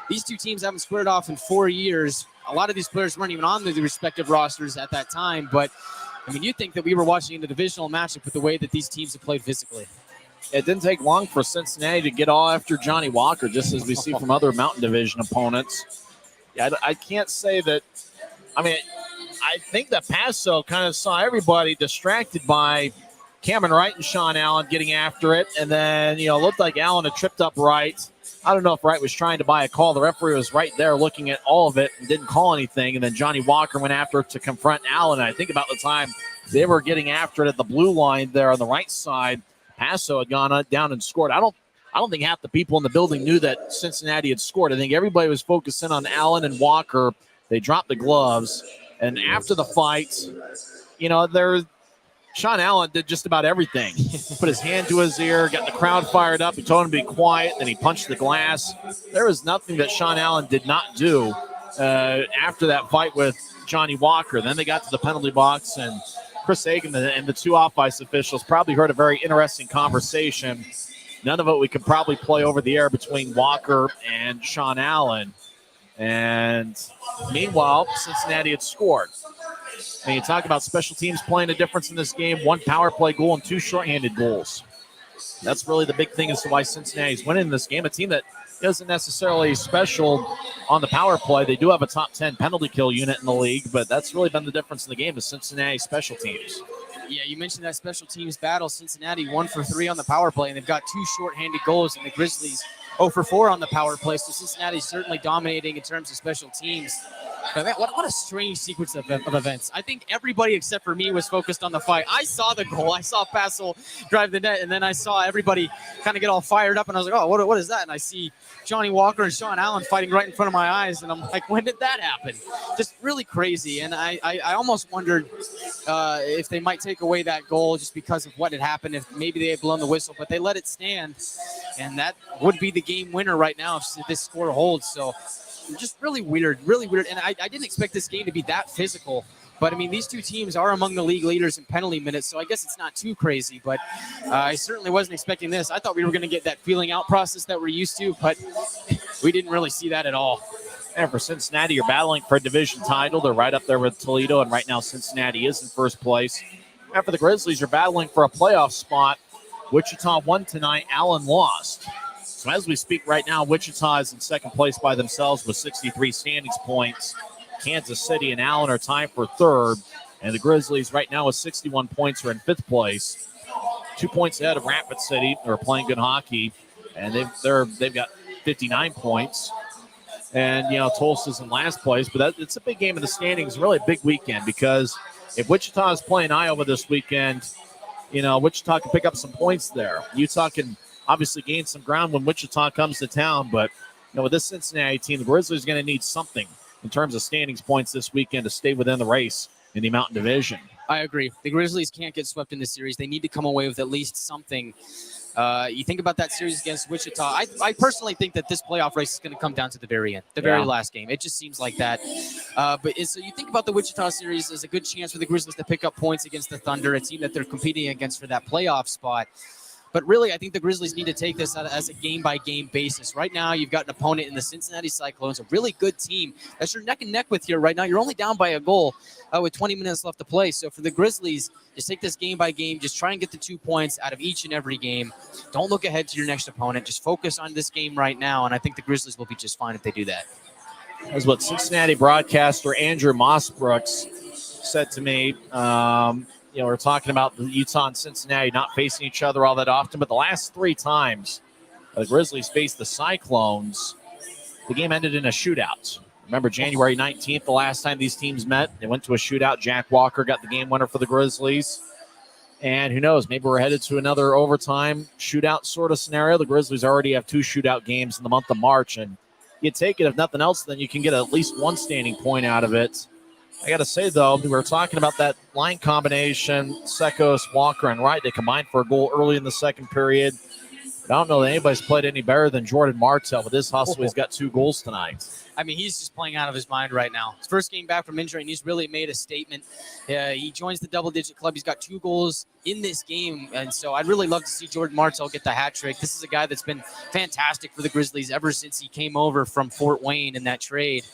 these two teams haven't squared off in 4 years. A lot of these players weren't even on the respective rosters at that time, but I mean, you'd think that we were watching the divisional matchup with the way that these teams have played physically. It didn't take long for Cincinnati to get all after Johnny Walker, just as we see from other Mountain Division opponents. Yeah, I can't say that. I mean, I think that Paso kind of saw everybody distracted by Cameron Wright and Sean Allen getting after it, and then, looked like Allen had tripped up Wright. I don't know if Wright was trying to buy a call. The referee was right there looking at all of it and didn't call anything. And then Johnny Walker went after it to confront Allen. And I think about the time they were getting after it at the blue line there on the right side, Paso had gone down and scored. I don't think half the people in the building knew that Cincinnati had scored. I think everybody was focusing on Allen and Walker. They dropped the gloves. And after the fight, Sean Allen did just about everything. Put his hand to his ear, got the crowd fired up. He told him to be quiet. Then he punched the glass. There was nothing that Sean Allen did not do after that fight with Johnny Walker. Then they got to the penalty box, and Chris Hagan and the two off-ice officials probably heard a very interesting conversation. None of it we could probably play over the air between Walker and Sean Allen. And meanwhile, Cincinnati had scored. And you talk about special teams playing a difference in this game. 1 power play goal and 2 shorthanded goals. That's really the big thing as to why Cincinnati's winning this game. A team that isn't necessarily special on the power play. They do have a top 10 penalty kill unit in the league, but that's really been the difference in the game is Cincinnati special teams. Yeah, you mentioned that special teams battle. Cincinnati 1 for 3 on the power play, and they've got 2 shorthanded goals, and the Grizzlies 0 for 4 on the power play. So Cincinnati's certainly dominating in terms of special teams. But man, what a strange sequence of events. I think everybody except for me was focused on the fight. I saw the goal. I saw Paso drive the net, and then I saw everybody kind of get all fired up, and I was like, oh, what is that? And I see Johnny Walker and Sean Allen fighting right in front of my eyes, and I'm like, when did that happen? Just really crazy. And I almost wondered if they might take away that goal just because of what had happened, if maybe they had blown the whistle, but they let it stand, and that would be the game winner right now if this score holds. So just really weird. And I didn't expect this game to be that physical. But, I mean, these two teams are among the league leaders in penalty minutes, so I guess it's not too crazy. But I certainly wasn't expecting this. I thought we were going to get that feeling out process that we're used to, but we didn't really see that at all. And for Cincinnati, you're battling for a division title. They're right up there with Toledo, and right now Cincinnati is in first place. And for the Grizzlies, you're battling for a playoff spot. Wichita won tonight. Allen lost. So as we speak right now, Wichita is in second place by themselves with 63 standings points. Kansas City and Allen are tied for third. And the Grizzlies right now with 61 points are in fifth place. 2 points ahead of Rapid City, who are playing good hockey. And they've got 59 points. And, Tulsa's in last place. But it's a big game in the standings, really a big weekend, because if Wichita is playing Iowa this weekend, Wichita can pick up some points there. Utah can obviously gain some ground when Wichita comes to town. But, with this Cincinnati team, the Grizzlies are going to need something in terms of standings points this weekend to stay within the race in the Mountain Division. I agree. The Grizzlies can't get swept in this series. They need to come away with at least something. You think about that series against Wichita. I personally think that this playoff race is going to come down to the very end, very last game. It just seems like that. So you think about the Wichita series as a good chance for the Grizzlies to pick up points against the Thunder, a team that they're competing against for that playoff spot. But really, I think the Grizzlies need to take this as a game-by-game basis. Right now, you've got an opponent in the Cincinnati Cyclones, a really good team that you're neck and neck with here right now. You're only down by a goal with 20 minutes left to play. So for the Grizzlies, just take this game-by-game. Just try and get the 2 points out of each and every game. Don't look ahead to your next opponent. Just focus on this game right now, and I think the Grizzlies will be just fine if they do that. That's what Cincinnati broadcaster Andrew Mossbrooks said to me. We're talking about the Utah and Cincinnati not facing each other all that often, but the last 3 times the Grizzlies faced the Cyclones, the game ended in a shootout. Remember January 19th, the last time these teams met, they went to a shootout. Jack Walker got the game winner for the Grizzlies. And who knows, maybe we're headed to another overtime shootout sort of scenario. The Grizzlies already have 2 shootout games in the month of March, and you take it, if nothing else, then you can get at least 1 standing point out of it. I got to say, though, we were talking about that line combination, Sekos, Walker, and Wright. They combined for a goal early in the second period. But I don't know that anybody's played any better than Jordan Martell. With his hustle, he's got 2 goals tonight. I mean, he's just playing out of his mind right now. His first game back from injury, and he's really made a statement. He joins the double-digit club. He's got 2 goals in this game, and so I'd really love to see Jordan Martell get the hat trick. This is a guy that's been fantastic for the Grizzlies ever since he came over from Fort Wayne in that trade.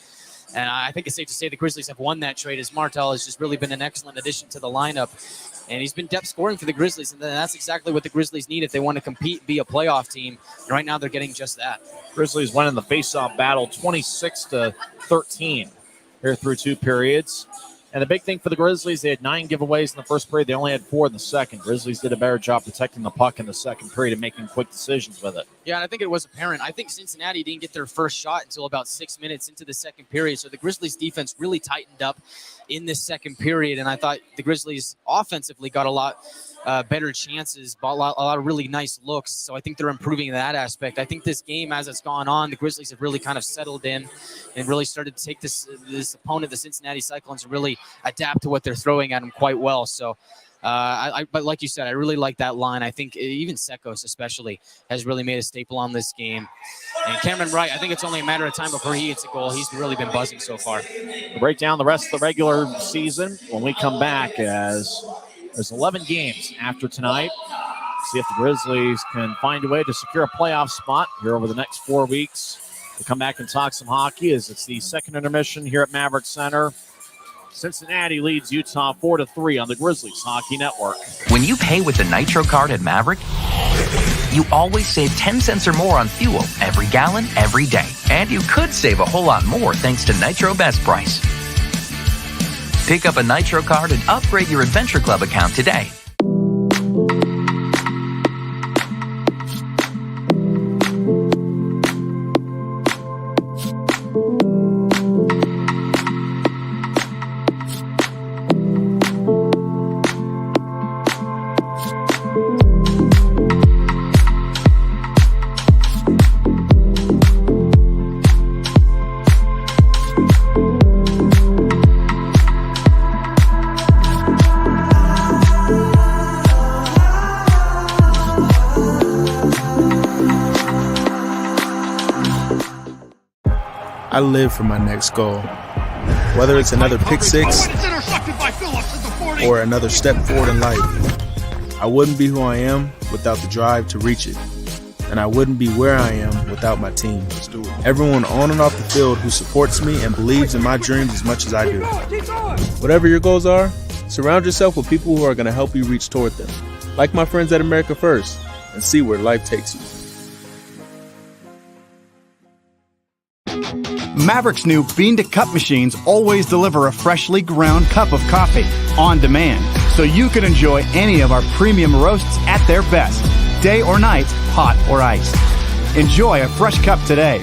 And I think it's safe to say the Grizzlies have won that trade, as Martell has just really been an excellent addition to the lineup. And he's been depth scoring for the Grizzlies, and that's exactly what the Grizzlies need if they want to compete and be a playoff team. And right now they're getting just that. Grizzlies winning the faceoff battle 26-13 here through 2 periods. And the big thing for the Grizzlies, they had 9 giveaways in the first period. They only had 4 in the second. Grizzlies did a better job protecting the puck in the second period and making quick decisions with it. Yeah, and I think it was apparent. I think Cincinnati didn't get their first shot until about 6 minutes into the second period. So the Grizzlies defense really tightened up in this second period. And I thought the Grizzlies offensively got a lot better chances, a lot of really nice looks. So I think they're improving that aspect. I think this game, as it's gone on, the Grizzlies have really kind of settled in and really started to take this opponent, the Cincinnati Cyclones, and really adapt to what they're throwing at them quite well. So but like you said, I really like that line. I think even Sekos especially has really made a staple on this game. And Cameron Wright, I think it's only a matter of time before he hits a goal. He's really been buzzing so far. We'll break down the rest of the regular season when we come back, as there's 11 games after tonight. See if the Grizzlies can find a way to secure a playoff spot here over the next 4 weeks. We'll come back and talk some hockey as it's the second intermission here at Maverik Center. Cincinnati leads Utah 4-3 on the Grizzlies Hockey Network. When you pay with the Nitro card at Maverik, you always save 10 cents or more on fuel every gallon, every day. And you could save a whole lot more thanks to Nitro Best Price. Pick up a Nitro card and upgrade your Adventure Club account today. I live for my next goal. Whether it's another pick six or another step forward in life, I wouldn't be who I am without the drive to reach it. And I wouldn't be where I am without my team. Everyone on and off the field who supports me and believes in my dreams as much as I do. Whatever your goals are, surround yourself with people who are going to help you reach toward them. Like my friends at America First, and see where life takes you. Maverik's new bean-to-cup machines always deliver a freshly ground cup of coffee on demand, so you can enjoy any of our premium roasts at their best, day or night, hot or iced. Enjoy a fresh cup today.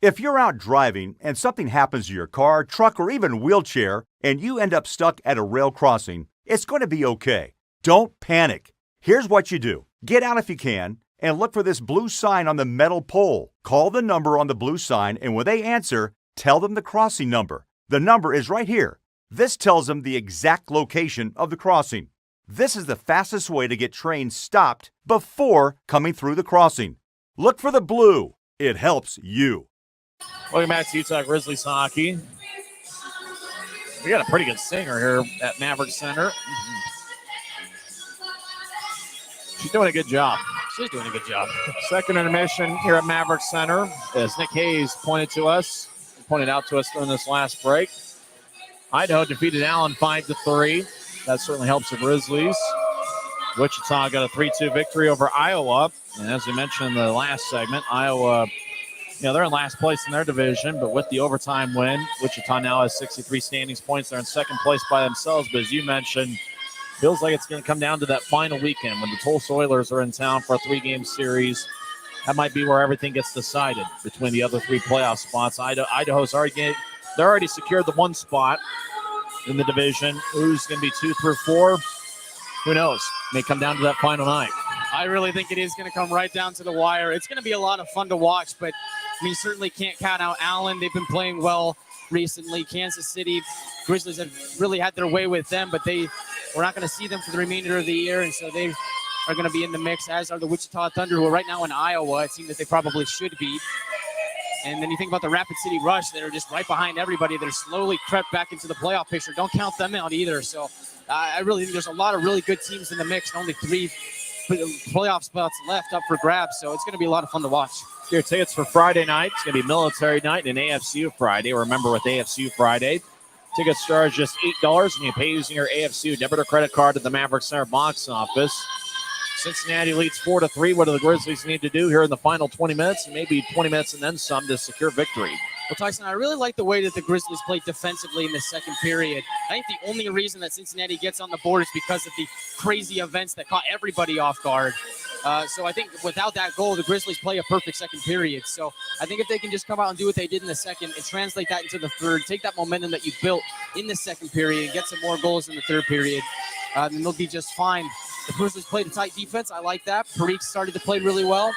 If you're out driving and something happens to your car, truck, or even wheelchair, and you end up stuck at a rail crossing, it's going to be okay. Don't panic. Here's what you do. Get out if you can, and look for this blue sign on the metal pole. Call the number on the blue sign, and when they answer, tell them the crossing number. The number is right here. This tells them the exact location of the crossing. This is the fastest way to get trains stopped before coming through the crossing. Look for the blue. It helps you. Welcome back to Utah Grizzlies hockey. We got a pretty good singer here at Maverik Center. She's doing a good job. She's doing a good job. Second intermission here at Maverik Center, as Nick Hayes pointed out to us during this last break. Idaho defeated Allen 5-3. That certainly helps the Grizzlies. Wichita got a 3-2 victory over Iowa. And as we mentioned in the last segment, Iowa, they're in last place in their division, but with the overtime win, Wichita now has 63 standings points. They're in second place by themselves, but as you mentioned, feels like it's going to come down to that final weekend when the Tulsa Oilers are in town for a 3-game series. That might be where everything gets decided between the other 3 playoff spots. Idaho's already secured the 1 spot in the division. Who's going to be 2 through 4? Who knows? May come down to that final night. I really think it is going to come right down to the wire. It's going to be a lot of fun to watch, but certainly can't count out Allen. They've been playing well recently. Kansas City Grizzlies have really had their way with them, but we're not going to see them for the remainder of the year, and so they are going to be in the mix, as are the Wichita Thunder, who are right now in Iowa. It seems that they probably should be. And then you think about the Rapid City Rush that are just right behind everybody that are slowly crept back into the playoff picture. Don't count them out either. So I really think there's a lot of really good teams in the mix, and only 3 playoff spots left up for grabs. So it's going to be a lot of fun to watch. Your tickets for Friday night. It's going to be Military Night and AFCU Friday. Remember, with AFCU Friday, tickets start just $8, and you pay using your AFCU debit or credit card at the Maverik Center box office. Cincinnati leads 4-3. What do the Grizzlies need to do here in the final 20 minutes, and maybe 20 minutes and then some, to secure victory? Well, Tyson, I really like the way that the Grizzlies played defensively in the second period. I think the only reason that Cincinnati gets on the board is because of the crazy events that caught everybody off guard. So I think without that goal, the Grizzlies play a perfect second period. So I think if they can just come out and do what they did in the second and translate that into the third, take that momentum that you built in the second period and get some more goals in the third period, then they'll be just fine. The Grizzlies played a tight defense. I like that. Parikh started to play really well.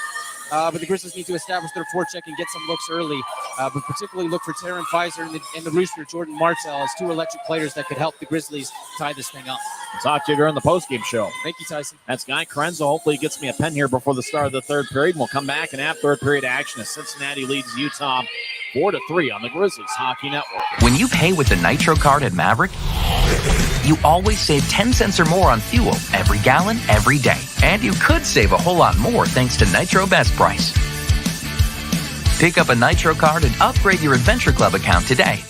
But the Grizzlies need to establish their forecheck and get some looks early. But particularly look for Taryn Pfizer and the Rooster, Jordan Martell, as two electric players that could help the Grizzlies tie this thing up. We'll talk to you during the postgame show. Thank you, Tyson. That's Guy Chiarenza. Hopefully he gets me a pen here before the start of the third period. We'll come back and have third period action as Cincinnati leads Utah 4-3 on the Grizzlies Hockey Network. When you pay with the Nitro card at Maverik, you always save 10 cents or more on fuel every gallon, every day. And you could save a whole lot more thanks to Nitro Best Price. Pick up a Nitro card and upgrade your Adventure Club account today.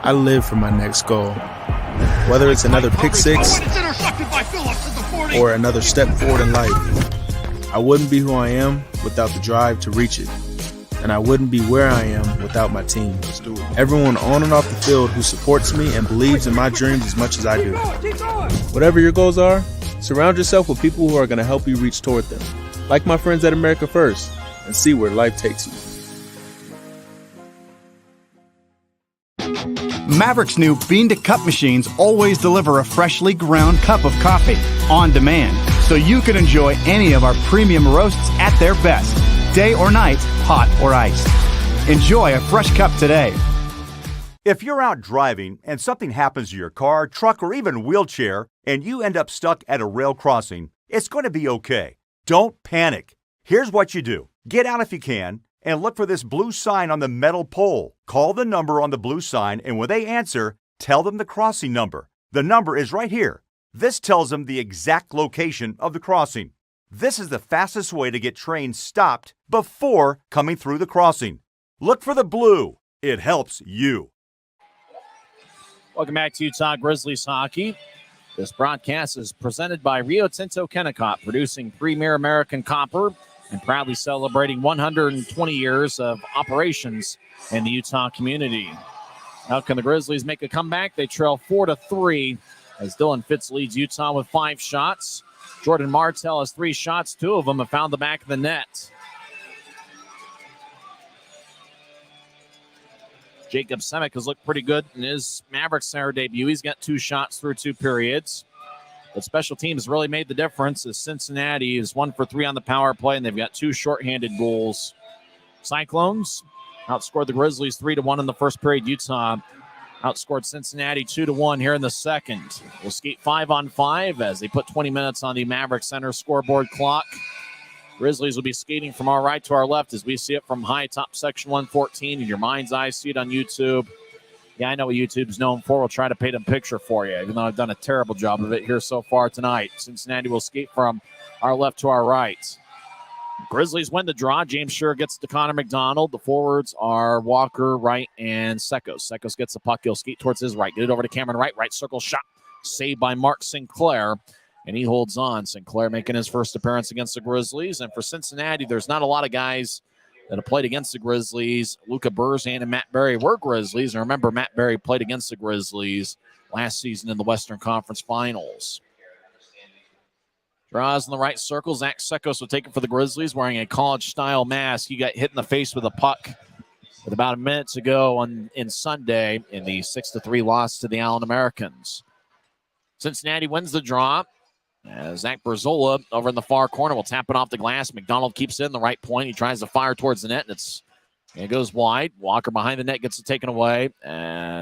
I live for my next goal. Whether it's another pick six or another step forward in life, I wouldn't be who I am without the drive to reach it. And I wouldn't be where I am without my team. Everyone on and off the field who supports me and believes in my dreams as much as I do. Whatever your goals are, surround yourself with people who are going to help you reach toward them. Like my friends at America First, and see where life takes you. Maverik's new bean-to-cup machines always deliver a freshly ground cup of coffee on demand, so you can enjoy any of our premium roasts at their best, day or night, hot or iced. Enjoy a fresh cup today. If you're out driving and something happens to your car, truck, or even wheelchair, and you end up stuck at a rail crossing, it's going to be okay. Don't panic. Here's what you do. Get out if you can, and look for this blue sign on the metal pole. Call the number on the blue sign, and when they answer, tell them the crossing number. The number is right here. This tells them the exact location of the crossing. This is the fastest way to get trains stopped before coming through the crossing. Look for the blue. It helps you. Welcome back to Utah Grizzlies Hockey. This broadcast is presented by Rio Tinto Kennecott, producing premier American copper and proudly celebrating 120 years of operations in the Utah community. How can the Grizzlies make a comeback? They trail 4-3 as Dylan Fitz leads Utah with 5 shots. Jordan Martell has 3 shots. 2 of them have found the back of the net. Jacob Semick has looked pretty good in his Maverik Center debut. He's got 2 shots through 2 periods. But special teams really made the difference as Cincinnati is 1 for 3 on the power play, and they've got 2 shorthanded goals. Cyclones outscored the Grizzlies 3-1 in the first period. Utah outscored Cincinnati 2-1 here in the second. We'll skate 5-on-5 as they put 20 minutes on the Maverik Center scoreboard clock. Grizzlies will be skating from our right to our left as we see it from high top section 114. In your mind's eye, see it on YouTube. Yeah, I know what YouTube's known for. We'll try to paint a picture for you, even though I've done a terrible job of it here so far tonight. Cincinnati will skate from our left to our right. Grizzlies win the draw. James Sure gets to Connor McDonald. The forwards are Walker, Wright, and Sekos. Sekos gets the puck. He'll skate towards his right. Get it over to Cameron Wright. Right circle shot. Saved by Mark Sinclair. And he holds on. Sinclair making his first appearance against the Grizzlies. And for Cincinnati, there's not a lot of guys that have played against the Grizzlies. Luca Burzan and Matt Berry were Grizzlies. And remember, Matt Berry played against the Grizzlies last season in the Western Conference Finals. Draws in the right circle. Zach Sekos will take it for the Grizzlies, wearing a college-style mask. He got hit in the face with a puck with about a minute to go in Sunday in the 6-3 loss to the Allen Americans. Cincinnati wins the draw. Zach Berzola over in the far corner will tap it off the glass. McDonald keeps it in the right point. He tries to fire towards the net, and it's It goes wide. Walker behind the net gets it taken away.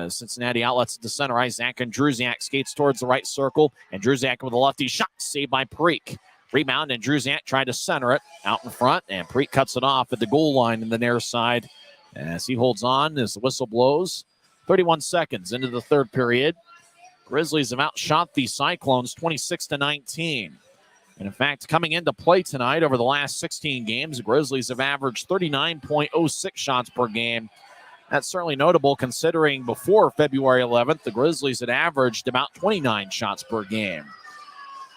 Cincinnati outlets to center ice. Zach and Druziak skates towards the right circle. And Druziak with a lefty shot. Saved by Preek. Rebound, and Druziak tried to center it out in front. And Preek cuts it off at the goal line in the near side. As he holds on as the whistle blows. 31 seconds into the third period. Grizzlies have outshot the Cyclones 26-19. And in fact, coming into play tonight over the last 16 games, the Grizzlies have averaged 39.06 shots per game. That's certainly notable considering before February 11th, the Grizzlies had averaged about 29 shots per game.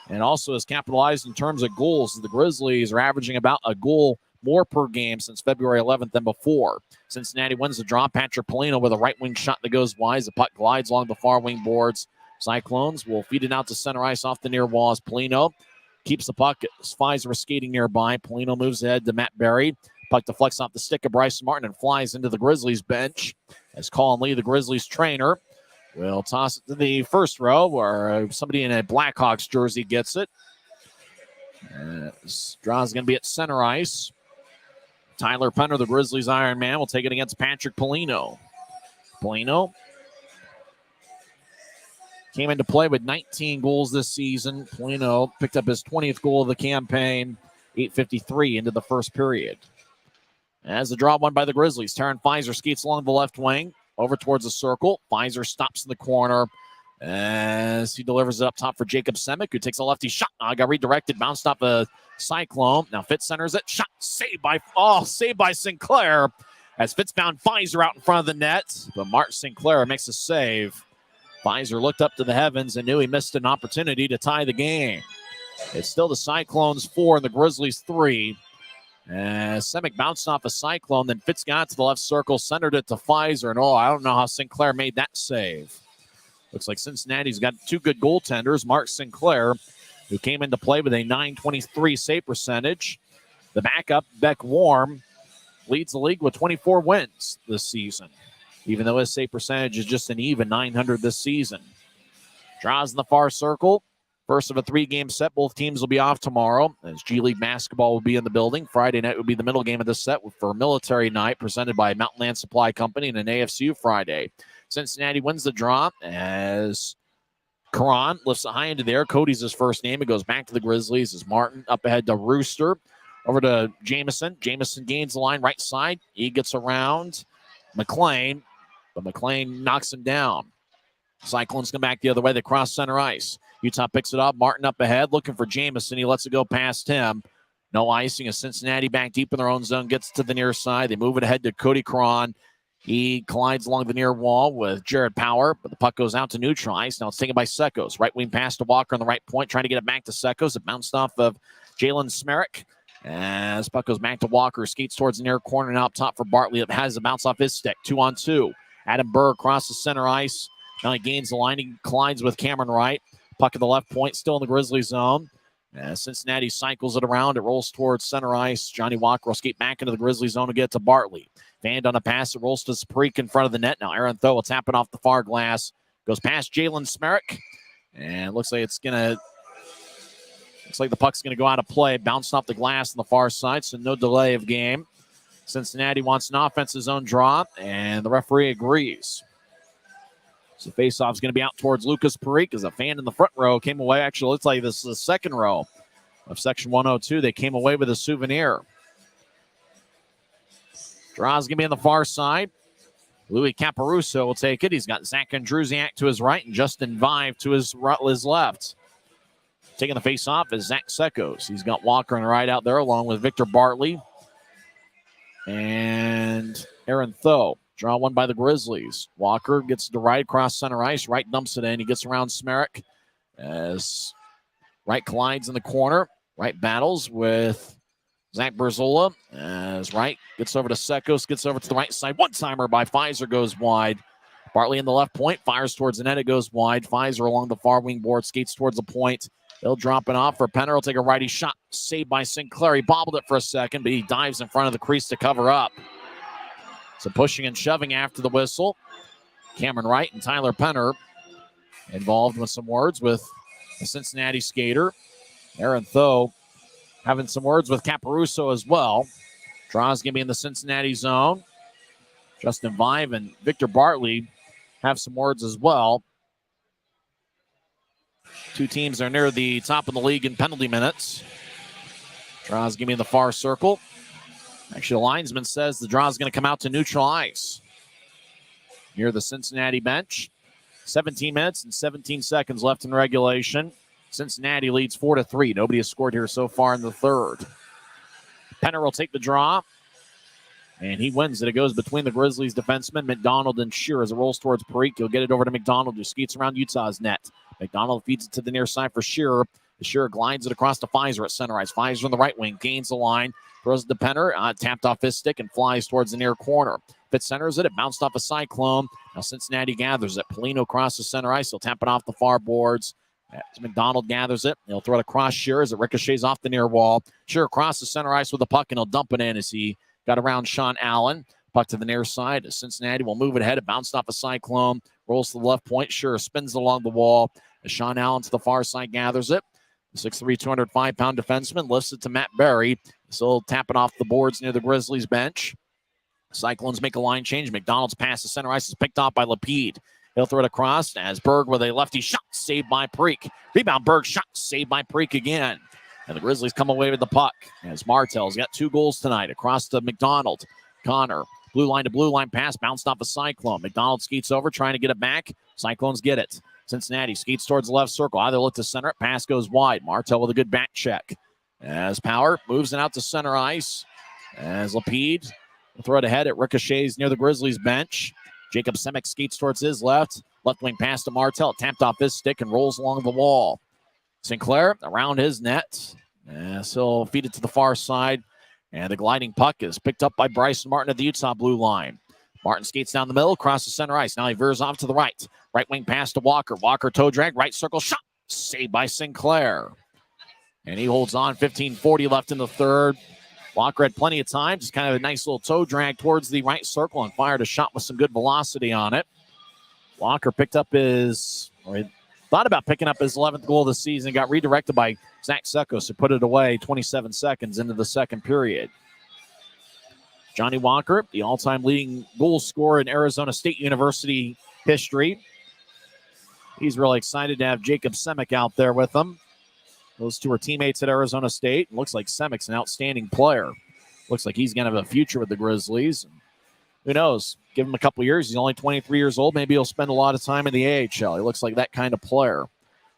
And also has capitalized in terms of goals. The Grizzlies are averaging about a goal more per game since February 11th than before. Cincinnati wins the draw. Patrick Polino with a right wing shot that goes wide as the puck glides along the far wing boards. Cyclones will feed it out to center ice off the near wall as Polino keeps the puck as Pfizer skating nearby. Polino moves ahead to Matt Berry. Puck deflects off the stick of Bryson Martin and flies into the Grizzlies bench. As Colin Lee, the Grizzlies trainer, will toss it to the first row where somebody in a Blackhawks jersey gets it. Draw is going to be at center ice. Tyler Penner, the Grizzlies Iron Man, will take it against Patrick Polino. Polino came into play with 19 goals this season. Polino picked up his 20th goal of the campaign, 8:53 into the first period. As the draw won by the Grizzlies, Taron Pfizer skates along the left wing, over towards the circle. Pfizer stops in the corner as he delivers it up top for Jacob Semick, who takes a lefty shot. Got redirected, bounced off a Cyclone. Now Fitz centers it. Shot saved by Sinclair as Fitz found Pfizer out in front of the net. But Mark Sinclair makes a save. Pfizer looked up to the heavens and knew he missed an opportunity to tie the game. It's still the Cyclones 4 and the Grizzlies 3. Semick bounced off a Cyclone, then Fitz got to the left circle, centered it to Pfizer, and I don't know how Sinclair made that save. Looks like Cincinnati's got two good goaltenders. Mark Sinclair, who came into play with a .923 save percentage. The backup, Beck Warm, leads the league with 24 wins this season, even though his save percentage is just an even .900 this season. Draws in the far circle. First of a three-game set. Both teams will be off tomorrow as G League basketball will be in the building. Friday night will be the middle game of the set for Military Night presented by Mountain Land Supply Company and an AFCU Friday. Cincinnati wins the draw as Karan lifts it high into the air. Cody's his first name. It goes back to the Grizzlies as Martin up ahead to Rooster. Over to Jamison. Jamison gains the line right side. He gets around McLean, but McLean knocks him down. Cyclones come back the other way. They cross center ice. Utah picks it up. Martin up ahead, looking for Jamison. He lets it go past him. No icing as Cincinnati back deep in their own zone. Gets to the near side. They move it ahead to Cody Cron. He collides along the near wall with Jared Power, but the puck goes out to neutral ice. Now it's taken by Sekos. Right wing pass to Walker on the right point, trying to get it back to Sekos. It bounced off of Jalen Smerrick. As puck goes back to Walker, skates towards the near corner and up top for Bartley. It has a bounce off his stick. 2-on-2. Adam Burr crosses center ice. Now he gains the line. He collides with Cameron Wright. Puck at the left point, still in the Grizzlies zone. Cincinnati cycles it around. It rolls towards center ice. Johnny Walker will skate back into the Grizzlies zone to get to Bartley. Fanned on a pass. It rolls to Spreek in front of the net. Now Aaron Thoe will tap it off the far glass. Goes past Jalen Smerrick. And it looks like the puck's going to go out of play. Bounced off the glass on the far side, so no delay of game. Cincinnati wants an offensive zone draw, and the referee agrees. So faceoff is going to be out towards Lucas Perique as a fan in the front row came away. Actually, looks like this is the second row of section 102. They came away with a souvenir. Draw is going to be on the far side. Louis Caparuso will take it. He's got Zach Andrusiak to his right and Justin Vive to his left. Taking the face-off is Zach Sekos. He's got Walker on the right out there along with Victor Bartley and Aaron Thoe. Draw one by the Grizzlies. Walker gets to the right across center ice. Right dumps it in. He gets around Smerrick as Right collides in the corner. Right battles with Zach Berzola as Right gets over to Sekos, gets over to the right side. One-timer by Pfizer goes wide. Bartley in the left point, fires towards the net. It goes wide. Pfizer along the far wing board, skates towards the point. They'll drop it off for Penner. Will take a righty shot. Saved by Sinclair. He bobbled it for a second, but he dives in front of the crease to cover up. So pushing and shoving after the whistle. Cameron Wright and Tyler Penner involved with some words with the Cincinnati skater. Aaron Thoe having some words with Caparuso as well. Draw's going to be in the Cincinnati zone. Justin Vive and Victor Bartley have some words as well. Two teams are near the top of the league in penalty minutes. Draw's giving me the far circle. Actually, the linesman says the draw is going to come out to neutral ice. Near the Cincinnati bench. 17 minutes and 17 seconds left in regulation. Cincinnati leads 4-3. Nobody has scored here so far in the third. Penner will take the draw. And he wins it. It goes between the Grizzlies defensemen, McDonald and Shear, as it rolls towards Parikh. He'll get it over to McDonald, who skates around Utah's net. McDonald feeds it to the near side for Shear. Shear glides it across to Pfizer at center ice. Pfizer on the right wing, gains the line, throws it to Penner, tapped off his stick and flies towards the near corner. Fitz centers it. It bounced off a Cyclone. Now Cincinnati gathers it. Polino crosses center ice. He'll tap it off the far boards. As McDonald gathers it, he'll throw it across Shear as it ricochets off the near wall. Shear crosses center ice with the puck, and he'll dump it in as he got around Sean Allen. Puck to the near side. Cincinnati will move it ahead. It bounced off a Cyclone. Rolls to the left point. Shear spins along the wall. As Sean Allen to the far side gathers it. The 6'3", 205-pound defenseman lifts it to Matt Berry. So he'll tap it off the boards near the Grizzlies bench. Cyclones make a line change. McDonald's pass to center ice is picked off by Lapide. He'll throw it across as Berg with a lefty shot saved by Parikh. Rebound, Berg shot saved by Parikh again. And the Grizzlies come away with the puck as Martell's got 2 goals tonight. Across to McDonald. Connor, blue line to blue line pass, bounced off a Cyclone. McDonald skates over, trying to get it back. Cyclones get it. Cincinnati skates towards the left circle. Either look to center it. Pass goes wide. Martell with a good back check. As Power moves it out to center ice. As Lapide will throw it ahead. It ricochets near the Grizzlies bench. Jacob Semick skates towards his left. Left wing pass to Martell. It tapped off his stick and rolls along the wall. Sinclair around his net. As he'll feed it to the far side. And the gliding puck is picked up by Bryson Martin at the Utah blue line. Martin skates down the middle, crosses center ice. Now he veers off to the right. Right wing pass to Walker. Walker toe drag, right circle shot. Saved by Sinclair. And he holds on. 15:40 left in the third. Walker had plenty of time. Just kind of a nice little toe drag towards the right circle and fired a shot with some good velocity on it. Walker picked up thought about picking up his 11th goal of the season. Got redirected by Zach Sekos, who put it away 27 seconds into the second period. Johnny Walker, the all-time leading goal scorer in Arizona State University history. He's really excited to have Jacob Semick out there with him. Those two are teammates at Arizona State. Looks like Semick's an outstanding player. Looks like he's going to have a future with the Grizzlies. Who knows? Give him a couple years. He's only 23 years old. Maybe he'll spend a lot of time in the AHL. He looks like that kind of player.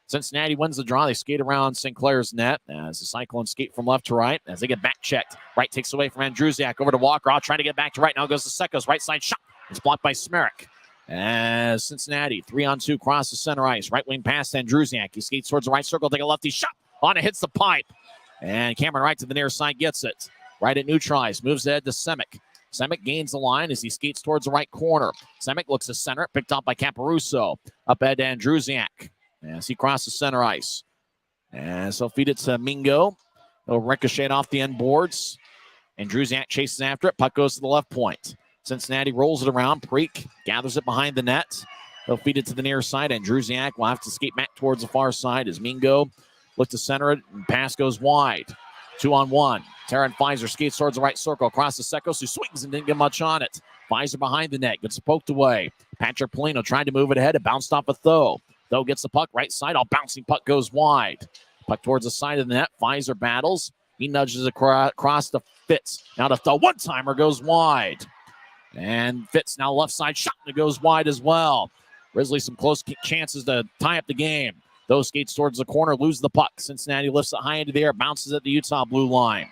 Cincinnati wins the draw. They skate around Sinclair's net as the Cyclones skate from left to right as they get back checked. Right takes away from Andrusiak over to Walker. Trying to get back to right. Now goes to Sekos. Right side shot. It's blocked by Smerek. As Cincinnati, 3-on-2, crosses center ice. Right wing pass to Andrusiak. He skates towards the right circle. Take a lefty shot. On it, hits the pipe. And Cameron Wright to the near side gets it. Right at neutralized. Moves ahead to Semick. Semick gains the line as he skates towards the right corner. Semick looks to center. Picked up by Caparuso. Up ahead to Andrusiak as he crosses center ice. And so feed it to Mingo. It'll ricochet off the end boards. Andrusiak chases after it. Puck goes to the left point. Cincinnati rolls it around. Parikh gathers it behind the net. They'll feed it to the near side. Andrusiak will have to skate back towards the far side as Mingo looks to center it. And pass goes wide. 2-on-1. Taryn Pfizer skates towards the right circle. Across to Sekos, who swings and didn't get much on it. Pfizer behind the net. Gets poked away. Patrick Polino trying to move it ahead. It bounced off a Tho. Tho gets the puck. Right side. All bouncing puck goes wide. Puck towards the side of the net. Pfizer battles. He nudges across to Fitz. Now to Tho. One-timer goes wide. And Fitz now left side shot. And it goes wide as well. Grizzlies some close chances to tie up the game. Tho skates towards the corner. Loses the puck. Cincinnati lifts it high into the air. Bounces at the Utah blue line.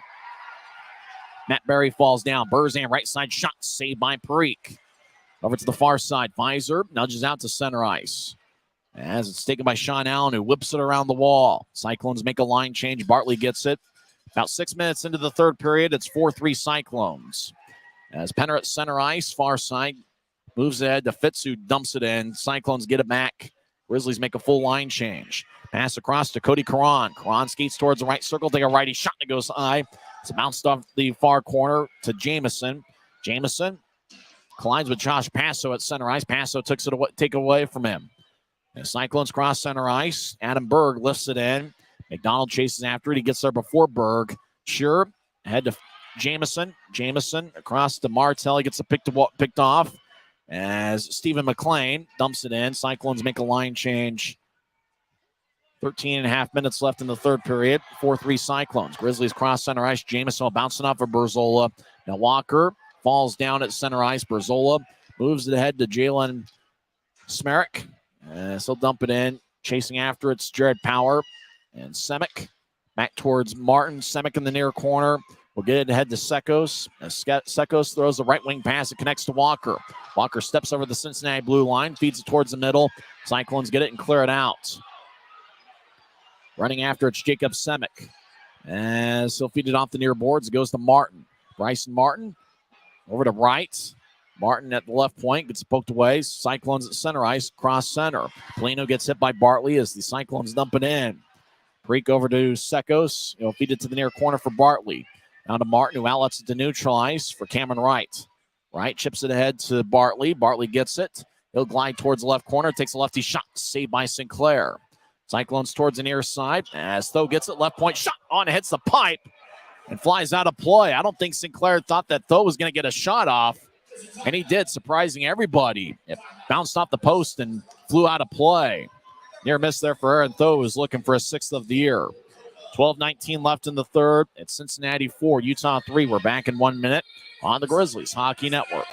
Matt Berry falls down. Burzan right side shot. Saved by Parikh. Over to the far side. Pfizer nudges out to center ice. As it's taken by Sean Allen, who whips it around the wall. Cyclones make a line change. Bartley gets it. About 6 minutes into the third period, it's 4-3 Cyclones. As Penner at center ice, far side, moves ahead to Fitz, who dumps it in. Cyclones get it back. Grizzlies make a full line change. Pass across to Cody Caron. Caron skates towards the right circle. Take a righty shot, and it goes high. It's bounced off the far corner to Jamison. Jamison collides with Josh Passo at center ice. Passo take away from him. And Cyclones cross center ice. Adam Berg lifts it in. McDonald chases after it. He gets there before Berg. Sure, ahead to Jamison. Jamison across to Martell. He gets it picked off as Stephen McLean dumps it in. Cyclones make a line change. 13 and a half minutes left in the third period. 4-3 Cyclones. Grizzlies cross center ice. Jamison bouncing off of Berzola. Now Walker falls down at center ice. Berzola moves it ahead to Jalen Smerrick. So dump it in. Chasing after it's Jared Power and Semick. Back towards Martin. Semick in the near corner. We'll get it ahead to Sekos. Sekos throws the right wing pass. It connects to Walker. Walker steps over the Cincinnati blue line. Feeds it towards the middle. Cyclones get it and clear it out. Running after it's Jacob Semick. As he'll feed it off the near boards. It goes to Martin. Bryson Martin over to right. Martin at the left point gets poked away. Cyclones at center ice, cross center. Polino gets hit by Bartley as the Cyclones dump it in. Preek over to Sekos. He'll feed it to the near corner for Bartley. Down to Martin, who outlets it to neutral ice for Cameron Wright. Wright chips it ahead to Bartley. Bartley gets it. He'll glide towards the left corner. Takes a lefty shot. Saved by Sinclair. Cyclones towards the near side. As Tho gets it, left point shot on, hits the pipe and flies out of play. I don't think Sinclair thought that Tho was going to get a shot off, and he did, surprising everybody. It bounced off the post and flew out of play. Near miss there for Aaron Tho, who's looking for a sixth of the year. 12:19 left in the third. It's Cincinnati 4, Utah 3. We're back in 1 minute on the Grizzlies Hockey Network.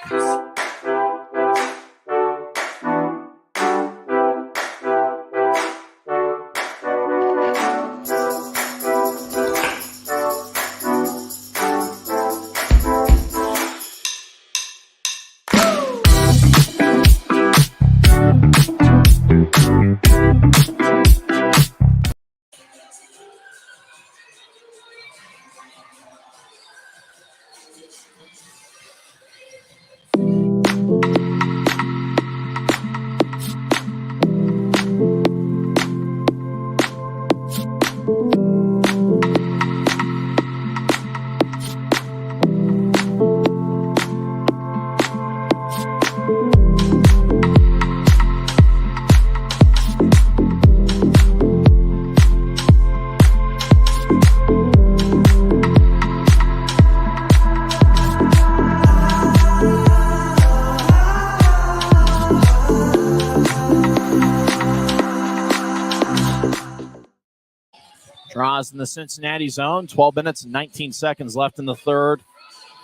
Draws in the Cincinnati zone. 12 minutes and 19 seconds left in the third.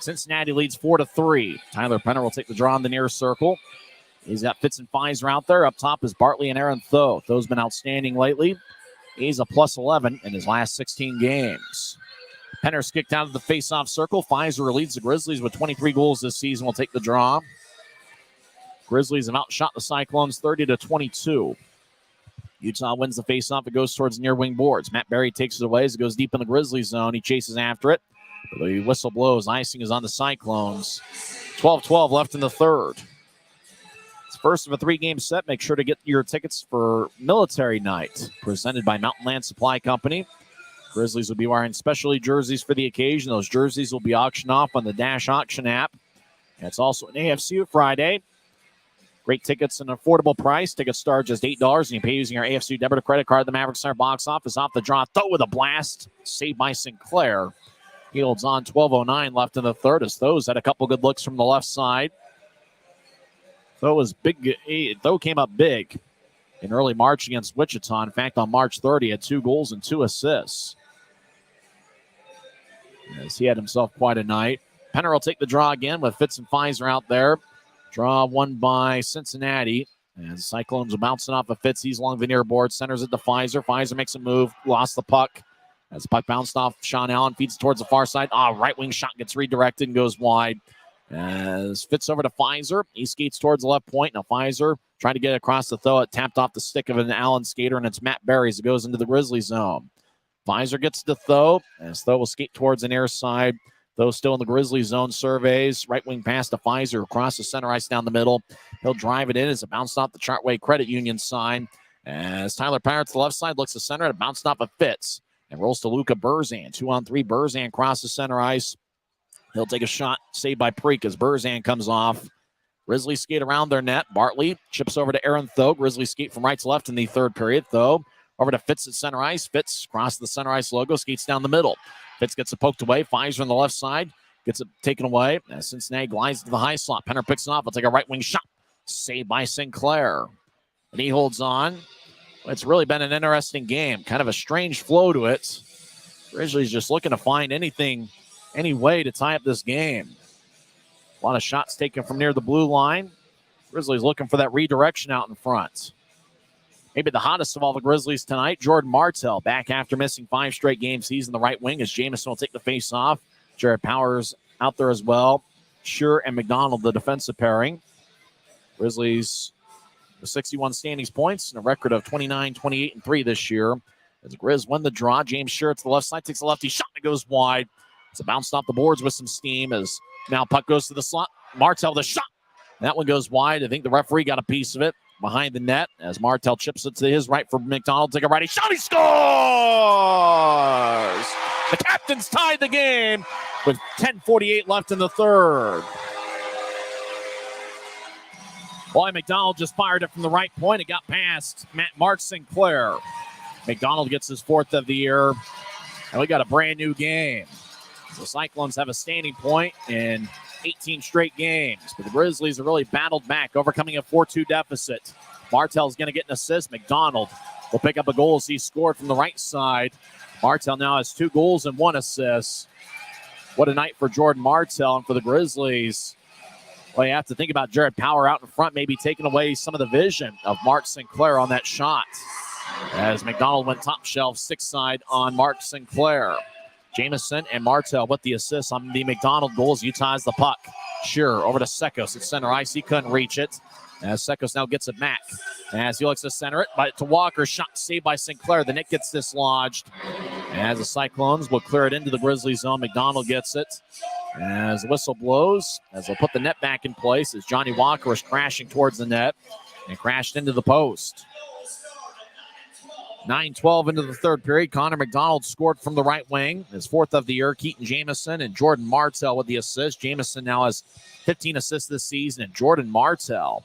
Cincinnati leads 4-3. Tyler Penner will take the draw in the near circle. He's got Fitz and Pfizer out there. Up top is Bartley and Aaron Tho. Tho's been outstanding lately. He's a plus 11 in his last 16 games. Penner's kicked out of the face-off circle. Pfizer leads the Grizzlies with 23 goals this season. Will take the draw. Grizzlies have outshot the Cyclones 30-22. Utah wins the faceoff. It goes towards near wing boards. Matt Berry takes it away as it goes deep in the Grizzlies zone. He chases after it. The whistle blows. Icing is on the Cyclones. 12-12 left in the third. It's first of a three-game set. Make sure to get your tickets for Military Night, presented by Mountain Land Supply Company. Grizzlies will be wearing specialty jerseys for the occasion. Those jerseys will be auctioned off on the Dash Auction app. And it's also an AFC Friday. Great tickets at an affordable price. Tickets start just $8, and you pay using your AFC debit or credit card at the Maverik Center box office. Off the draw, Tho with a blast. Saved by Sinclair. He holds on. 12:09 left in the third as Tho's had a couple good looks from the left side. Tho was big. Tho came up big in early March against Wichita. In fact, on March 30, he had 2 goals and 2 assists. As he had himself quite a night. Penner will take the draw again with Fitz and Pfizer out there. Draw won by Cincinnati. And Cyclones are bouncing off of Fitz. He's along the near board. Centers it to Pfizer. Pfizer makes a move. Lost the puck. As the puck bounced off, Sean Allen feeds towards the far side. Right wing shot gets redirected and goes wide. As Fitz over to Pfizer. He skates towards the left point. Now Pfizer trying to get it across the throw. It tapped off the stick of an Allen skater, and it's Matt Berry as it goes into the Grizzly zone. Pfizer gets to Tho. As Tho will skate towards the near side. Though still in the Grizzly zone, surveys. Right wing pass to Pfizer across the center ice down the middle. He'll drive it in as it bounced off the Chartway Credit Union sign. As Tyler Parrott to the left side looks to center, and it bounced off of Fitz. And rolls to Luca Berzan. 2-on-3. Berzan crosses center ice. He'll take a shot saved by Preek as Berzan comes off. Grizzlies skate around their net. Bartley chips over to Aaron Tho. Grizzlies skate from right to left in the third period. Tho over to Fitz at center ice. Fitz crosses the center ice logo, skates down the middle. Fitz gets it poked away. Pfizer on the left side. Gets it taken away as Cincinnati glides to the high slot. Penner picks it off. I'll take a right wing shot. Saved by Sinclair. And he holds on. It's really been an interesting game. Kind of a strange flow to it. Grizzlies just looking to find any way to tie up this game. A lot of shots taken from near the blue line. Grizzlies looking for that redirection out in front. Maybe the hottest of all the Grizzlies tonight, Jordan Martell, back after missing 5 straight games. He's in the right wing as Jamison will take the face off. Jared Powers out there as well. Sure and McDonald, the defensive pairing. Grizzlies with 61 standings points and a record of 29, 28, and 3 this year. As the Grizz win the draw, James Sure to the left side, takes a lefty shot and it goes wide. It's a bounce off the boards with some steam as now puck goes to the slot. Martell with a shot. That one goes wide. I think the referee got a piece of it behind the net as Martell chips it to his right for McDonald. Take a righty shot. He scores! The Captains tied the game with 10:48 left in the third. Boy, McDonald just fired it from the right point. It got past Mark Sinclair. McDonald gets his 4th of the year. And we got a brand new game. The Cyclones have a standing point in 18 straight games. But the Grizzlies have really battled back, overcoming a 4-2 deficit. Martell's going to get an assist. McDonald will pick up a goal as he scored from the right side. Martell now has 2 goals and 1 assist. What a night for Jordan Martell and for the Grizzlies. Well, you have to think about Jared Power out in front, maybe taking away some of the vision of Mark Sinclair on that shot. As McDonald went top shelf, 6 side on Mark Sinclair. Jamison and Martell with the assist on the McDonald goals. Utah has the puck. Sure, over to Sekos at center ice. He couldn't reach it. As Sekos now gets it back. As he looks to center it, but to Walker. Shot saved by Sinclair. The net gets dislodged. As the Cyclones will clear it into the Grizzly zone. McDonald gets it. As the whistle blows, as they'll put the net back in place, as Johnny Walker is crashing towards the net and crashed into the post. 9-12 into the third period. Connor McDonald scored from the right wing. His 4th of the year. Keaton Jamison and Jordan Martell with the assist. Jamison now has 15 assists this season, and Jordan Martell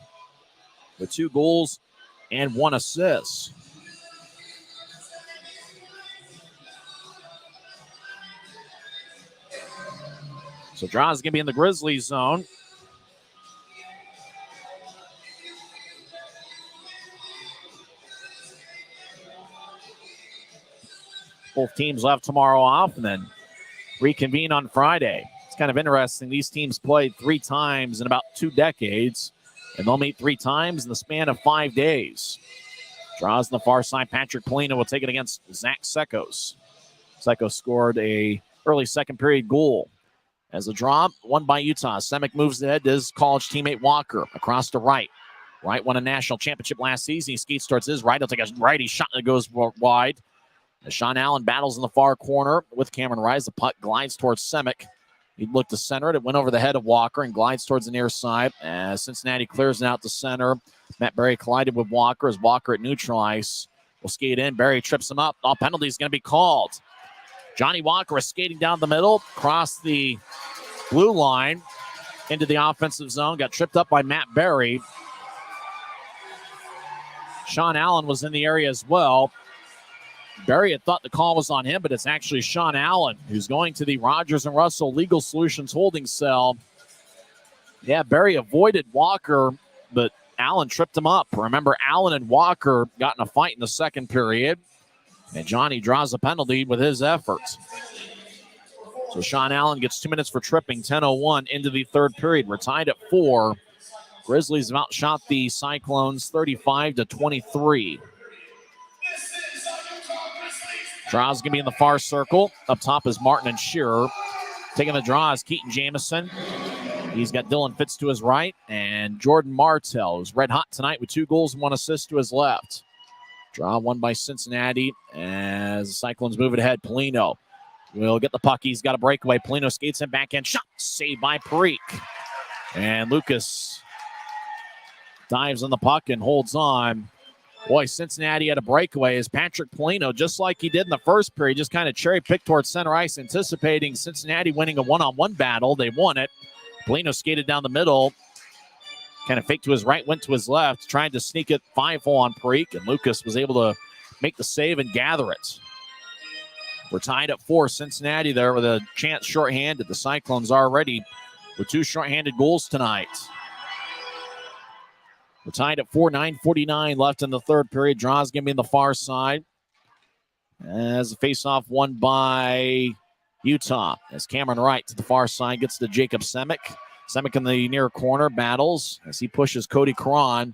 with 2 goals and 1 assist. So draw is going to be in the Grizzlies zone. Both teams will have tomorrow off and then reconvene on Friday. It's kind of interesting. These teams played 3 times in about 2 decades, and they'll meet 3 times in the span of 5 days. Draws on the far side. Patrick Polino will take it against Zach Sekos. Sekos scored a early second period goal. As a draw, won by Utah. Semick moves ahead to his college teammate Walker across to right. Wright won a national championship last season. He skates towards his right. He'll take a righty shot that goes wide. As Sean Allen battles in the far corner with Cameron Rise. The puck glides towards Semick. He'd look to center it. It went over the head of Walker and glides towards the near side. As Cincinnati clears it out to center. Matt Berry collided with Walker as Walker at neutral ice will skate in. Berry trips him up. All penalty is going to be called. Johnny Walker is skating down the middle, across the blue line into the offensive zone. Got tripped up by Matt Berry. Sean Allen was in the area as well. Berry had thought the call was on him, but it's actually Sean Allen who's going to the Rogers and Russell Legal Solutions holding cell. Yeah, Berry avoided Walker, but Allen tripped him up. Remember, Allen and Walker got in a fight in the second period, and Johnny draws a penalty with his efforts. So Sean Allen gets 2 minutes for tripping, 10:01 into the third period. We're tied at 4. Grizzlies have outshot the Cyclones 35-23. Draw's going to be in the far circle. Up top is Martin and Shearer. Taking the draw is Keaton Jamison. He's got Dylan Fitz to his right. And Jordan Martell, who's red hot tonight with 2 goals and 1 assist to his left. Draw won by Cincinnati as the Cyclones move it ahead. Polino will get the puck. He's got a breakaway. Polino skates in backhand shot. Saved by Parikh. And Lucas dives on the puck and holds on. Boy, Cincinnati had a breakaway as Patrick Polino, just like he did in the first period, just kind of cherry-picked towards center ice, anticipating Cincinnati winning a one-on-one battle. They won it. Polino skated down the middle, kind of faked to his right, went to his left, tried to sneak it 5-hole on Parikh, and Lucas was able to make the save and gather it. We're tied at 4. Cincinnati there with a chance shorthanded. The Cyclones already with 2 shorthanded goals tonight. We're tied at 4, 9:49 left in the third period. Draws going to be on the far side. As a face-off won by Utah. As Cameron Wright to the far side gets to Jacob Semick. Semick in the near corner battles as he pushes Cody Cron.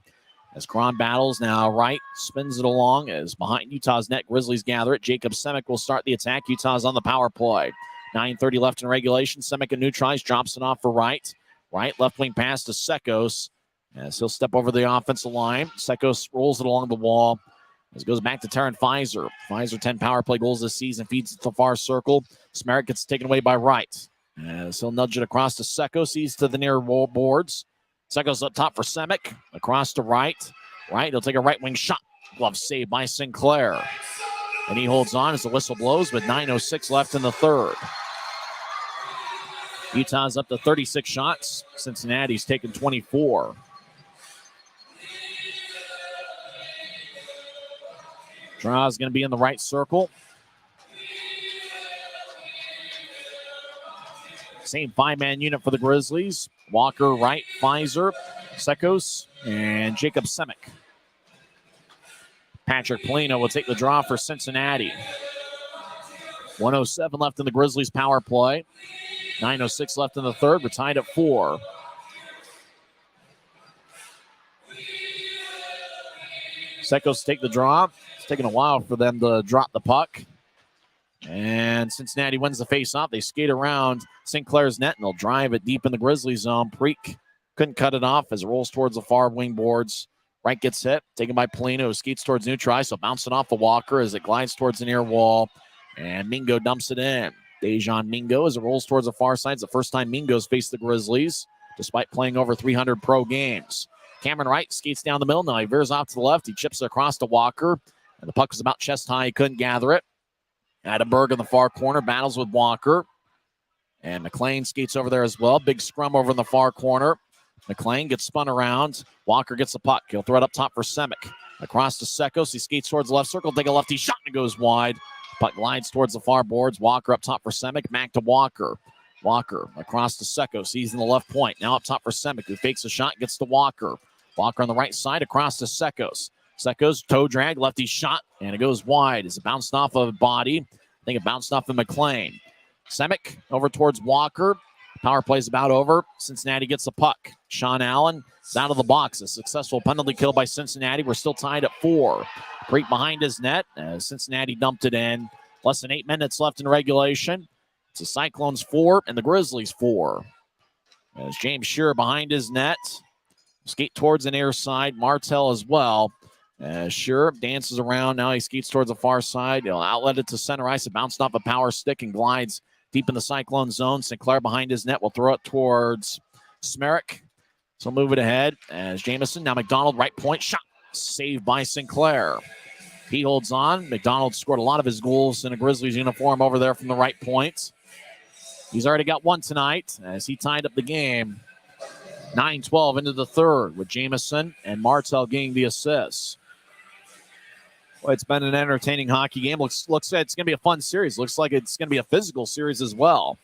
As Cron battles now, Wright spins it along as behind Utah's net. Grizzlies gather it. Jacob Semick will start the attack. Utah's on the power play. 9:30 left in regulation. Semick in neutralize, drops it off for Wright. Wright left wing pass to Sekos as he'll step over the offensive line. Sekos rolls it along the wall as it goes back to Taryn Pfizer. Pfizer 10 power play goals this season, feeds it to the far circle. Smerrick gets taken away by Wright as he'll nudge it across to Sekos. He's to the near wall boards. Sekos up top for Semick. Across to Wright. Wright, he'll take a right wing shot. Glove saved by Sinclair. And he holds on as the whistle blows with 9:06 left in the third. Utah's up to 36 shots. Cincinnati's taken 24. Draw is going to be in the right circle. Same 5-man unit for the Grizzlies. Walker, Wright, Pfizer, Sekos, and Jacob Semick. Patrick Polino will take the draw for Cincinnati. 1:07 left in the Grizzlies' power play. 9:06 left in the third. We're tied at 4. Sekos take the draw. It's taking a while for them to drop the puck. And Cincinnati wins the face-off. They skate around Sinclair's net, and they'll drive it deep in the Grizzlies zone. Preek couldn't cut it off as it rolls towards the far wing boards. Wright gets hit, taken by Polino, who skates towards neutral, so bouncing off the Walker as it glides towards the near wall. And Mingo dumps it in. Dejan Mingo as it rolls towards the far side. It's the first time Mingo's faced the Grizzlies, despite playing over 300 pro games. Cameron Wright skates down the middle. Now he veers off to the left. He chips it across to Walker. And the puck was about chest high. He couldn't gather it. Attenberg in the far corner battles with Walker. And McLean skates over there as well. Big scrum over in the far corner. McLean gets spun around. Walker gets the puck. He'll throw it up top for Semick. Across to Sekos. He skates towards the left circle. Take a lefty shot and it goes wide. Puck glides towards the far boards. Walker up top for Semick. Back to Walker. Walker across to Sekos. He's in the left point. Now up top for Semick, who fakes a shot, gets to Walker. Walker on the right side across to Sekos. Sekos, toe drag, lefty shot, and it goes wide as it bounced off of a body. I think it bounced off of McLean. Semick over towards Walker. Power play's about over. Cincinnati gets the puck. Sean Allen is out of the box. A successful penalty kill by Cincinnati. We're still tied at 4. Preek behind his net as Cincinnati dumped it in. Less than 8 minutes left in regulation. It's the Cyclones 4 and the Grizzlies 4. As James Shearer behind his net. Skate towards the near side. Martell as well. Shearer dances around. Now he skates towards the far side. He'll outlet it to center ice. It bounced off a power stick and glides deep in the Cyclone zone. Sinclair behind his net will throw it towards Smerrick. So move it ahead as Jamison. Now McDonald, right point shot. Saved by Sinclair. He holds on. McDonald scored a lot of his goals in a Grizzlies uniform over there from the right point. He's already got one tonight as he tied up the game. 9-12 into the third with Jamison and Martell getting the assists. Well, it's been an entertaining hockey game. Looks like it's going to be a fun series. Looks like it's going to be a physical series as well.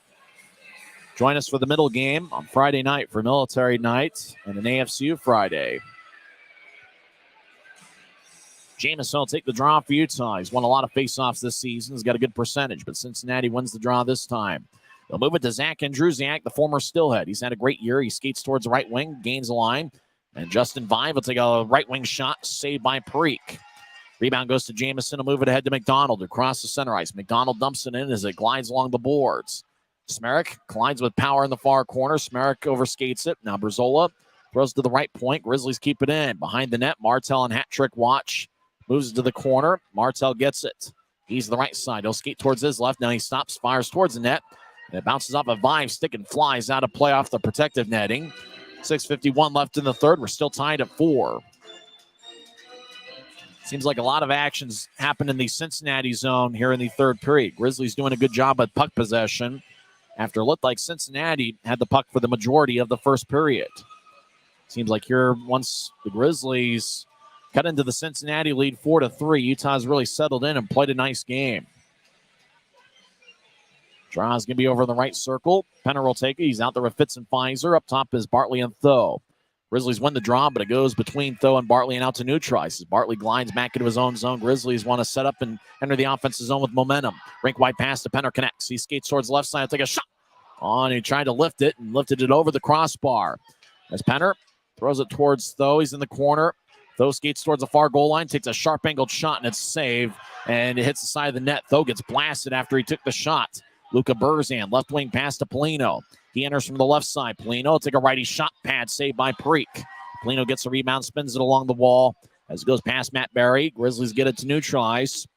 Join us for the middle game on Friday night for Military Night and an AFCU Friday. Jamison will take the draw for Utah. He's won a lot of faceoffs this season. He's got a good percentage, but Cincinnati wins the draw this time. They'll move it to Zach Andrusiak, the former Stillhead. He's had a great year. He skates towards the right wing, gains a line. And Justin Vive will take a right wing shot, saved by Preek. Rebound goes to Jamison to move it ahead to McDonald across the center ice. McDonald dumps it in as it glides along the boards. Smerrick collides with power in the far corner. Smerrick overskates it. Now Brazola throws to the right point. Grizzlies keep it in. Behind the net, Martell and Hat Trick watch. Moves to the corner. Martell gets it. He's the right side. He'll skate towards his left. Now he stops, fires towards the net. And it bounces off a Vive stick and flies out of play off the protective netting. 6:51 left in the third. We're still tied at 4. Seems like a lot of actions happen in the Cincinnati zone here in the third period. Grizzlies doing a good job at puck possession after it looked like Cincinnati had the puck for the majority of the first period. Seems like here, once the Grizzlies cut into the Cincinnati lead 4-3, Utah's really settled in and played a nice game. Draw's going to be over in the right circle. Penner will take it. He's out there with Fitz and Pfizer. Up top is Bartley and Tho. Grizzlies win the draw, but it goes between Tho and Bartley and out to neutralize. As Bartley glides back into his own zone, Grizzlies want to set up and enter the offensive zone with momentum. Rink wide pass to Penner connects. He skates towards the left side. He'll take a shot. He tried to lift it and lifted it over the crossbar. As Penner throws it towards Tho, he's in the corner. Tho skates towards the far goal line, takes a sharp angled shot, and it's saved. And it hits the side of the net. Tho gets blasted after he took the shot. Luca Burzan, left wing pass to Polino. He enters from the left side. Polino will take a righty shot pad, saved by Preek. Polino gets a rebound, spins it along the wall as it goes past Matt Barry. Grizzlies get it to neutralize.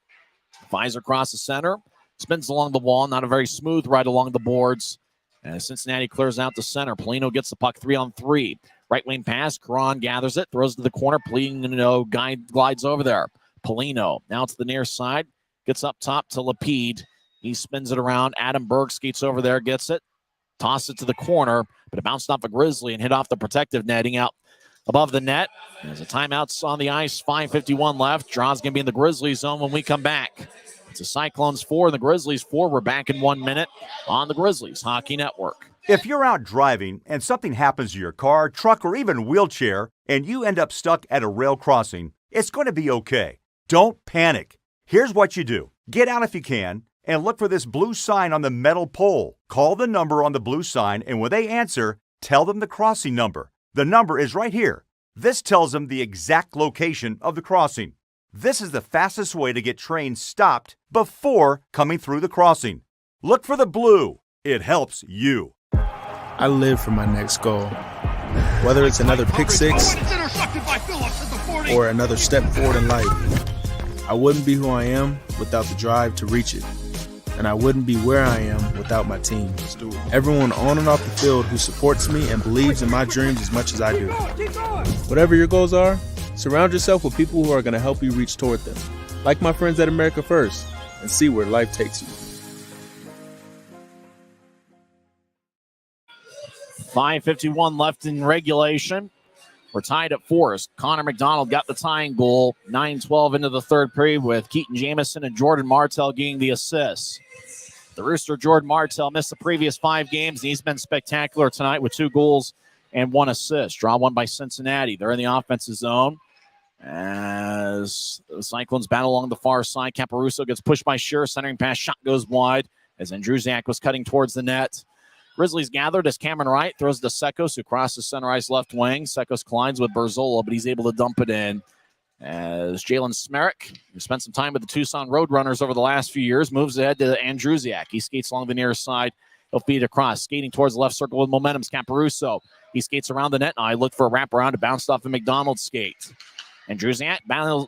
Pfizer across the center, spins along the wall, not a very smooth ride along the boards. As Cincinnati clears out the center, Polino gets the puck 3-on-3. Right wing pass, Karan gathers it, throws it to the corner. Polino glides over there. Polino now to the near side, gets up top to Lapide. He spins it around. Adam Berg skates over there, gets it, tosses it to the corner, but it bounced off a Grizzly and hit off the protective netting out above the net. There's a timeout on the ice, 5:51 left. Draw's going to be in the Grizzlies zone when we come back. It's the Cyclones 4 and the Grizzlies 4. We're back in 1 minute on the Grizzlies Hockey Network. If you're out driving and something happens to your car, truck, or even wheelchair, and you end up stuck at a rail crossing, it's going to be okay. Don't panic. Here's what you do. Get out if you can and look for this blue sign on the metal pole. Call the number on the blue sign, and when they answer, tell them the crossing number. The number is right here. This tells them the exact location of the crossing. This is the fastest way to get trains stopped before coming through the crossing. Look for the blue. It helps you. I live for my next goal. Whether it's another pick six or another step forward in life, I wouldn't be who I am without the drive to reach it. And I wouldn't be where I am without my team. Everyone on and off the field who supports me and believes in my dreams as much as I do. Whatever your goals are, surround yourself with people who are going to help you reach toward them. Like my friends at America First, and see where life takes you. 5:51 left in regulation. We're tied at 4. Connor McDonald got the tying goal. 9:12 into the third period with Keaton Jamison and Jordan Martell getting the assists. The Rooster, Jordan Martell, missed the previous 5 games, and he's been spectacular tonight with 2 goals and 1 assist. Draw won by Cincinnati. They're in the offensive zone as the Cyclones battle along the far side. Caparuso gets pushed by Shearer. Centering pass, shot goes wide as Andrusiak was cutting towards the net. Grizzlies gathered as Cameron Wright throws to Sekos, who crosses center ice left wing. Sekos collides with Berzola, but he's able to dump it in. As Jalen Smerrick, who spent some time with the Tucson Roadrunners over the last few years, moves ahead to Andrusiak. He skates along the near side. He'll feed across. Skating towards the left circle with momentum is Caparuso. He skates around the net. Now he looked for a wraparound to bounce off a McDonald's skate. Andrusiak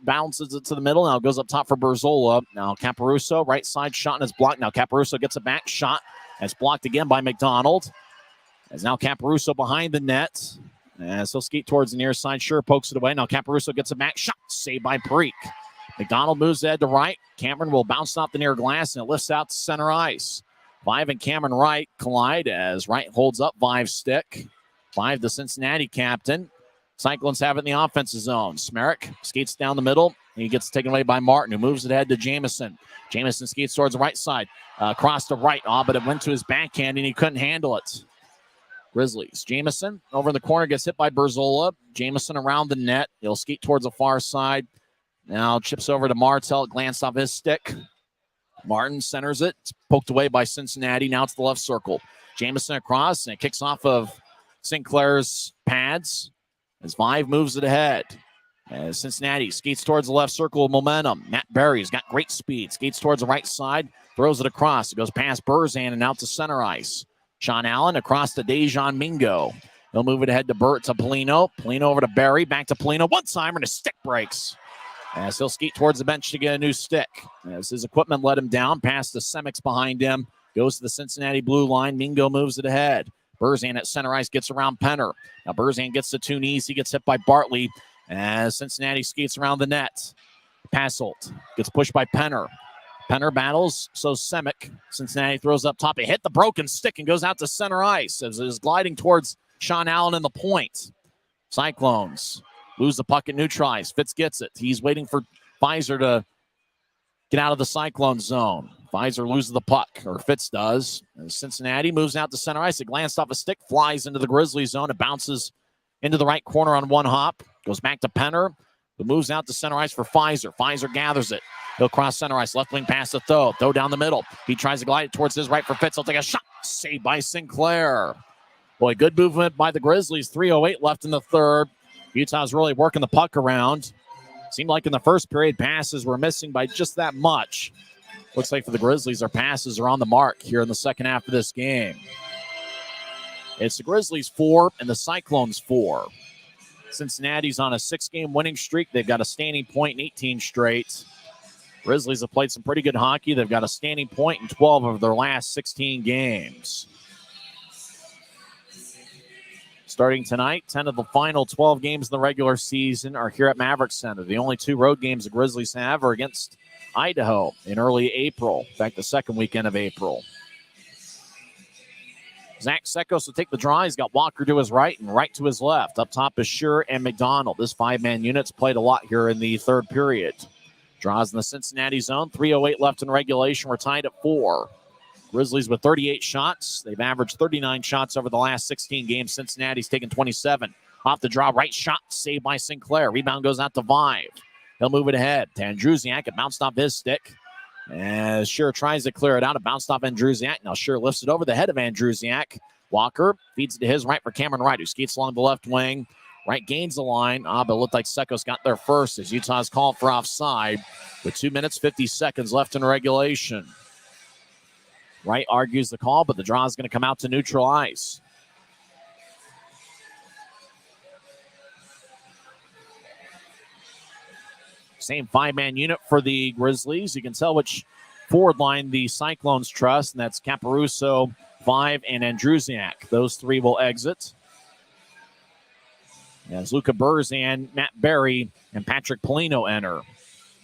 bounces it to the middle. Now it goes up top for Berzola. Now Caparuso, right side shot, and it's blocked. Now Caparuso gets a back shot. It's blocked again by McDonald. As now Caparuso behind the net. As he'll skate towards the near side. Sure pokes it away. Now Caparuso gets a back shot. Saved by Preek. McDonald moves ahead to right. Cameron will bounce off the near glass, and it lifts out to center ice. Vive and Cameron Wright collide as Wright holds up Vive's stick. Vive, the Cincinnati captain. Cyclones have it in the offensive zone. Smerrick skates down the middle. He gets taken away by Martin, who moves it ahead to Jamison. Jamison skates towards the right side. Across to right. But it went to his backhand, and he couldn't handle it. Grizzlies. Jamison over in the corner gets hit by Berzola. Jamison around the net. He'll skate towards the far side. Now chips over to Martell. Glanced off his stick. Martin centers it. It's poked away by Cincinnati. Now it's the left circle. Jamison across, and it kicks off of Sinclair's pads as Vive moves it ahead. As Cincinnati skates towards the left circle with momentum. Matt Berry's got great speed. Skates towards the right side. Throws it across. It goes past Burzan and out to center ice. Sean Allen across to Dejan Mingo. He'll move it ahead to Polino. Polino over to Berry. Back to Polino. One-timer and his stick breaks. As he'll skate towards the bench to get a new stick. As his equipment let him down. Past the Semix behind him. Goes to the Cincinnati blue line. Mingo moves it ahead. Burzan at center ice gets around Penner. Now Burzan gets to two knees. He gets hit by Bartley. As Cincinnati skates around the net. Passolt gets pushed by Penner. Penner battles, so Semick. Cincinnati throws up top. It hit the broken stick and goes out to center ice as it is gliding towards Sean Allen in the point. Cyclones lose the puck and neutralize. Fitz gets it. He's waiting for Pfizer to get out of the Cyclone zone. Pfizer loses the puck, or Fitz does. And Cincinnati moves out to center ice. It glanced off a stick, flies into the Grizzlies zone. It bounces into the right corner on one hop. Goes back to Penner, who moves out to center ice for Pfizer. Pfizer gathers it. He'll cross center ice, left wing pass to Tho. Tho down the middle. He tries to glide it towards his right for Fitz. He'll take a shot. Saved by Sinclair. Boy, good movement by the Grizzlies. 3:08 left in the third. Utah's really working the puck around. Seemed like in the first period, passes were missing by just that much. Looks like for the Grizzlies, their passes are on the mark here in the second half of this game. It's the Grizzlies 4 and the Cyclones 4. Cincinnati's on a 6-game winning streak. They've got a standing point in 18 straight. Grizzlies have played some pretty good hockey. They've got a standing point in 12 of their last 16 games. Starting tonight, 10 of the final 12 games in the regular season are here at Maverik Center. The only 2 road games the Grizzlies have are against Idaho in early April. In fact, the second weekend of April. Zach Sekos will take the draw. He's got Walker to his right and right to his left. Up top is Shearer and McDonald. This 5-man unit's played a lot here in the third period. Draws in the Cincinnati zone. 3:08 left in regulation. We're tied at 4. Grizzlies with 38 shots. They've averaged 39 shots over the last 16 games. Cincinnati's taken 27. Off the draw, right shot, saved by Sinclair. Rebound goes out to Vive. He'll move it ahead to Andrusiak. It bounced off his stick. As Shearer tries to clear it out, it bounced off Andrusiak. Now Shearer lifts it over the head of Andrusiak. Walker feeds it to his right for Cameron Wright, who skates along the left wing. Wright gains the line. But it looked like Sekos got there first as Utah's called for offside with 2 minutes, 50 seconds left in regulation. Wright argues the call, but the draw is going to come out to neutral ice. Same 5-man unit for the Grizzlies. You can tell which forward line the Cyclones trust, and that's Caparuso, Vive, and Andrusiak. Those 3 will exit. As Luca Burzan, Matt Berry, and Patrick Polino enter.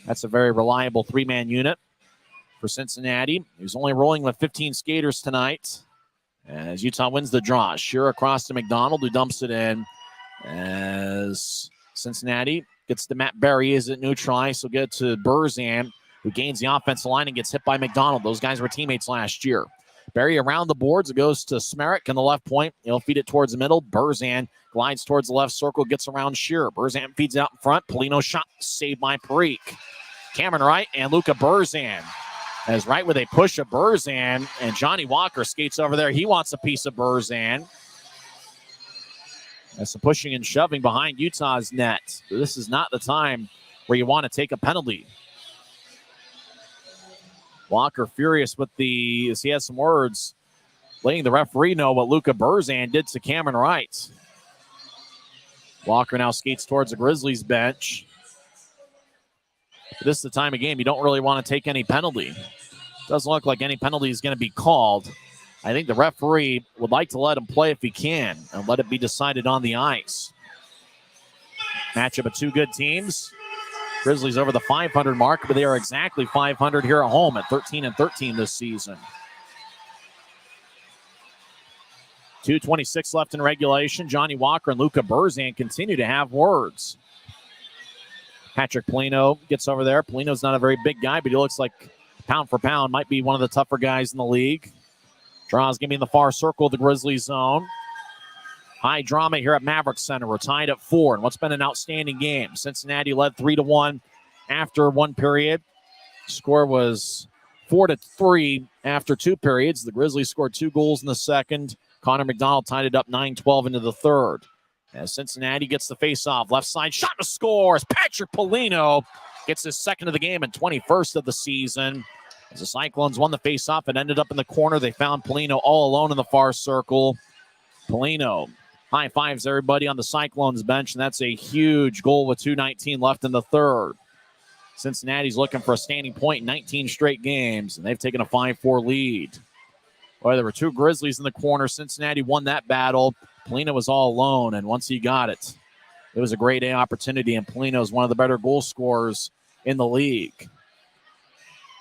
That's a very reliable 3-man unit for Cincinnati. He's only rolling with 15 skaters tonight as Utah wins the draw. Shearer across to McDonald, who dumps it in as Cincinnati gets to Matt Berry. Is it neutral ice? He'll get to Burzan, who gains the offensive line and gets hit by McDonald. Those guys were teammates last year. Berry around the boards. It goes to Smerek in the left point. He'll feed it towards the middle. Burzan glides towards the left circle, gets around Shearer. Burzan feeds out in front. Polino shot saved by Parikh. Cameron Wright and Luca Burzan. As Wright with a push of Burzan, and Johnny Walker skates over there. He wants a piece of Burzan. That's some pushing and shoving behind Utah's net. This is not the time where you want to take a penalty. Walker furious with as he has some words, letting the referee know what Luca Burzan did to Cameron Wright. Walker now skates towards the Grizzlies bench. This is the time of game you don't really want to take any penalty. Doesn't look like any penalty is going to be called. I think the referee would like to let him play if he can and let it be decided on the ice. Matchup of 2 good teams. Grizzlies over the 500 mark, but they are exactly 500 here at home at 13-13 this season. 2:26 left in regulation. Johnny Walker and Luca Burzan continue to have words. Patrick Polino gets over there. Polino's not a very big guy, but he looks like pound for pound might be one of the tougher guys in the league. Draws going to be in the far circle of the Grizzlies zone. High drama here at Maverik Center. We're tied at 4 in what's been an outstanding game. Cincinnati led 3-1 after 1 period. Score was 4-3 after 2 periods. The Grizzlies scored 2 goals in the second. Connor McDonald tied it up 9-12 into the third. As Cincinnati gets the face-off, left side shot to score. As Patrick Polino gets his second of the game and 21st of the season. As the Cyclones won the face-off and ended up in the corner, they found Polino all alone in the far circle. Polino high fives everybody on the Cyclones bench, and that's a huge goal with 2:19 left in the third. Cincinnati's looking for a standing point in 19 straight games, and they've taken a 5-4 lead. Well, there were 2 Grizzlies in the corner. Cincinnati won that battle. Polino was all alone, and once he got it, it was a grade A opportunity, and Polino is one of the better goal scorers in the league.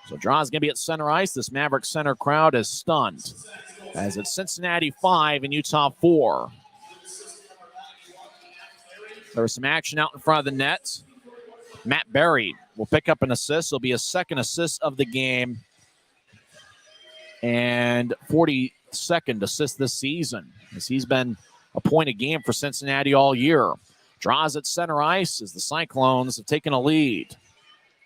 So draw is going to be at center ice. This Maverik Center crowd is stunned as it's Cincinnati 5 and Utah 4. There was some action out in front of the net. Matt Berry will pick up an assist. It'll be his second assist of the game. and 42nd assist this season, as he's been a point a game for Cincinnati all year. Draws at center ice as the Cyclones have taken a lead.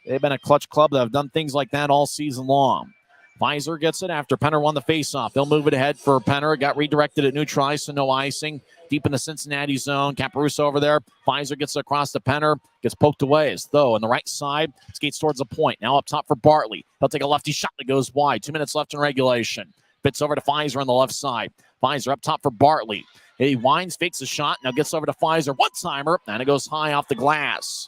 They've been a clutch club that have done things like that all season long. Pfizer gets it after Penner won the faceoff. They'll move it ahead for Penner. It got redirected at neutral ice, so no icing. Deep in the Cincinnati zone. Caparuso over there. Pfizer gets it across to Penner. Gets poked away as though on the right side. Skates towards the point. Now up top for Bartley. He'll take a lefty shot that goes wide. 2 minutes left in regulation. Fits over to Pfizer on the left side. Pfizer up top for Bartley. He winds, fakes a shot. Now gets over to Pfizer. One-timer. And it goes high off the glass.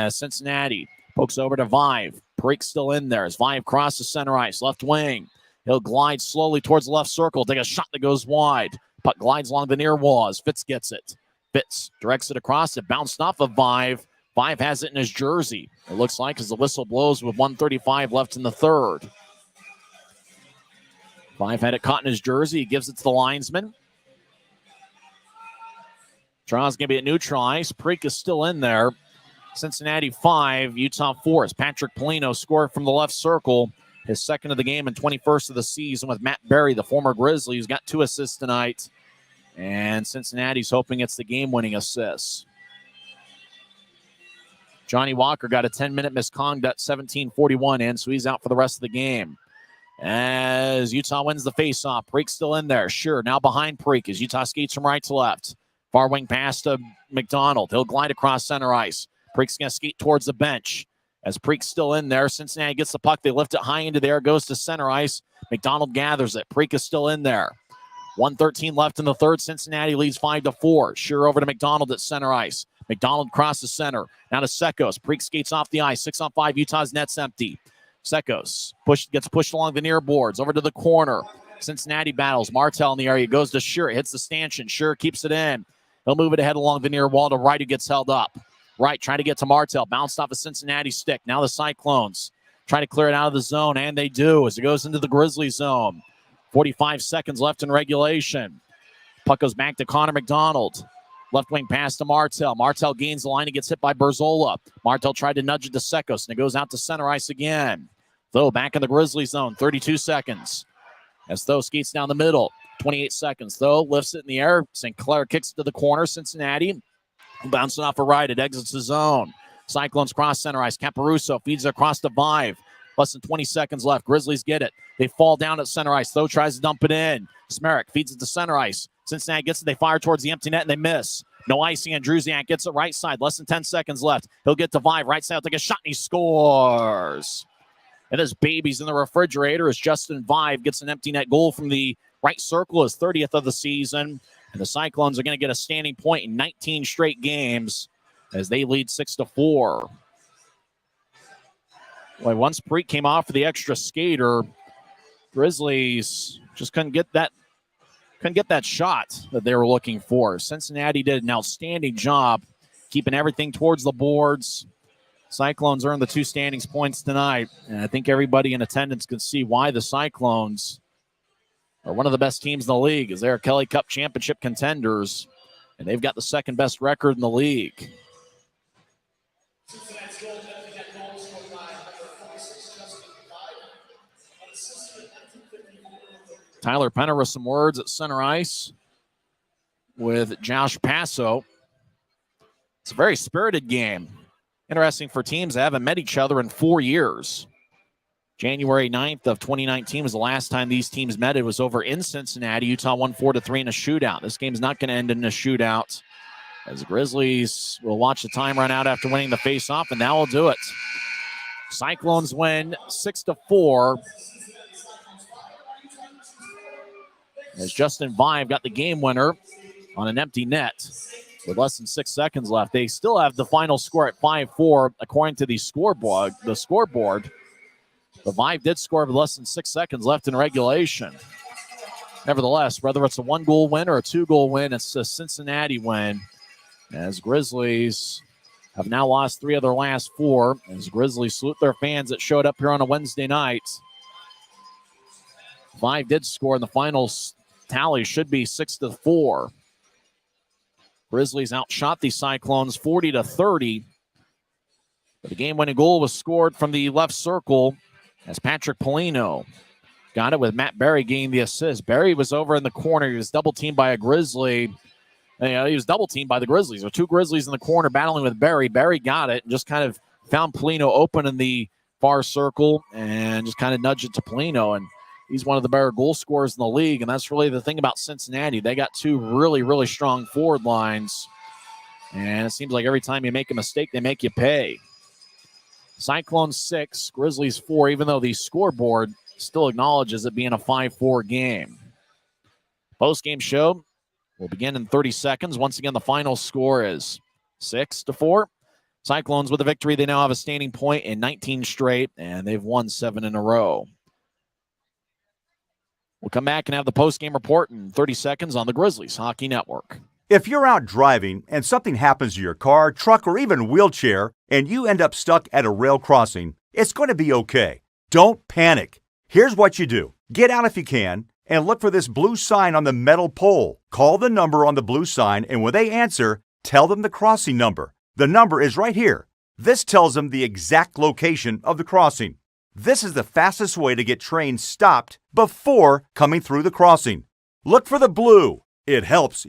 Cincinnati pokes over to Vive. Preak's still in there as Vive crosses center ice. Left wing. He'll glide slowly towards the left circle. Take a shot that goes wide. Puck glides along the near wall as Fitz gets it. Fitz directs it across. It bounced off of Vive. Vive has it in his jersey. It looks like as the whistle blows with 1:35 left in the third. Vive had it caught in his jersey. He gives it to the linesman. Tries going to be at neutral ice. Preak is still in there. Cincinnati 5, Utah 4. As Patrick Polino scored from the left circle. His second of the game and 21st of the season with Matt Berry, the former Grizzly, who's got 2 assists tonight. And Cincinnati's hoping it's the game-winning assist. Johnny Walker got a 10-minute misconduct, 17:41 in, so he's out for the rest of the game. As Utah wins the faceoff, Preak's still in there. Sure, now behind Preak as Utah skates from right to left. Far wing pass to McDonald. He'll glide across center ice. Preak's going to skate towards the bench. As Preak's still in there, Cincinnati gets the puck. They lift it high into the air, goes to center ice. McDonald gathers it. Preak is still in there. 1:13 left in the third. Cincinnati leads 5-4. Sure over to McDonald at center ice. McDonald crosses center. Now to Sekos. Preak skates off the ice. 6-on-5. Utah's net's empty. Sekos gets pushed along the near boards. Over to the corner. Cincinnati battles. Martel in the area. Goes to Sure. Hits the stanchion. Sure keeps it in. He'll move it ahead along the near wall to Wright, who gets held up. Wright trying to get to Martel. Bounced off a Cincinnati stick. Now the Cyclones trying to clear it out of the zone, and they do as it goes into the Grizzlies zone. 45 seconds left in regulation. Puck goes back to Connor McDonald. Left wing pass to Martel. Martel gains the line and gets hit by Berzola. Martel tried to nudge it to Sekos, and it goes out to center ice again. Though back in the Grizzlies zone, 32 seconds. As Though skates down the middle, 28 seconds. Though lifts it in the air. St. Clair kicks it to the corner. Cincinnati bouncing off a right. It exits the zone. Cyclones cross center ice. Caparuso feeds it across the Vive. Less than 20 seconds left. Grizzlies get it. They fall down at center ice. Though tries to dump it in. Smerek feeds it to center ice. Cincinnati gets it. They fire towards the empty net and they miss. No icing, and Druziak gets it right side. Less than 10 seconds left. He'll get to Vive. Right side. He'll take a shot and he scores. And his baby's in the refrigerator as Justin Vive gets an empty net goal from the right circle, his 30th of the season. And the Cyclones are going to get a standing point in 19 straight games as they lead 6-4. Boy, once Preak came off for the extra skater, Grizzlies just couldn't get that shot that they were looking for. Cincinnati did an outstanding job keeping everything towards the boards. Cyclones earned the 2 standings points tonight, and I think everybody in attendance can see why the Cyclones are one of the best teams in the league, as they're Kelly Cup championship contenders, and they've got the second best record in the league. Tyler Penner with some words at center ice with Josh Passo. It's a very spirited game. Interesting for teams that haven't met each other in 4 years. January 9th of 2019 was the last time these teams met. It was over in Cincinnati. Utah won 4-3 in a shootout. This game's not going to end in a shootout, as the Grizzlies will watch the time run out after winning the faceoff, and that will do it. Cyclones win 6-4. As Justin Vive got the game winner on an empty net with less than 6 seconds left. They still have the final score at 5-4 according to the scoreboard. The Vive did score with less than 6 seconds left in regulation. Nevertheless, whether it's a 1-goal win or a 2-goal win, it's a Cincinnati win. As Grizzlies have now lost 3 of their last 4. As Grizzlies salute their fans that showed up here on a Wednesday night. Vive did score, and the final tally should be 6-4. Grizzlies outshot the Cyclones 40-30. But the game-winning goal was scored from the left circle as Patrick Polino got it with Matt Berry getting the assist. Berry was over in the corner. He was double-teamed by a Grizzly. He was double-teamed by the Grizzlies. There were 2 Grizzlies in the corner battling with Berry. Berry got it and just kind of found Polino open in the far circle and just kind of nudged it to Polino. And he's one of the better goal scorers in the league, and that's really the thing about Cincinnati. They got 2 really, really strong forward lines, and it seems like every time you make a mistake, they make you pay. Cyclones 6, Grizzlies 4, even though the scoreboard still acknowledges it being a 5-4 game. Post-game show will begin in 30 seconds. Once again, the final score is 6-4. Cyclones with a victory. They now have a standing point in 19 straight, and they've won 7 in a row. We'll come back and have the post-game report in 30 seconds on the Grizzlies Hockey Network. If you're out driving and something happens to your car, truck, or even wheelchair, and you end up stuck at a rail crossing, it's going to be okay. Don't panic. Here's what you do. Get out if you can and look for this blue sign on the metal pole. Call the number on the blue sign, and when they answer, tell them the crossing number. The number is right here. This tells them the exact location of the crossing. This is the fastest way to get trains stopped before coming through the crossing. Look for the blue. It helps.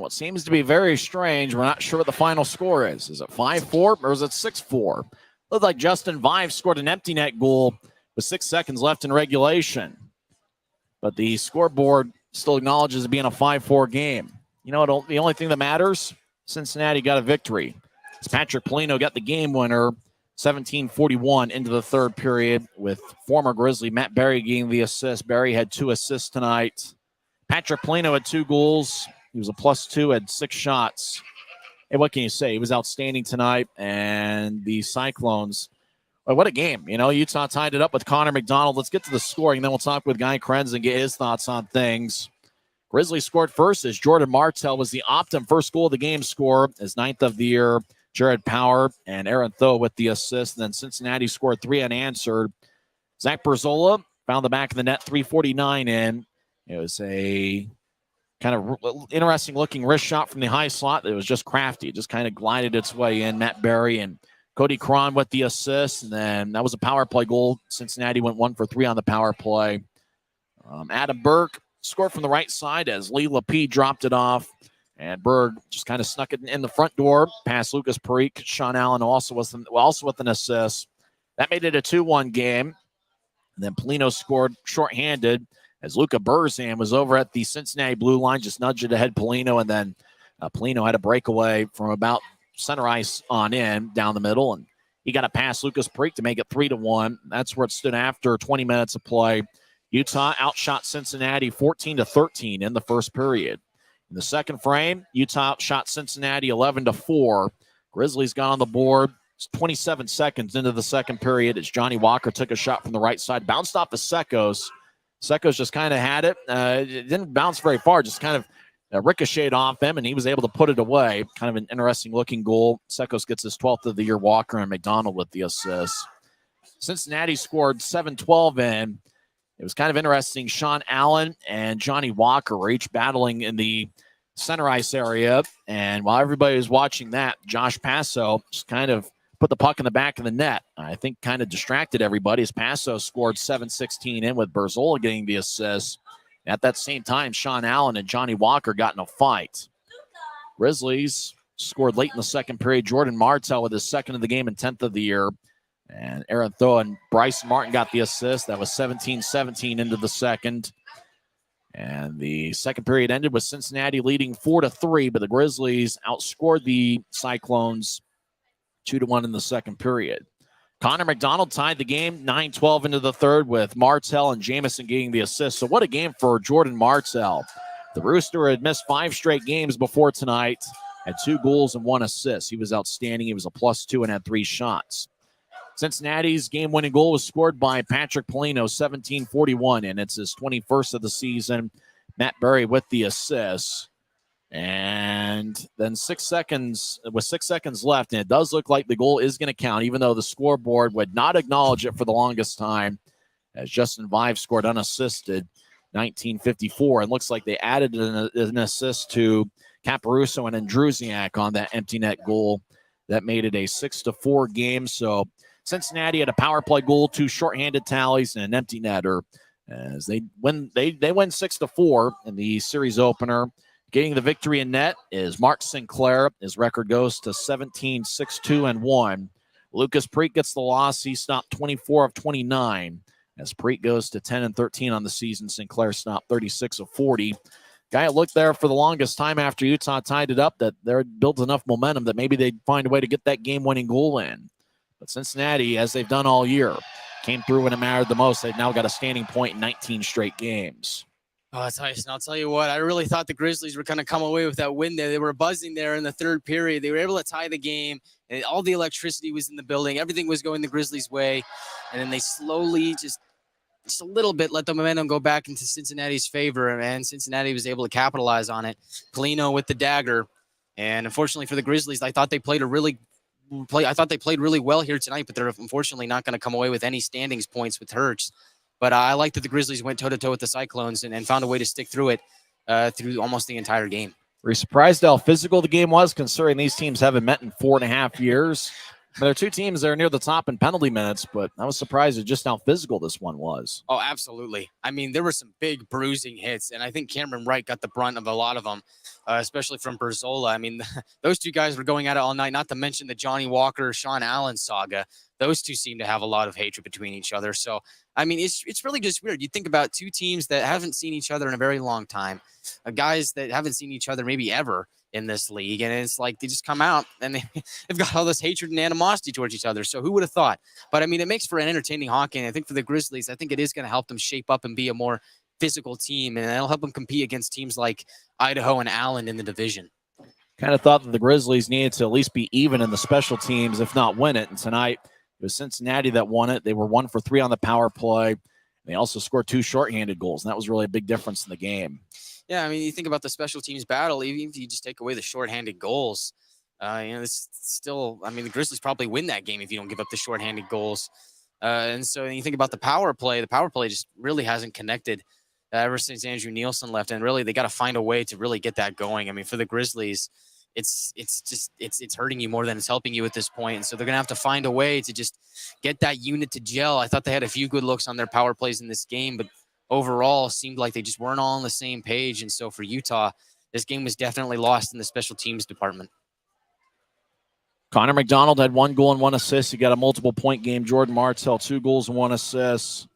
Seems to be very strange. We're not sure what the final score is. Is it 5-4 or is it 6-4? Looks like Justin Vive scored an empty net goal with 6 seconds left in regulation. But the scoreboard still acknowledges it being a 5-4 game. You know what? The only thing that matters, Cincinnati got a victory. As Patrick Polino got the game winner, 17:41 into the third period, with former Grizzly Matt Berry getting the assist. Berry had 2 assists tonight. Patrick Polino had 2 goals. He was a +2, had 6 shots. And what can you say? He was outstanding tonight. And the Cyclones, well, what a game. You know, Utah tied it up with Connor McDonald. Let's get to the scoring, and then we'll talk with Guy Chiarenza and get his thoughts on things. Grizzlies scored first as Jordan Martell was the Optum first goal of the game scorer, his 9th of the year. Jared Power and Aaron Tho with the assist. And then Cincinnati scored 3 unanswered. Zach Berzola found the back of the net, 3:49 in. It was a kind of interesting looking wrist shot from the high slot that was just crafty. It just kind of glided its way in. Matt Berry and Cody Cron with the assist. And then that was a power play goal. Cincinnati went 1 for 3 on the power play. Adam Berg scored from the right side as Lee Lapie dropped it off. And Berg just kind of snuck it in the front door past Lucas Parikh. Sean Allen also with an assist. That made it a 2-1 game. And then Polino scored shorthanded as Luca Burzan was over at the Cincinnati blue line, just nudged it ahead Polino, and then Polino had a breakaway from about center ice on in down the middle, and he got a pass Lucas Parikh to make it 3-1. That's where it stood after 20 minutes of play. Utah outshot Cincinnati 14-13 in the first period. In the second frame, Utah outshot Cincinnati 11-4. Grizzlies got on the board 27 seconds into the second period as Johnny Walker took a shot from the right side, bounced off the Sekos. Sekos just kind of had it. It didn't bounce very far, just kind of ricocheted off him, and he was able to put it away. Kind of an interesting-looking goal. Sekos gets his 12th of the year. Walker and McDonald with the assist. Cincinnati scored 7-12 in. It was kind of interesting. Sean Allen and Johnny Walker were each battling in the center ice area, and while everybody was watching that, Josh Passo just kind of put the puck in the back of the net. I think kind of distracted everybody as Passo scored 7-16 in with Berzola getting the assist. At that same time, Sean Allen and Johnny Walker got in a fight. Grizzlies scored late in the second period. Jordan Martell with his 2nd of the game and 10th of the year. And Aaron Tho and Bryson Martin got the assist. That was 17-17 into the second. And the second period ended with Cincinnati leading 4-3, but the Grizzlies outscored the Cyclones 2-1 in the second period. Connor McDonald tied the game 9-12 into the third with Martell and Jamison getting the assist. So what a game for Jordan Martell. The Rooster had missed 5 straight games before tonight. had 2 goals and 1 assist. He was outstanding. He was a +2 and had 3 shots. Cincinnati's game-winning goal was scored by Patrick Polino, 17:41, and it's his 21st of the season. Matt Berry with the assist. And then with 6 seconds left, and it does look like the goal is going to count, even though the scoreboard would not acknowledge it for the longest time, as Justin Vive scored unassisted, 19:54. And looks like they added an assist to Caparuso and Andrusiak on that empty net goal that made it a 6-4 game. So Cincinnati had a power play goal, 2 shorthanded tallies, and an empty netter as they win 6-4 in the series opener. Getting the victory in net is Mark Sinclair. His record goes to 17-6-2-1. Lucas Preet gets the loss. He stopped 24 of 29. As Preet goes to 10-13 on the season, Sinclair stopped 36 of 40. Guy looked there for the longest time after Utah tied it up that they're built enough momentum that maybe they'd find a way to get that game-winning goal in. But Cincinnati, as they've done all year, came through when it mattered the most. They've now got a standing point in 19 straight games. Oh, Tyson, I'll tell you what, I really thought the Grizzlies were going to come away with that win there. They were buzzing there in the third period. They were able to tie the game, and all the electricity was in the building. Everything was going the Grizzlies' way, and then they slowly just a little bit let the momentum go back into Cincinnati's favor, and Cincinnati was able to capitalize on it. Polino with the dagger, and unfortunately for the Grizzlies, I thought they played really well here tonight, but they're unfortunately not going to come away with any standings points with Hurts. But I like that the Grizzlies went toe-to-toe with the Cyclones and found a way to stick through it through almost the entire game. Were you surprised how physical the game was, considering these teams haven't met in 4.5 years? There are 2 teams that are near the top in penalty minutes, but I was surprised at just how physical this one was. Oh, absolutely. I mean, there were some big bruising hits, and I think Cameron Wright got the brunt of a lot of them, especially from Berzola. I mean, those 2 guys were going at it all night, not to mention the Johnny Walker, Sean Allen saga. Those 2 seem to have a lot of hatred between each other. So, I mean, it's really just weird. You think about 2 teams that haven't seen each other in a very long time, guys that haven't seen each other maybe ever in this league, and it's like they just come out and they've got all this hatred and animosity towards each other. So who would have thought? But I mean, it makes for an entertaining hockey, and I think for the Grizzlies, I think it is going to help them shape up and be a more physical team, and it'll help them compete against teams like Idaho and Allen in the division. Kind of thought that the Grizzlies needed to at least be even in the special teams, if not win it. And tonight it was Cincinnati that won it. They were 1 for 3 on the power play. They also scored 2 shorthanded goals, and that was really a big difference in the game. Yeah, I mean, you think about the special teams battle, even if you just take away the shorthanded goals, it's still, I mean, the Grizzlies probably win that game if you don't give up the shorthanded goals. And so you think about the power play just really hasn't connected ever since Andrew Nielsen left. And really, they got to find a way to really get that going. I mean, for the Grizzlies, it's hurting you more than it's helping you at this point. And so they're going to have to find a way to just get that unit to gel. I thought they had a few good looks on their power plays in this game, but overall seemed like they just weren't all on the same page. And so for Utah, this game was definitely lost in the special teams department. Connor McDonald had 1 goal and 1 assist. He got a multiple point game. Jordan Martell, 2 goals and 1 assist.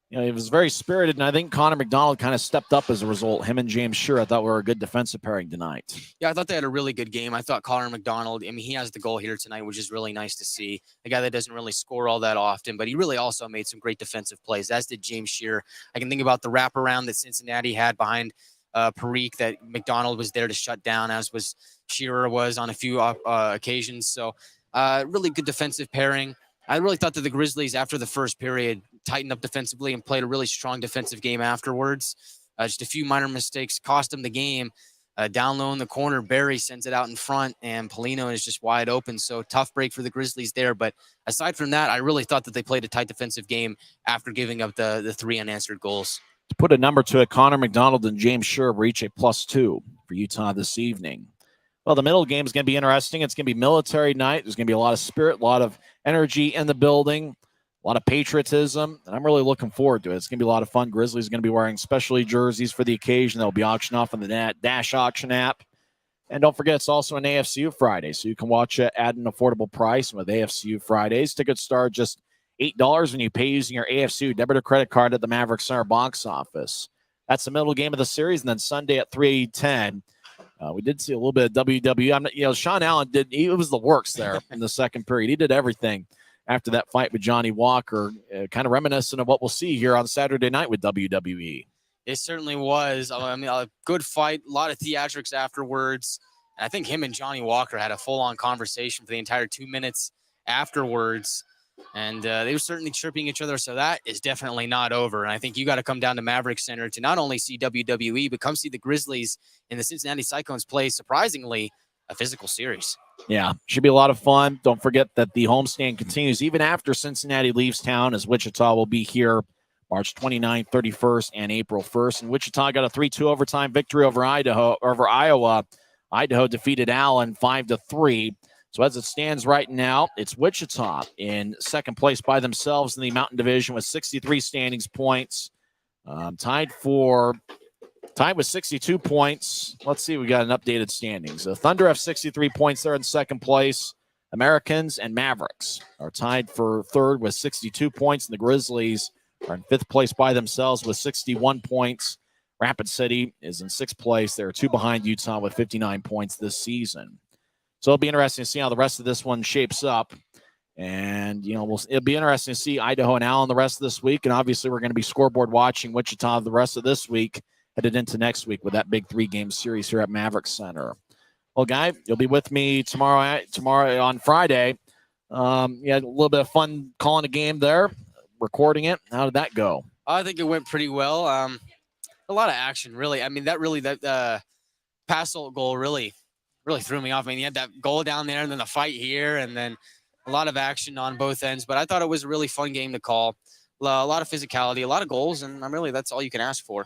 You know, he was very spirited, and I think Connor McDonald kind of stepped up as a result. Him and James Shearer, I thought, were a good defensive pairing tonight. Yeah, I thought they had a really good game. I thought Connor McDonald, I mean, he has the goal here tonight, which is really nice to see. A guy that doesn't really score all that often, but he really also made some great defensive plays, as did James Shearer. I can think about the wraparound that Cincinnati had behind Parikh that McDonald was there to shut down, as was Shearer was on a few occasions. So really good defensive pairing. I really thought that the Grizzlies, after the first period, tightened up defensively and played a really strong defensive game afterwards. Just a few minor mistakes cost them the game. Down low in the corner, Barry sends it out in front, and Polino is just wide open. So tough break for the Grizzlies there. But aside from that, I really thought that they played a tight defensive game after giving up the 3 unanswered goals. To put a number to it, Connor McDonald and James Shearer reach a +2 for Utah this evening. Well, the middle game is going to be interesting. It's going to be military night. There's going to be a lot of spirit, a lot of energy in the building, a lot of patriotism, and I'm really looking forward to it. It's going to be a lot of fun. Grizzlies are going to be wearing specialty jerseys for the occasion. They'll be auctioned off on the Dash Auction app. And don't forget, it's also an AFCU Friday, so you can watch it at an affordable price with AFCU Fridays. Tickets start just $8 when you pay using your AFCU debit or credit card at the Maverik Center box office. That's the middle game of the series, and then Sunday at 3:10. We did see a little bit of WWE. Sean Allen it was the works there in the second period. He did everything after that fight with Johnny Walker, kind of reminiscent of what we'll see here on Saturday night with WWE. It certainly was. I mean, a good fight, a lot of theatrics afterwards. And I think him and Johnny Walker had a full-on conversation for the entire 2 minutes afterwards. And they were certainly chirping each other. So that is definitely not over. And I think you got to come down to Maverik Center to not only see WWE, but come see the Grizzlies and the Cincinnati Cyclones play, surprisingly, a physical series. Yeah, should be a lot of fun. Don't forget that the homestand continues even after Cincinnati leaves town, as Wichita will be here March 29th, 31st, and April 1st. And Wichita got a 3-2 overtime victory over Iowa. Idaho defeated Allen 5-3. So as it stands right now, it's Wichita in second place by themselves in the Mountain Division with 63 standings points. Tied with 62 points. Let's see, we got an updated standings. The Thunder have 63 points there in second place. Americans and Mavericks are tied for third with 62 points, and the Grizzlies are in fifth place by themselves with 61 points. Rapid City is in sixth place. They're 2 behind Utah with 59 points this season. So it'll be interesting to see how the rest of this one shapes up. And, it'll be interesting to see Idaho and Allen the rest of this week. And obviously we're going to be scoreboard watching Wichita the rest of this week, headed into next week with that big 3-game series here at Maverik Center. Well, Guy, you'll be with me tomorrow on Friday. You had a little bit of fun calling a game there, recording it. How did that go? I think it went pretty well. A lot of action, really. I mean, that pass goal really threw me off. I mean, you had that goal down there and then the fight here and then a lot of action on both ends. But I thought it was a really fun game to call. A lot of physicality, a lot of goals, and that's all you can ask for.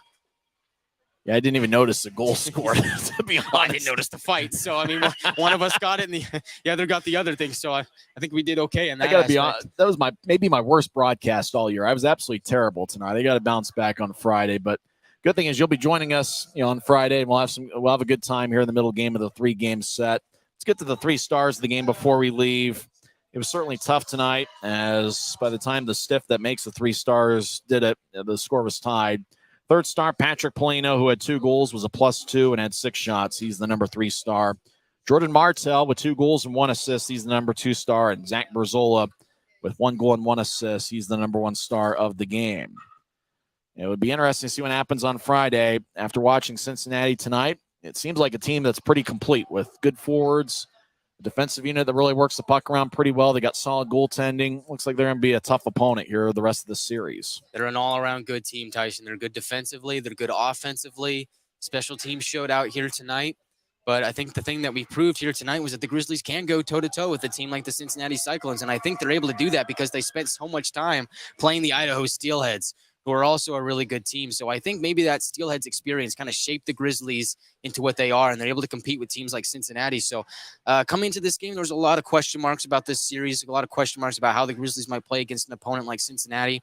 Yeah, I didn't even notice the goal scored, to be honest. I didn't notice the fight. So, I mean, one of us got it, and the other got the other thing. So, I think we did okay in that. I got to be honest. That was maybe my worst broadcast all year. I was absolutely terrible tonight. I got to bounce back on Friday. But good thing is you'll be joining us on Friday, and we'll have a good time here in the middle game of the 3-game set. Let's get to the 3 stars of the game before we leave. It was certainly tough tonight, as by the time the stiff that makes the 3 stars did it, the score was tied. Third star, Patrick Polino, who had 2 goals, was a +2 and had 6 shots. He's the number 3 star. Jordan Martell with 2 goals and 1 assist. He's the number 2 star. And Zach Berzola with 1 goal and 1 assist. He's the number 1 star of the game. It would be interesting to see what happens on Friday. After watching Cincinnati tonight, it seems like a team that's pretty complete with good forwards, a defensive unit that really works the puck around pretty well. They got solid goaltending. Looks like they're going to be a tough opponent here the rest of the series. They're an all-around good team, Tyson. They're good defensively. They're good offensively. Special teams showed out here tonight. But I think the thing that we proved here tonight was that the Grizzlies can go toe-to-toe with a team like the Cincinnati Cyclones. And I think they're able to do that because they spent so much time playing the Idaho Steelheads, who are also a really good team. So I think maybe that Steelheads experience kind of shaped the Grizzlies into what they are, and they're able to compete with teams like Cincinnati. So coming into this game, there was a lot of question marks about this series, a lot of question marks about how the Grizzlies might play against an opponent like Cincinnati.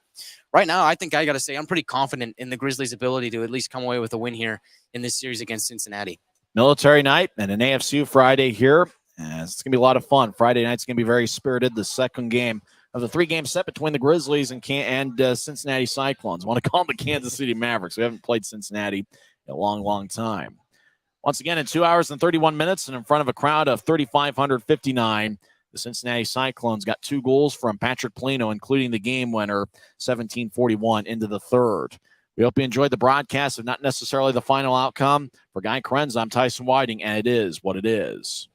Right now, I think I got to say I'm pretty confident in the Grizzlies' ability to at least come away with a win here in this series against Cincinnati. Military night and an AFCU Friday here. It's going to be a lot of fun. Friday night's going to be very spirited. The second game of the 3-game set between the Grizzlies and Cincinnati Cyclones. I want to call them the Kansas City Mavericks. We haven't played Cincinnati in a long, long time. Once again, in 2 hours and 31 minutes and in front of a crowd of 3,559, the Cincinnati Cyclones got 2 goals from Patrick Polino, including the game winner, 17:41 into the third. We hope you enjoyed the broadcast of not necessarily the final outcome. For Guy Chiarenza, I'm Tyson Whiting, and it is what it is.